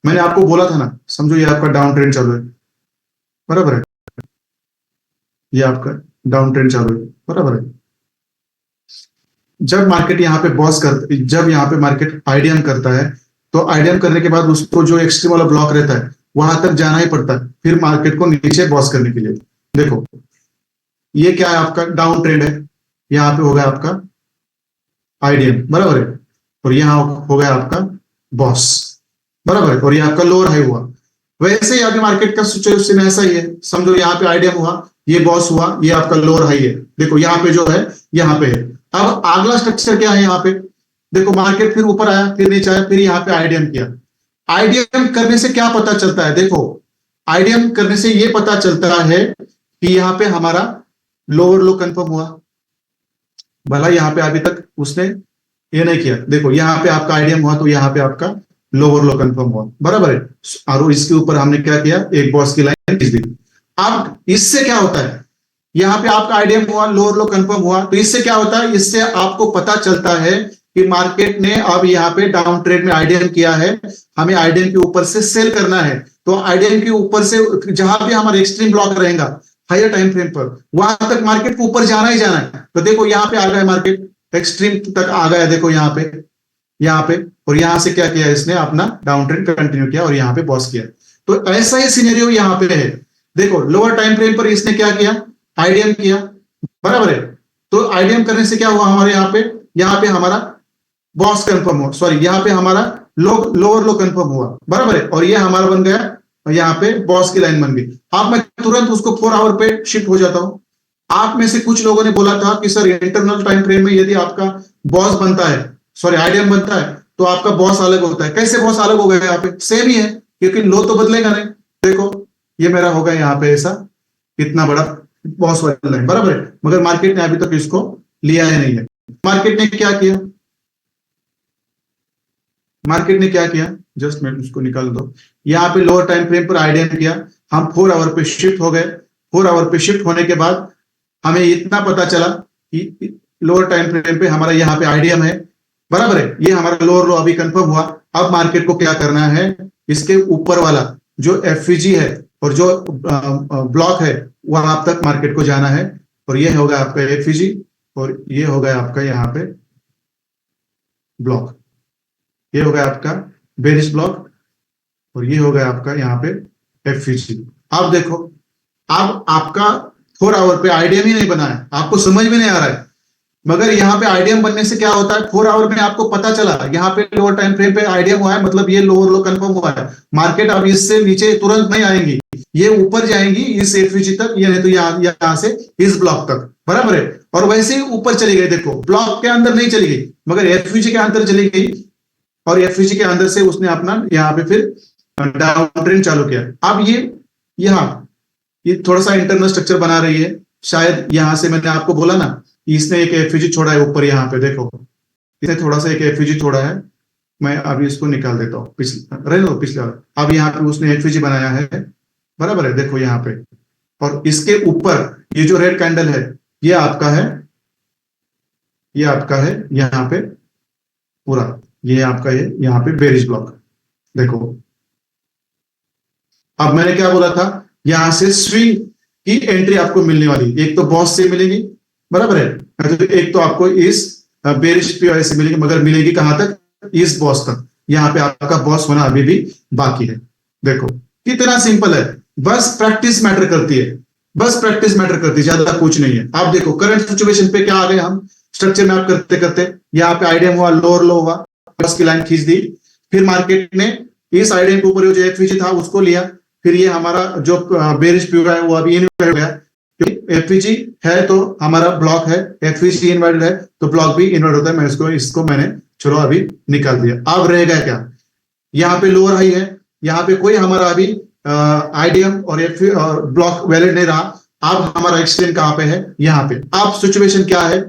मैंने आपको बोला था ना, समझो ये आपका डाउन ट्रेंड चालू है, बराबर है, ये आपका डाउन ट्रेंड चालू है, बराबर है। जब मार्केट यहाँ पे जब यहाँ पे मार्केट आईडीएम करता है, तो आईडीएम करने के बाद उसको जो एक्सट्रीम वाला ब्लॉक रहता है वहां तक जाना ही पड़ता है, फिर मार्केट को नीचे बॉस करने के लिए। देखो ये क्या है, आपका डाउन ट्रेंड है, यहाँ पे हो गया आपका आईडीएम, बराबर है, और यहाँ हो गया आपका बॉस, बराबर है, और ये आपका लोअर हाई हुआ। वैसे ही अभी मार्केट का सिचुएशन ऐसा ही है, समझो यहाँ पे आईडीएम हुआ, ये बॉस हुआ, ये आपका लोअर हाई है, देखो यहाँ पे जो है यहाँ पे है। अब अगला स्ट्रक्चर क्या है, यहाँ पे देखो मार्केट फिर ऊपर आया, फिर नीचे आया, फिर यहाँ पे आईडीएम किया। आईडीएम करने से क्या पता चलता है, देखो आईडीएम करने से ये पता चलता है कि यहाँ पे हमारा लोअर लो कंफर्म हुआ, भला यहाँ पे अभी तक उसने ये नहीं किया, देखो यहाँ पे आपका आईडीएम हुआ तो यहाँ पे आपका लोअर लो कंफर्म हुआ, बराबर है, और इसके ऊपर हमने क्या किया, एक बॉस की लाइन खींच दी। अब इससे क्या होता है, यहाँ पे आपका आईडीएम हुआ, लोअर लो कंफर्म हुआ, तो इससे क्या होता है, इससे आपको पता चलता है कि मार्केट ने अब यहाँ पे डाउन ट्रेड में आईडीएम किया है, हमें आईडीएम के ऊपर से सेल करना है। तो आईडीएम के ऊपर से जहां भी हमारा एक्सट्रीम ब्लॉक रहेगा हायर टाइम फ्रेम पर, वहां तक मार्केट को ऊपर जाना ही जाना है। तो देखो यहाँ पे आ गया मार्केट, एक्सट्रीम तक आ गया, देखो यहाँ पे, और यहां से क्या किया इसने, अपना डाउन ट्रेंड कंटिन्यू किया और यहाँ पे बॉस किया। तो ऐसा ही सिनेरियो यहाँ पे है। देखो लोअर टाइम फ्रेम पर इसने क्या किया, आईडीएम किया, बराबर है। तो आईडीएम करने से क्या हुआ हमारे यहाँ पे हमारा बॉस कंफर्म हुआ, सॉरी यहाँ पे हमारा लोअर लो कंफर्म हुआ, बराबर है। और ये हमारा बन गया, और यहाँ पे बॉस की लाइन बन गई। अब मैं तुरंत उसको 4 आवर पे शिफ्ट हो जाता हूं। आप में से कुछ लोगों ने बोला था कि सर इंटरनल टाइम फ्रेम में यदि आपका बॉस बनता है, सॉरी आईडीएम बनता है, तो आपका बॉस अलग होता है। कैसे बॉस अलग हो गया, यहाँ पे सेम ही है, क्योंकि लो तो बदलेगा नहीं। देखो ये मेरा होगा यहाँ पे ऐसा इतना बड़ा बॉस वाला लाइन, बराबर है। मगर मार्केट ने अभी तक इसको लिया ही नहीं है। मार्केट ने क्या किया, मार्केट ने क्या किया, जस्ट मैं उसको निकाल दो। यहाँ पे लोअर टाइम फ्रेम पर आईडीएम किया, हम 4 आवर पे शिफ्ट हो गए। 4 आवर पे शिफ्ट होने के बाद हमें इतना पता चला कि लोअर टाइम फ्रेम पे हमारा यहाँ पे आईडीएम है, बराबर है। ये हमारा लोअर लो अभी कंफर्म हुआ। अब मार्केट को क्या करना है, इसके ऊपर वाला जो एफवीजी है और जो ब्लॉक है वहां तक मार्केट को जाना है। और ये होगा आपका एफवीजी, और ये होगा आपका यहाँ पे ब्लॉक, ये होगा आपका बेरिश ब्लॉक, और ये होगा आपका यहाँ पे एफवीजी। अब देखो, अब आपका 4 आवर पे आईडीएम ही नहीं बना है, आपको समझ में नहीं आ रहा है। मगर यहाँ पे आईडीएम बनने से क्या होता है, 4 आवर में आपको पता चला यहाँ पे लोअर टाइम फ्रेम पे आईडीएम हुआ है, मतलब ये लोअर लो कंफर्म हुआ है। मार्केट अब इससे नीचे तुरंत नहीं आएंगी, ये ऊपर जाएंगी इस एफवीजी तक, ये नहीं तो यहाँ से इस ब्लॉक तक, बराबर है। और वैसे ही ऊपर चली गई, देखो ब्लॉक के अंदर नहीं चली गई मगर एफवीजी के अंदर चली गई, और एफवीजी के अंदर से उसने अपना यहाँ पे फिर डाउन ट्रेंड चालू किया। अब ये थोड़ा सा इंटरनल स्ट्रक्चर बना रही है, शायद यहां से मैंने आपको बोला ना, इसने एक एफवीजी छोड़ा है ऊपर, यहाँ पे देखो इसने थोड़ा सा एक एफवीजी छोड़ा है। मैं अभी इसको निकाल देता हूँ, पिछले वाला। अब यहाँ पे उसने एफवीजी बनाया है, बराबर है, देखो यहाँ पे। और इसके ऊपर ये जो रेड कैंडल है, ये आपका है, ये आपका है यहाँ पे पूरा, ये आपका है यहाँ पे बेरिश ब्लॉक, देखो। अब मैंने क्या बोला था, यहां से स्विंग की एंट्री आपको मिलने वाली, एक तो बॉस से मिलेगी, बराबर है, तो एक तो आपको इस बेरिश पीओआई से मिलेगी, मगर मिलेगी कहां तक, इस बॉस तक। यहाँ पे आपका बॉस होना अभी भी बाकी है। देखो कितना सिंपल है, बस प्रैक्टिस मैटर करती है, बस प्रैक्टिस मैटर करती है, ज्यादा कुछ नहीं है। आप देखो करंट सिचुएशन पे क्या आ गए हम, स्ट्रक्चर मैप करते करते यहाँ पे आईडीएम हुआ, लोअर लो हुआ, बस की लाइन खींच दी। फिर मार्केट ने इस आईडीएम के ऊपर जो एफवीजी था उसको लिया, फिर ये हमारा जो बेरिश पीओआई है वो अभी इनवर्टेड हो गया, क्योंकि एफवीजी है तो हमारा ब्लॉक है, एफवीजी इनवर्टेड है तो ब्लॉक भी इन्वर्ट होता है। मैं इसको मैंने चलो अभी निकाल दिया। अब रहेगा क्या, यहाँ पे लोअर हाई है, यहाँ पे कोई हमारा अभी आईडीएम और ब्लॉक वैलिड नहीं रहा। अब हमारा एक्सटेंड कहां पे है, यहाँ पे। अब सिचुएशन क्या है,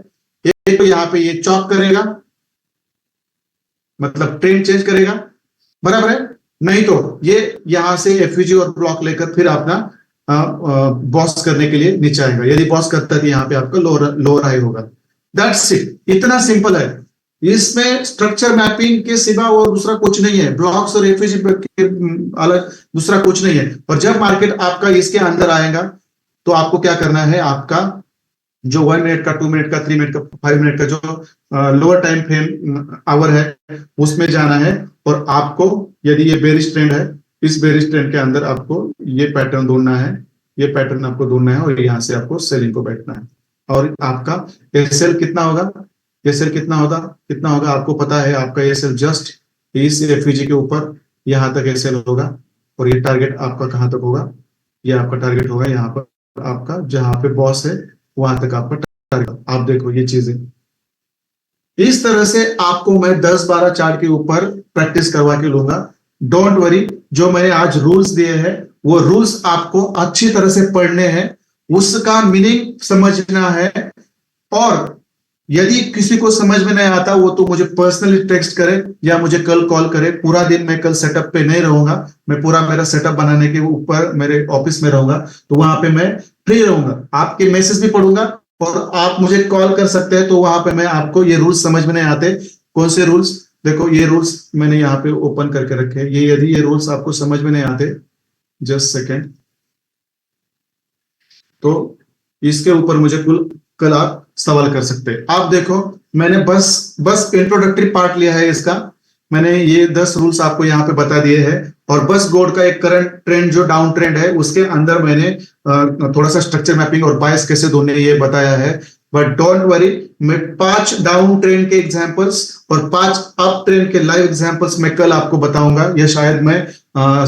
एक तो यहाँ पे ये चॉप करेगा, मतलब ट्रेंड चेंज करेगा, बराबर है, नहीं तो ये यहां से एफवीजी और ब्लॉक लेकर फिर अपना बॉस करने के लिए नीचे आएगा। यदि बॉस करता है तो यहाँ पे आपका लोअर हाई होगा। दैट्स इट, इतना सिंपल है। इसमें स्ट्रक्चर मैपिंग के सिवा और दूसरा कुछ नहीं है, ब्लॉक्स और एफवीजी के अलग दूसरा कुछ नहीं है। और जब मार्केट आपका इसके अंदर आएगा तो आपको क्या करना है, आपका जो 1 मिनट का, 2 मिनट का, 3 मिनट का, 5 मिनट का जो लोअर टाइम फ्रेम आवर है उसमें जाना है। और आपको यदि ये बेरिश ट्रेंड है, इस बेरिश ट्रेंड के अंदर आपको ये पैटर्न ढूंढना है, ये पैटर्न आपको ढूंढना है, और यहाँ से आपको सेलिंग को बैठना है। और आपका एसएल कितना होगा, एसएल कितना होगा आपको पता है। आपका एसएल जस्ट इस एफवीजी के ऊपर यहाँ तक एसएल होगा, और ये टारगेट आपका कहाँ तक होगा, ये आपका टारगेट होगा यहाँ पर आपका, जहां पे बॉस है वहां तक आपका टारगेट। आप देखो ये चीजें इस तरह से आपको मैं 10-12 चार्ट के ऊपर प्रैक्टिस करवा के लूंगा। डोंट वरी, जो मैंने आज रूल्स दिए हैं वो रूल्स आपको अच्छी तरह से पढ़ने हैं, उसका मीनिंग समझना है। और यदि किसी को समझ में नहीं आता वो तो मुझे पर्सनली टेक्स्ट करे या मुझे कल कॉल करे। पूरा दिन मैं कल सेटअप पे नहीं रहूंगा, मैं पूरा मेरा सेटअप बनाने के ऊपर मेरे ऑफिस में रहूंगा, तो वहां पे मैं फ्री रहूंगा। आपके मैसेज भी पढ़ूंगा और आप मुझे कॉल कर सकते हैं, तो वहां पे मैं आपको ये रूल्स समझ में नहीं आते, कौन से रूल्स, देखो ये रूल्स मैंने यहाँ पे ओपन करके रखे। ये यदि ये रूल्स आपको समझ में नहीं आते, जस्ट सेकेंड, तो इसके ऊपर मुझे कल आप सवाल कर सकते हैं। आप देखो, मैंने बस इंट्रोडक्टरी पार्ट लिया है इसका। मैंने ये 10 रूल्स आपको यहाँ पे बता दिए हैं, और बस गोल्ड का एक करंट ट्रेंड जो डाउन ट्रेंड है उसके अंदर मैंने थोड़ा सा स्ट्रक्चर मैपिंग और बायस कैसे ढूंढने ये बताया है। बट डोंट वरी, मैं 5 डाउन ट्रेंड के एग्जांपल्स और 5 अप ट्रेंड के लाइव एग्जांपल्स मैं कल आपको बताऊंगा। या शायद मैं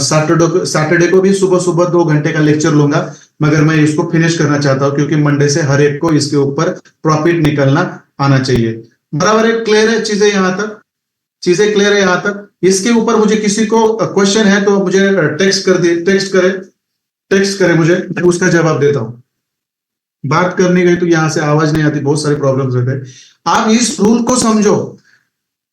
सैटरडे को भी सुबह सुबह 2 घंटे का लेक्चर लूंगा, मगर मैं इसको फिनिश करना चाहता हूं क्योंकि मंडे से हर एक को इसके ऊपर प्रॉफिट निकलना आना चाहिए। बराबर है? क्लियर है चीजें यहां तक? चीजें क्लियर है यहां तक? इसके ऊपर मुझे किसी को क्वेश्चन है तो मुझे टेक्स्ट करे मुझे, मैं उसका जवाब देता हूं। बात करनी गई तो यहां से आवाज नहीं आती, बहुत सारे प्रॉब्लम्स रहते हैं। आप इस रूल को समझो,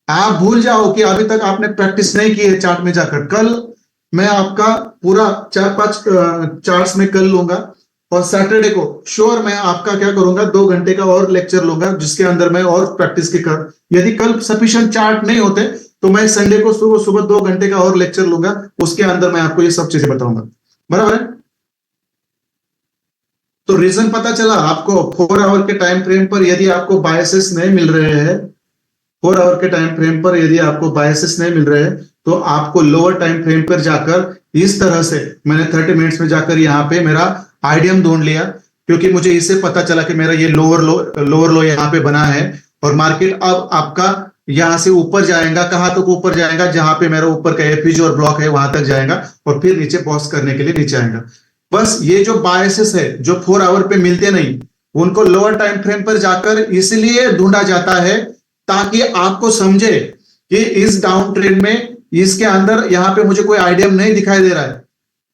आप भूल जाओ कि अभी तक आपने प्रैक्टिस नहीं की है चार्ट में जाकर। कल मैं आपका पूरा 4-5 चार्ट्स में कल लूंगा, और सैटरडे को श्योर मैं आपका क्या करूंगा, 2 घंटे का और लेक्चर लूंगा जिसके अंदर मैं और प्रैक्टिस की कर। यदि कल सफिशिएंट चार्ट नहीं होते तो मैं संडे को सुबह सुबह 2 घंटे का और लेक्चर लूंगा, उसके अंदर मैं आपको ये सब चीजें बताऊंगा। बराबर है? तो रीजन पता चला आपको। 4 आवर के टाइम फ्रेम पर यदि आपको बायसेस नहीं मिल रहे हैं, 4 आवर के टाइम फ्रेम पर यदि आपको बायसेस नहीं मिल रहे हैं, तो आपको लोअर टाइम फ्रेम पर जाकर इस तरह से, मैंने 30 मिनट्स में जाकर यहाँ पे मेरा आईडीएम ढूंढ लिया, क्योंकि मुझे इससे पता चला कि मेरा ये लोअर लो यहाँ पे बना है, और मार्केट अब आपका यहां से ऊपर जाएगा। कहां तक ऊपर जाएगा? जहां पे मेरा ऊपर का एफईजी और ब्लॉक है वहां तक जाएगा, और फिर नीचे पॉज करने के लिए नीचे आएगा। बस ये जो बायसेस है जो 4 आवर पे मिलते नहीं, उनको लोअर टाइम फ्रेम पर जाकर इसलिए ढूंढा जाता है ताकि आपको समझे कि इस डाउन ट्रेंड में इसके अंदर यहाँ पे मुझे कोई आइडियम नहीं दिखाई दे रहा है,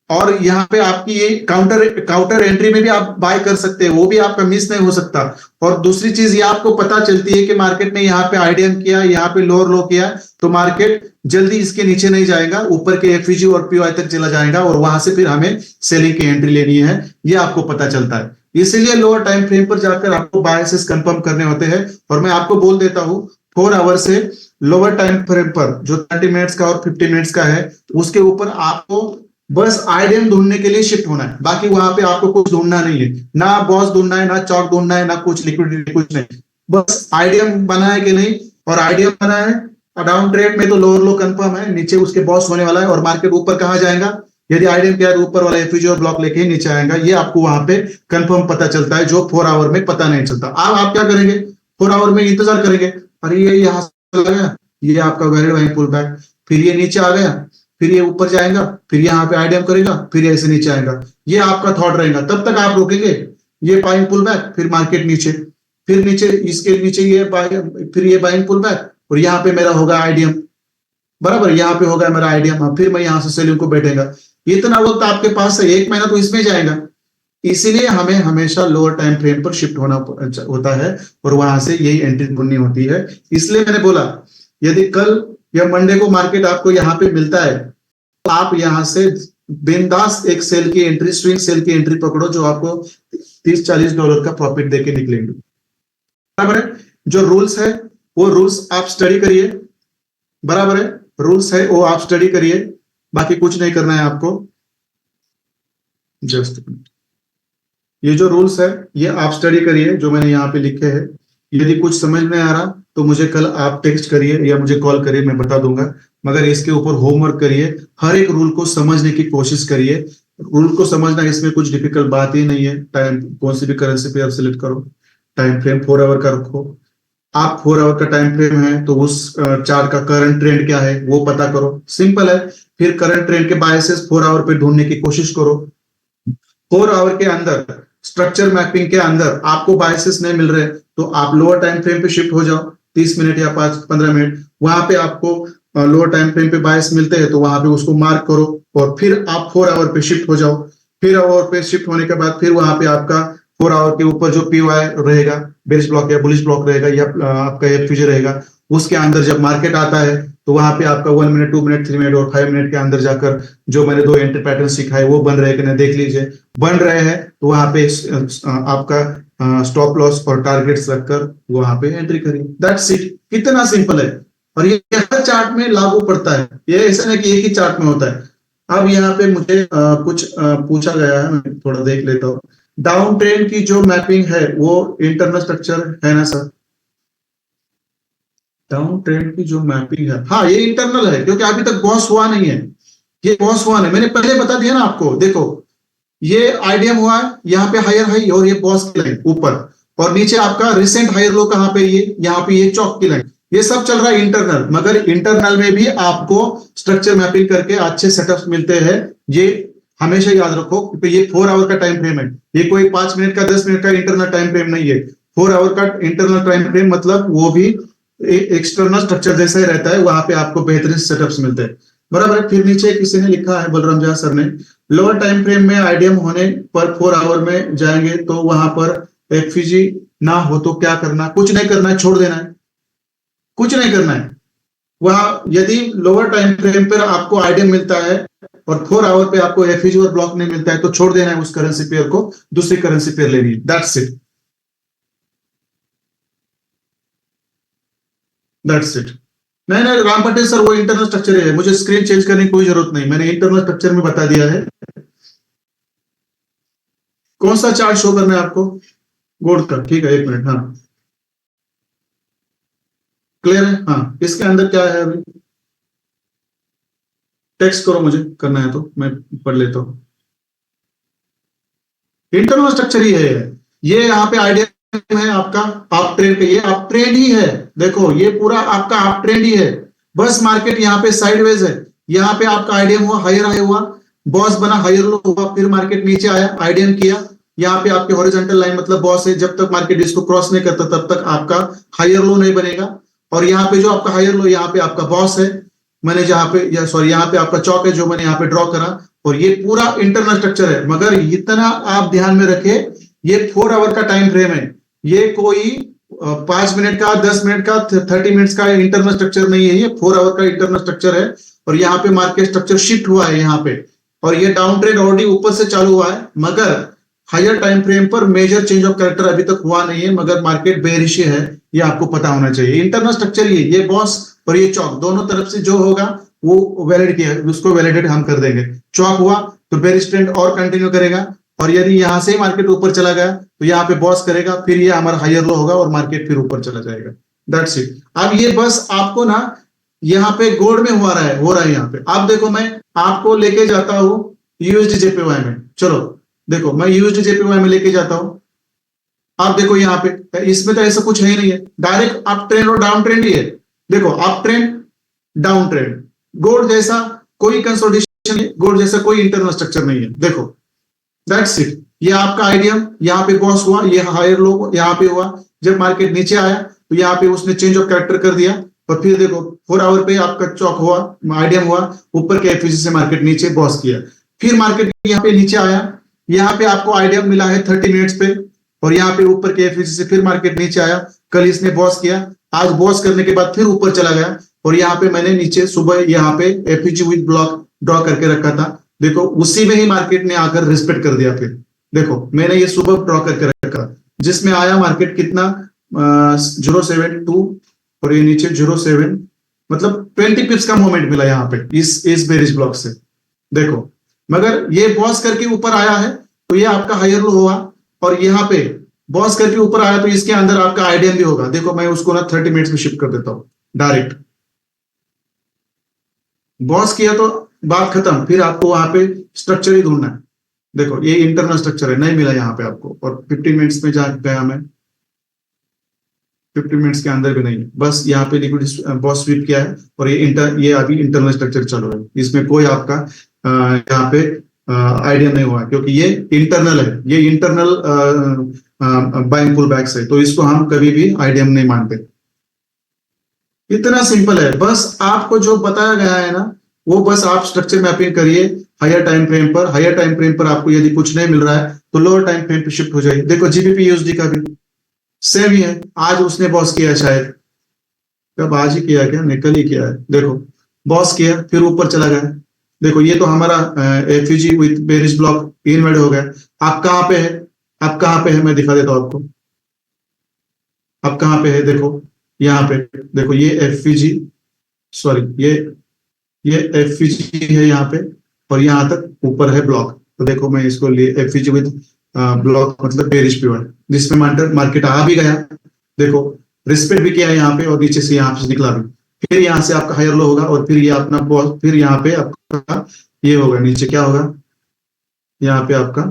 और यहाँ पे आपकी ये काउंटर एंट्री में भी आप बाय कर सकते हैं, वो भी आपका मिस नहीं हो सकता। और दूसरी चीज ये आपको पता चलती है कि मार्केट ने यहाँ पे आइडियम किया, यहाँ पे लोअर लो किया, तो मार्केट जल्दी इसके नीचे नहीं जाएगा, ऊपर के एफईजी और पीओआई तक चला जाएगा, और वहां से फिर हमें सेलिंग की एंट्री लेनी है, ये आपको पता चलता है। इसीलिए लोअर टाइम फ्रेम पर जाकर आपको बायसेस कंफर्म करने होते हैं। और मैं आपको बोल देता हूं, 4 आवर से लोअर टाइम फ्रेम पर जो 30 मिनट्स का और 50 मिनट्स का है, उसके ऊपर आपको बस आइडियम ढूंढने के लिए शिफ्ट होना है। बाकी वहां पे आपको कुछ ढूंढना नहीं है, ना बॉस ढूंढना है, ना चौक ढूंढना है, ना कुछ लिक्विडिटी, कुछ नहीं। बस आइडियम बना है कि नहीं, और आइडियम बना है डाउन ट्रेड में तो लोअर लो कंफर्म है, नीचे उसके बॉस होने वाला है, और मार्केट ऊपर कहां जाएगा? यदि आइडियम किया तो ऊपर वाला एफईजी और ब्लॉक लेके नीचे आएगा। ये आपको वहां पे कंफर्म पता चलता है, जो 4 आवर में पता नहीं चलता। अब आप क्या करेंगे? 4 आवर में इंतजार करेंगे, अरे ये यहाँ से गया, ये आपका वैलिड बाइंग पुल बैक, फिर ये नीचे आ गया, फिर ये ऊपर जाएगा, फिर यहाँ पे आइडियम करेगा, फिर ऐसे नीचे आएगा। ये आपका थॉट रहेगा, तब तक आप रोकेंगे। ये बाइंग पुल बैक, फिर मार्केट नीचे, फिर नीचे, इसके नीचे ये फिर ये बाइंग पुल बैक, और यहाँ पे मेरा होगा आइडियम। बराबर, यहाँ पे होगा मेरा आइडियम, फिर मैं यहाँ से सेलिंग को बैठेगा। इतना वक्त आपके पास है, 1 महीना तो इसमें जाएगा। इसीलिए हमें हमेशा लोअर टाइम फ्रेम पर शिफ्ट होना होता है, और वहां से यही एंट्री ढूंढनी होती है। इसलिए मैंने बोला, यदि कल या मंडे को मार्केट आपको यहाँ पे मिलता है, तो आप यहां से बिंदास एक सेल की एंट्री, स्विंग सेल की एंट्री पकड़ो, जो आपको $30-40 का प्रॉफिट देके निकलेंगे। बराबर है? जो रूल्स है वो रूल्स आप स्टडी करिए। बराबर है? रूल्स है वो आप स्टडी करिए, बाकी कुछ नहीं करना है आपको। जस्ट ये जो रूल्स है ये आप स्टडी करिए, जो मैंने यहाँ पे लिखे हैं। यदि कुछ समझ में आ रहा तो मुझे कल आप टेक्स्ट करिए या मुझे कॉल करिए, मैं बता दूंगा। मगर इसके ऊपर होमवर्क करिए, हर एक रूल को समझने की कोशिश करिए। रूल को समझना, इसमें कुछ डिफिकल्ट बात ही नहीं है। टाइम कौन सी भी करेंसी पे आप सिलेक्ट करो, टाइम फ्रेम 4 आवर का रखो। आप 4 आवर का टाइम फ्रेम है तो उस चार्ट का करंट ट्रेंड क्या है वो पता करो, सिंपल है। फिर करंट ट्रेंड के बायसेस 4 आवर पे ढूंढने की कोशिश करो। 4 आवर के अंदर स्ट्रक्चर मैपिंग के अंदर आपको बायसेस नहीं मिल रहे तो आप लोअर टाइम फ्रेम पे शिफ्ट हो जाओ, 30 मिनट या 5-15 मिनट। वहां पे आपको लोअर टाइम फ्रेम पे बायस मिलते हैं तो वहां पे उसको मार्क करो, और फिर आप 4 आवर पे शिफ्ट हो जाओ। फिर आवर पे शिफ्ट होने के बाद फिर वहां पे आपका 4 आवर के ऊपर जो पीओआई रहेगा, बेरिश ब्लॉक या बुलिश ब्लॉक रहेगा, या आपका एफयूजे रहेगा, उसके अंदर जब मार्केट आता है तो वहां पे आपका 1 मिनट, 2 मिनट, 3 मिनट और 5 मिनट के अंदर जाकर जो मैंने 2 एंट्री पैटर्न सिखाए वो बन रहे कि नहीं देख लीजिए। बन रहे हैं तो वहां पे आपका स्टॉप लॉस और टारगेट्स रखकर वहां पे एंट्री करिए। दैट्स इट, कितना सिंपल है। और ये हर चार्ट में लागू पड़ता है, ये ऐसा नहीं कि एक ही चार्ट में होता है। अब यहाँ पे मुझे कुछ पूछा गया है, मैं थोड़ा देख लेता हूँ। डाउन ट्रेन की जो मैपिंग है वो इंटरनल स्ट्रक्चर है ना सर? डाउन ट्रेन की जो मैपिंग है, हाँ ये इंटरनल है क्योंकि अभी तक बॉस हुआ नहीं है। ये बॉस हुआ नहीं, मैंने पहले बता दिया ना आपको। देखो ये आईडीएम हुआ है, यहाँ पे हायर हाई और ये बॉस की लाइन ऊपर, और नीचे आपका रिसेंट हायर लो कहाँ पे, ये यहाँ पे ये चौक की लाइन, ये सब चल रहा है इंटरनल। मगर इंटरनल में भी आपको स्ट्रक्चर मैपिंग करके अच्छे सेटअप्स मिलते हैं। ये हमेशा याद रखो कि ये 4 आवर का टाइम फ्रेम है, ये कोई 5 मिनट का 10 मिनट का इंटरनल टाइम फ्रेम नहीं है। 4 आवर का इंटरनल टाइम फ्रेम मतलब वो भी एक्सटर्नल स्ट्रक्चर जैसा ही रहता है, वहां पे आपको बेहतरीन सेटअप्स मिलते हैं। बराबर है। फिर नीचे किसी ने लिखा है, बलराम झा सर ने, लोअर टाइम फ्रेम में आईडीएम होने पर 4 आवर में जाएंगे तो वहां पर एफपीजी ना हो तो क्या करना? कुछ नहीं करना है, छोड़ देना है, कुछ नहीं करना है। वहां यदि लोअर टाइम फ्रेम पर आपको आईडीएम मिलता है और 4 आवर पे आपको एफपीजी और ब्लॉक नहीं मिलता है तो छोड़ देना है उस करेंसी पेयर को, दूसरी करेंसी पेयर लेनी है, दैट्स इट, दैट्स इट। नहीं नहीं राम पटेल सर, वो इंटरनल स्ट्रक्चर है, मुझे स्क्रीन चेंज करने की कोई जरूरत नहीं, मैंने इंटरनल स्ट्रक्चर में बता दिया है। कौन सा चार्ट शो करना है आपको? गोल्ड का, ठीक है, 1 मिनट। हाँ क्लियर है। हाँ इसके अंदर क्या है अभी? टेक्स्ट करो, मुझे करना है तो मैं पढ़ लेता हूँ। इंटरनल स्ट्रक्चर ही है ये, यहाँ पे आइडिया है आपका आप ट्रेंड का, ये आप ट्रेंड ही है। देखो ये पूरा आपका आप ट्रेंड ही है, बस मार्केट यहाँ पे साइडवेज है। यहाँ पे आपका आईडीएम हुआ, हायर हाई हुआ, बॉस बना, हायर लो हुआ, फिर मार्केट नीचे आया, आईडीएम किया। यहाँ पे आपके हॉरिजॉन्टल लाइन मतलब बॉस है, जब तक मार्केट इसको क्रॉस नहीं करता तब तक आपका हायर लो नहीं बनेगा। और यहाँ पे जो आपका हायर लो, यहाँ पे आपका बॉस है, मैंने जहाँ पे सॉरी यहाँ पे आपका चौक है जो मैंने यहाँ पे ड्रॉ करा, और ये पूरा इंटरनल स्ट्रक्चर है। मगर इतना आप ध्यान में रखे, ये 4 आवर का टाइम फ्रेम है, ये कोई 5 मिनट का 10 मिनट का 30 मिनट्स का इंटरनल स्ट्रक्चर नहीं है, ये 4 आवर का इंटरनल स्ट्रक्चर है। और यहाँ पे मार्केट स्ट्रक्चर शिफ्ट हुआ है यहाँ पे, और ये डाउन ट्रेंड ऑलरेडी ऊपर से चालू हुआ है, मगर हायर टाइम फ्रेम पर मेजर चेंज ऑफ कैरेक्टर अभी तक हुआ नहीं है, मगर मार्केट बेरिश है, ये आपको पता होना चाहिए। इंटरनल स्ट्रक्चर ये बॉस और ये चौक दोनों तरफ से जो होगा वो वैलिड किया, उसको वैलिडेट हम कर देंगे। चौक हुआ तो बेरिश ट्रेंड और कंटिन्यू करेगा, और यदि यहां से मार्केट ऊपर चला गया तो यहाँ पे बॉस करेगा, फिर ये हमारा हायर लो होगा और मार्केट फिर ऊपर चला जाएगा, दैट्स इट। अब ये बस आपको ना यहाँ पे गोल्ड में हो रहा है यहाँ पे। अब देखो मैं आपको लेके जाता हूँ यूएसडी जेपीवाई में, चलो देखो मैं यूएसडी जेपीवाई में लेके जाता हूँ। आप देखो यहाँ पे इसमें तो ऐसा कुछ है ही नहीं है, डायरेक्ट अप ट्रेंड और डाउन ट्रेंड ही है। देखो up trend down trend, gold जैसा कोई कंसोलिडेशन नहीं, गोल्ड जैसा कोई इंटरनल स्ट्रक्चर नहीं है। देखो दैट्स इट, ये आपका आईडीएम, यहाँ पे बॉस हुआ, ये हायर लो यहाँ पे हुआ, जब मार्केट नीचे आया तो यहाँ पे उसने चेंज ऑफ कैरेक्टर कर दिया, और फिर देखो 4 आवर पे आपका चौक हुआ, आईडीएम हुआ, ऊपर के एफईसी से मार्केट नीचे बॉस किया, फिर मार्केट यहाँ पे नीचे आया, यहाँ पे आपको आईडीएम मिला है 30 मिनट्स पे, और यहाँ पे ऊपर के एफईसी से फिर मार्केट नीचे आया, कल इसने बॉस किया, आज बॉस करने के बाद फिर ऊपर चला गया, और यहाँ पे मैंने नीचे सुबह यहाँ पे एफईजी विद ब्लॉक ड्रॉ करके रखा था। देखो उसी में ही मार्केट ने आकर रिस्पेक्ट कर दिया। फिर देखो मैंने ये सुबह ड्रॉ करके रखा, जिसमें आया मार्केट कितना 0.72, और ये नीचे 0.7, मतलब 20 पिप्स का मूवमेंट मिला यहाँ पे इस बेरिश ब्लॉक से। देखो मगर ये बॉस करके ऊपर आया है तो ये आपका हायर लो हुआ, और यहाँ पे बॉस करके ऊपर आया तो इसके अंदर आपका आईडीएम भी होगा। देखो मैं उसको ना 30 मिनट्स में शिफ्ट कर देता हूँ, डायरेक्ट बॉस किया तो बात खत्म, फिर आपको वहां पे स्ट्रक्चर ही ढूंढना है। देखो ये इंटरनल स्ट्रक्चर है, नहीं मिला यहाँ पे आपको, और 50 मिनट्स में जा गया मैं, 50 मिनट्स के अंदर भी नहीं, बस यहाँ पे लिक्विड बॉस स्वीप किया है, और ये अभी इंटरनल स्ट्रक्चर चल रहा है, इसमें कोई आपका यहाँ पे आइडिया नहीं हुआ, क्योंकि ये इंटरनल है, ये इंटरनल बाइंग पुल बैक्स है, तो इसको हम कभी भी आइडियम नहीं मानते। इतना सिंपल है, बस आपको जो बताया गया है ना वो बस आप स्ट्रक्चर मैपिंग करिए हायर टाइम फ्रेम पर। हायर टाइम फ्रेम पर आपको यदि कुछ नहीं मिल रहा है तो लोअर टाइम फ्रेम पे शिफ्ट हो जाइए। देखो जीबीपी यूएसडी का भी सेम ही है, आज उसने बॉस किया, शायद कब, आज ही किया क्या, निकल ही किया है। देखो बॉस किया फिर ऊपर चला गया। देखो ये तो हमारा एफयूजी विथ बेरिश ब्लॉक इनवर्ड हो गया। आप कहाँ पे है, आप कहाँ पे है, मैं दिखा देता हूँ आपको, आप कहाँ पे है। देखो यहाँ पे देखो, ये एफयूजी, सॉरी ये एफयूजी है यहाँ पे, और यहाँ तक ऊपर है ब्लॉक। तो देखो मैं इसको लिए एफयूजी विद ब्लॉक मतलब बेरिश पे है, जिसमें मार्केट आ भी गया, देखो रिस्पेक्ट भी किया है यहाँ पे, और नीचे से यहाँ से निकला भी, फिर यहाँ से आपका हायर लो होगा, और फिर ये अपना फिर यहाँ पे आपका ये होगा, नीचे क्या होगा, यहाँ पे आपका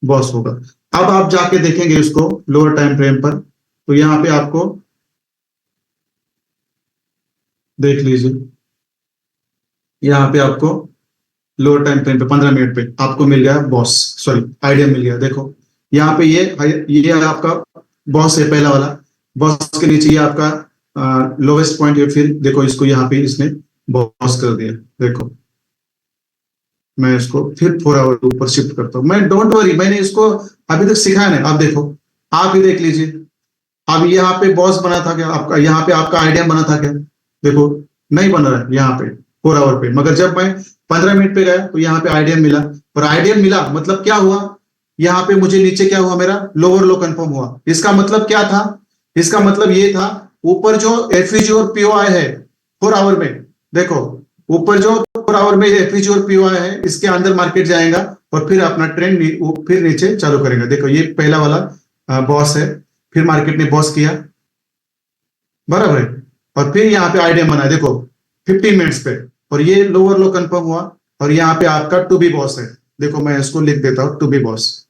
बॉस होगा। अब आप जाके देखेंगे इसको लोअर टाइम फ्रेम पर, तो यहाँ पे आपको देख लीजिए, यहाँ पे आपको लोअर टाइम फ्रेम पे 15 मिनट पे आपको मिल गया बॉस, सॉरी आइडिया मिल गया। देखो यहाँ पे ये आपका बॉस है पहला वाला, बॉस के नीचे ये आपका लोवेस्ट पॉइंट है, फिर देखो इसको यहाँ पे इसने बॉस कर दिया। देखो मैं इसको फिर 4 आवर ऊपर शिफ्ट करता हूँ, मैं डोंट वरी, मैंने इसको अभी तक सिखाया नहीं। अब देखो आप ही देख लीजिए, अब यहाँ पे बॉस बना था क्या आपका, यहाँ पे आपका आइडिया बना था क्या, देखो नहीं बन रहा है यहाँ पे 4 आवर पे, मगर जब मैं 15 मिनट पे गया तो यहाँ पे आइडिया मिला, और आइडिया मिला मतलब क्या हुआ, यहाँ पे मुझे नीचे क्या हुआ, मेरा लोअर लो कंफर्म हुआ। इसका मतलब क्या था, इसका मतलब ये था ऊपर जो एफईजी और पीओआई है 4 आवर में, देखो ऊपर जो 4 आवर में एफईजी और पीओआई है, इसके अंदर मार्केट जाएगा और फिर अपना ट्रेंड फिर नीचे चालू करेगा। देखो ये पहला वाला बॉस है, फिर मार्केट ने बॉस किया, बराबर है, और फिर यहाँ पे आइडिया बना देखो 15 मिनट्स पे, और ये लोअर लो कंफर्म हुआ, और यहाँ पे आपका टू बी बॉस है। देखो मैं इसको लिख देता हूँ टू बी बॉस,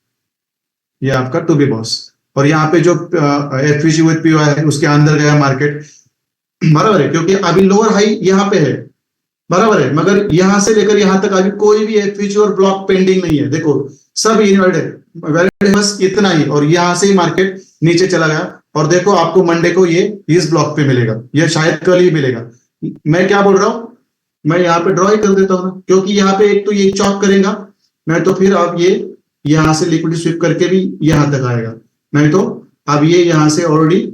ये आपका टू बी बॉस, और यहाँ पे जो एफईजी विद पीओआई है उसके अंदर गया मार्केट, बराबर है, क्योंकि अभी लोअर हाई यहाँ पे है, बराबर है, मगर यहां से लेकर यहां तक अभी कोई भी एफईजी और ब्लॉक पेंडिंग नहीं है। देखो सब इनवर्ड है, वैलिड है, बस इतना ही, और यहां से ही मार्केट नीचे चला गया, और देखो आपको मंडे को ये इस ब्लॉक पे मिलेगा, ये शायद कल ही मिलेगा। मैं क्या बोल रहा हूं, मैं यहाँ पे ड्रॉ ही कर देता हूँ ना, क्योंकि यहाँ पे एक तो ये चॉक करेगा, नहीं तो फिर अब ये यहां से लिक्विड स्वीप करके भी यहां तक आएगा, नहीं तो अब ये यहाँ से ऑलरेडी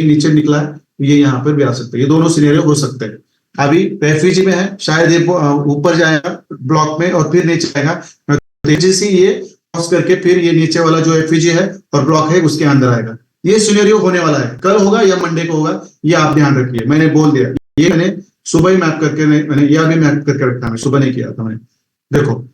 नीचे निकला है, ये यहाँ पर भी आ सकता है, ये दोनों सिनेरियो हो सकते हैं। अभी रेफ्यूजी में है, शायद ये ऊपर जाएगा ब्लॉक में और फिर नीचे आएगा, तेजी से ये क्रॉस करके फिर ये नीचे वाला जो एफईजी है और ब्लॉक है उसके अंदर आएगा। ये सिनेरियो होने वाला है, कल होगा या मंडे को होगा, ये आप ध्यान रखिए, मैंने बोल दिया, ये मैंने सुबह ही मैप करके, मैंने यह भी मैप करके रखा है, सुबह नहीं किया था मैंने। देखो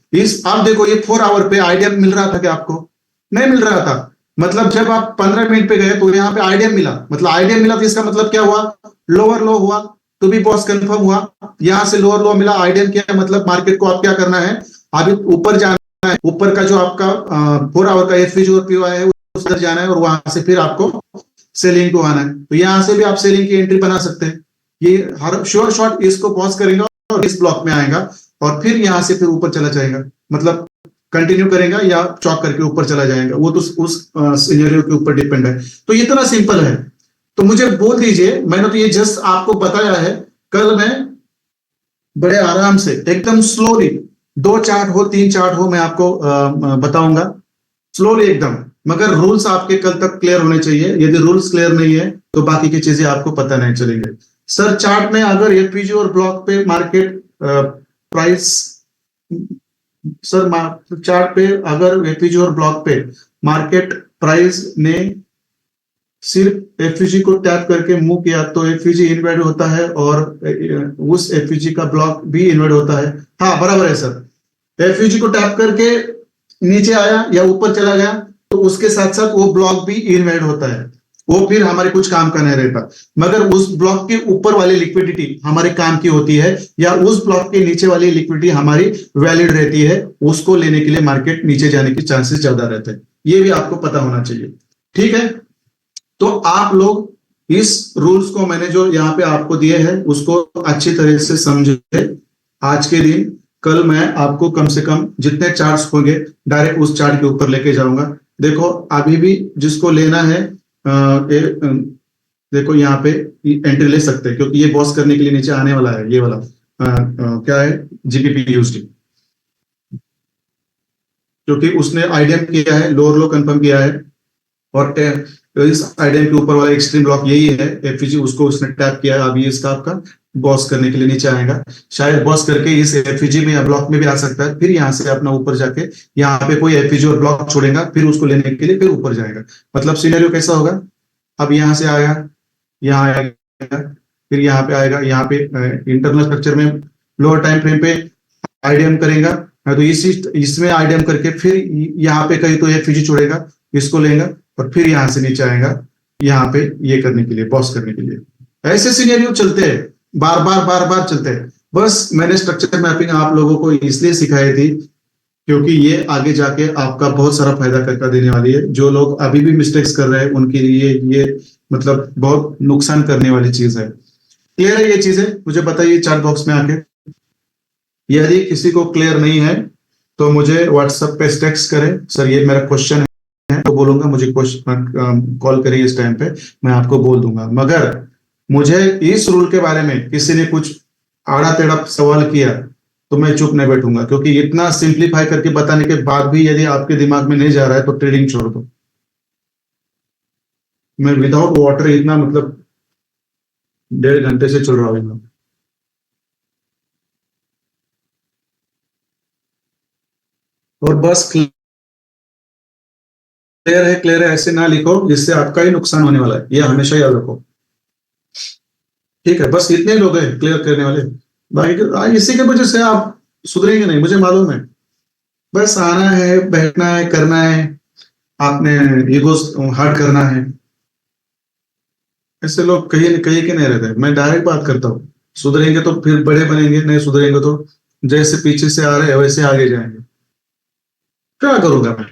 आप देखो ये 4 आवर पे आइडिया मिल रहा था कि आपको नहीं मिल रहा था, मतलब जब आप 15 मिनट पे गए तो यहाँ पे आइडिया मिला, मतलब आइडिया मिला तो इसका मतलब क्या हुआ, लोअर लो हुआ, टू बी बॉस कंफर्म हुआ, यहाँ से लोअर लो मिला, आइडिया क्या मतलब मार्केट को आप क्या करना है, अभी ऊपर जाना है, ऊपर का जो आपका 4 आवर का एफईजी और पीओआई है उस तरफ जाना है, और वहां से फिर आपको सेलिंग को आना है, तो यहाँ से भी आप सेलिंग की एंट्री बना सकते हैं। ये हर श्योर शॉट इसको पॉज करेंगे और इस ब्लॉक में आएगा, और फिर यहाँ से फिर ऊपर चला जाएगा, मतलब कंटिन्यू करेगा या चॉक करके ऊपर चला जाएगा, वो तो उस सिनेरियो के ऊपर डिपेंड है। तो ये इतना सिंपल है, तो मुझे बोल दीजिए, मैंने तो ये जस्ट आपको बताया है, कल मैं बड़े आराम से एकदम स्लोली 2 चार्ट हो 3 चार्ट हो मैं आपको बताऊंगा, स्लोली एकदम, मगर रूल्स आपके कल तक क्लियर होने चाहिए, यदि रूल्स क्लियर नहीं है तो बाकी की चीजें आपको पता नहीं चलेंगे। सर चार्ट में अगर एफपीजी और ब्लॉक पे मार्केट प्राइस, सर चार्ट पे अगर एफईजी और ब्लॉक पे मार्केट प्राइस ने सिर्फ एफईजी को टैप करके मूव किया तो एफईजी इनवर्ड होता है, और उस एफईजी का ब्लॉक भी इनवर्ड होता है। हाँ बराबर है सर, एफईजी को टैप करके नीचे आया या ऊपर चला गया तो उसके साथ साथ वो ब्लॉक भी इनवर्ड होता है, वो फिर हमारे कुछ काम का नहीं रहता, मगर उस ब्लॉक के ऊपर वाली लिक्विडिटी हमारे काम की होती है, या उस ब्लॉक के नीचे वाली लिक्विडिटी हमारी वैलिड रहती है, उसको लेने के लिए मार्केट नीचे जाने की चांसेस ज्यादा रहते हैं, ये भी आपको पता होना चाहिए। ठीक है, तो आप लोग इस रूल्स को मैंने जो यहाँ पे आपको दिए हैं उसको अच्छी तरह से समझे। आज के दिन कल मैं आपको कम से कम जितने चार्ट्स होंगे डायरेक्ट उस चार्ट के ऊपर लेके जाऊंगा। देखो अभी भी जिसको लेना है देखो यहाँ पे एंट्री ले सकते हैं, क्योंकि ये बॉस करने के लिए नीचे आने वाला है, ये वाला क्या है जीबीपी यूएसडी, क्योंकि उसने आइडियम किया है, लोअर लो कंफर्म किया है, और इस आइडियम के ऊपर वाला एक्सट्रीम ब्लॉक यही है एफईजी, उसको उसने टैप किया, अभी इसका आपका बॉस करने के लिए नीचे आएगा, शायद बॉस करके इस एफईजी में या ब्लॉक में भी आ सकता है, फिर यहाँ से अपना ऊपर जाके यहाँ पे कोई एफईजी और ब्लॉक छोड़ेगा, फिर उसको लेने के लिए फिर ऊपर जाएगा। मतलब सिनेरियो कैसा होगा, अब यहाँ से आएगा, यहाँ आएगा, फिर यहाँ पे आएगा, यहाँ पे इंटरनल स्ट्रक्चर में लोअर टाइम फ्रेम पे आइडियम करेगा, तो इसमें आईडीएम करके फिर यहाँ पे कहीं तो एक फिजी छोड़ेगा, इसको लेगा और फिर यहाँ से नीचे आएगा यहाँ पे ये करने के लिए, बॉस करने के लिए। ऐसे सिनेरियो चलते हैं, बार बार चलते हैं। बस मैंने स्ट्रक्चर मैपिंग आप लोगों को इसलिए सिखाई थी क्योंकि ये आगे जाके आपका बहुत सारा फायदा करके देने वाली है। जो लोग अभी भी मिस्टेक्स कर रहे हैं उनके लिए ये मतलब बहुत नुकसान करने वाली चीज है। क्लियर है ये चीजें? मुझे बताइए चैट बॉक्स में आके। यदि किसी को क्लियर नहीं है तो मुझे व्हाट्सएप पे टेक्स्ट करें, सर ये मेरा क्वेश्चन है, तो बोलूंगा मुझे क्वेश्चन कॉल करिए इस टाइम पे, मैं आपको बोल दूंगा। मगर मुझे इस रूल के बारे में किसी ने कुछ आड़ा टेढ़ा सवाल किया तो मैं चुप नहीं बैठूंगा, क्योंकि इतना सिंप्लीफाई करके बताने के बाद भी यदि आपके दिमाग में नहीं जा रहा है तो ट्रेडिंग छोड़ दो। मैं विदाउट वाटर इतना मतलब 1.5 घंटे से चल रहा हूँ। और बस क्लियर है ऐसे ना लिखो जिससे आपका ही नुकसान होने वाला है, ये हमेशा याद रखो। ठीक है, बस इतने लोग हैं क्लियर करने वाले, बाकी इसी के वजह से आप सुधरेंगे नहीं, मुझे मालूम है। बस आना है, बैठना है, करना है, आपने ईगो हर्ट करना है। ऐसे लोग कहीं कहीं के नहीं रहते। मैं डायरेक्ट बात करता हूँ, सुधरेंगे तो फिर बड़े बनेंगे, नहीं सुधरेंगे तो जैसे पीछे से आ रहे हैं वैसे आगे जाएंगे। क्या करूंगा मैं?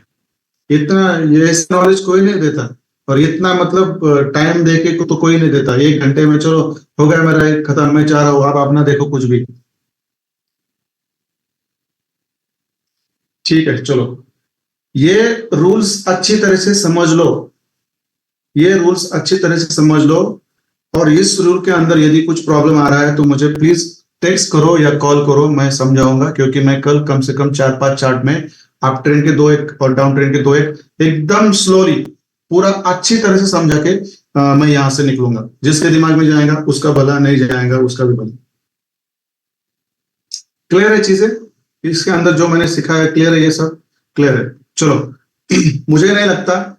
इतना ये नॉलेज कोई नहीं देता, और इतना मतलब टाइम देके को तो कोई नहीं देता। 1 घंटे में चलो हो गया मेरा एक खत्म, मैं चाह रहा हूँ आप अपना देखो कुछ भी। ठीक है चलो, ये रूल्स अच्छी तरह से समझ लो, ये रूल्स अच्छी तरह से समझ लो। और इस रूल के अंदर यदि कुछ प्रॉब्लम आ रहा है तो मुझे प्लीज टेक्स्ट करो या कॉल करो, मैं समझाऊंगा। क्योंकि मैं कल कम से कम 4-5 चार्ट में अप ट्रेंड के 2-1 और डाउन ट्रेंड के 2-1 एकदम स्लोली पूरा अच्छी तरह से समझा के मैं यहां से निकलूंगा। जिसके दिमाग में जाएगा उसका भला, नहीं जाएगा उसका भी भला। क्लियर है चीजें? इसके अंदर जो मैंने सिखाया क्लियर है? ये सब क्लियर है? चलो मुझे नहीं लगता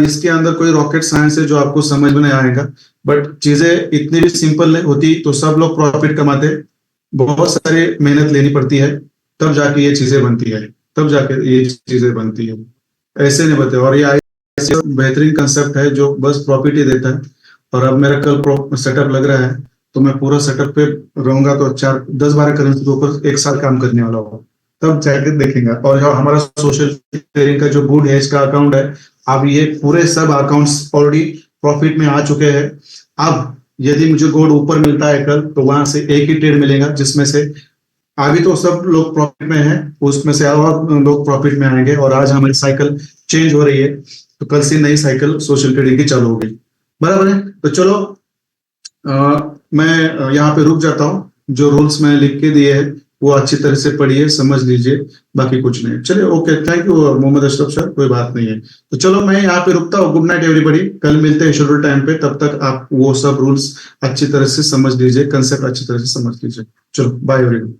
इसके अंदर कोई रॉकेट साइंस है जो आपको समझ में नहीं आएगा। बट चीजें इतनी भी सिंपल नहीं होती तो सब लोग प्रॉफिट कमाते। बहुत सारी मेहनत लेनी पड़ती है, तब जाके ये चीजें बनती है, तब जाके ये चीजें बनती है। ऐसे नहीं बनते। और ये ऐसे बेहतरीन कंसेप्ट है जो बस प्रॉफिट ही देता है। और अब मेरा कल सेटअप लग रहा है तो मैं पूरा सेटअप पे रहूंगा, तो 4-10-12 करेंसी के ऊपर 1 साल काम करने वाला होगा, तब जाके देखेंगे। और जो हमारा सोशल शेयरिंग का जो गुड एज का अकाउंट है, अब ये पूरे सब अकाउंट्स ऑलरेडी प्रॉफिट में आ चुके हैं। अब यदि मुझे गोल्ड ऊपर मिलता है कल तो वहां से एक ही ट्रेड मिलेगा, जिसमें से अभी तो सब लोग प्रॉफिट में हैं, उसमें से और लोग प्रॉफिट में आएंगे। और आज हमारी साइकिल चेंज हो रही है, तो कल से नई साइकिल सोशल ट्रेडिंग की चालू होगी। बराबर है? तो चलो मैं यहाँ पे रुक जाता हूँ। जो रूल्स मैंने लिख के दिए हैं वो अच्छी तरह से पढ़िए, समझ लीजिए, बाकी कुछ नहीं। चलिए okay, thank you Mohammad Ashraf sir, कोई बात नहीं है। तो चलो मैं यहाँ पे रुकता हूँ। गुड नाइट एवरीबॉडी, कल मिलते हैं शेड्यूल टाइम पे। तब तक आप वो सब रूल्स अच्छी तरह से समझ लीजिए, कंसेप्ट अच्छी तरह से समझ लीजिए। चलो बाय एवरीवन।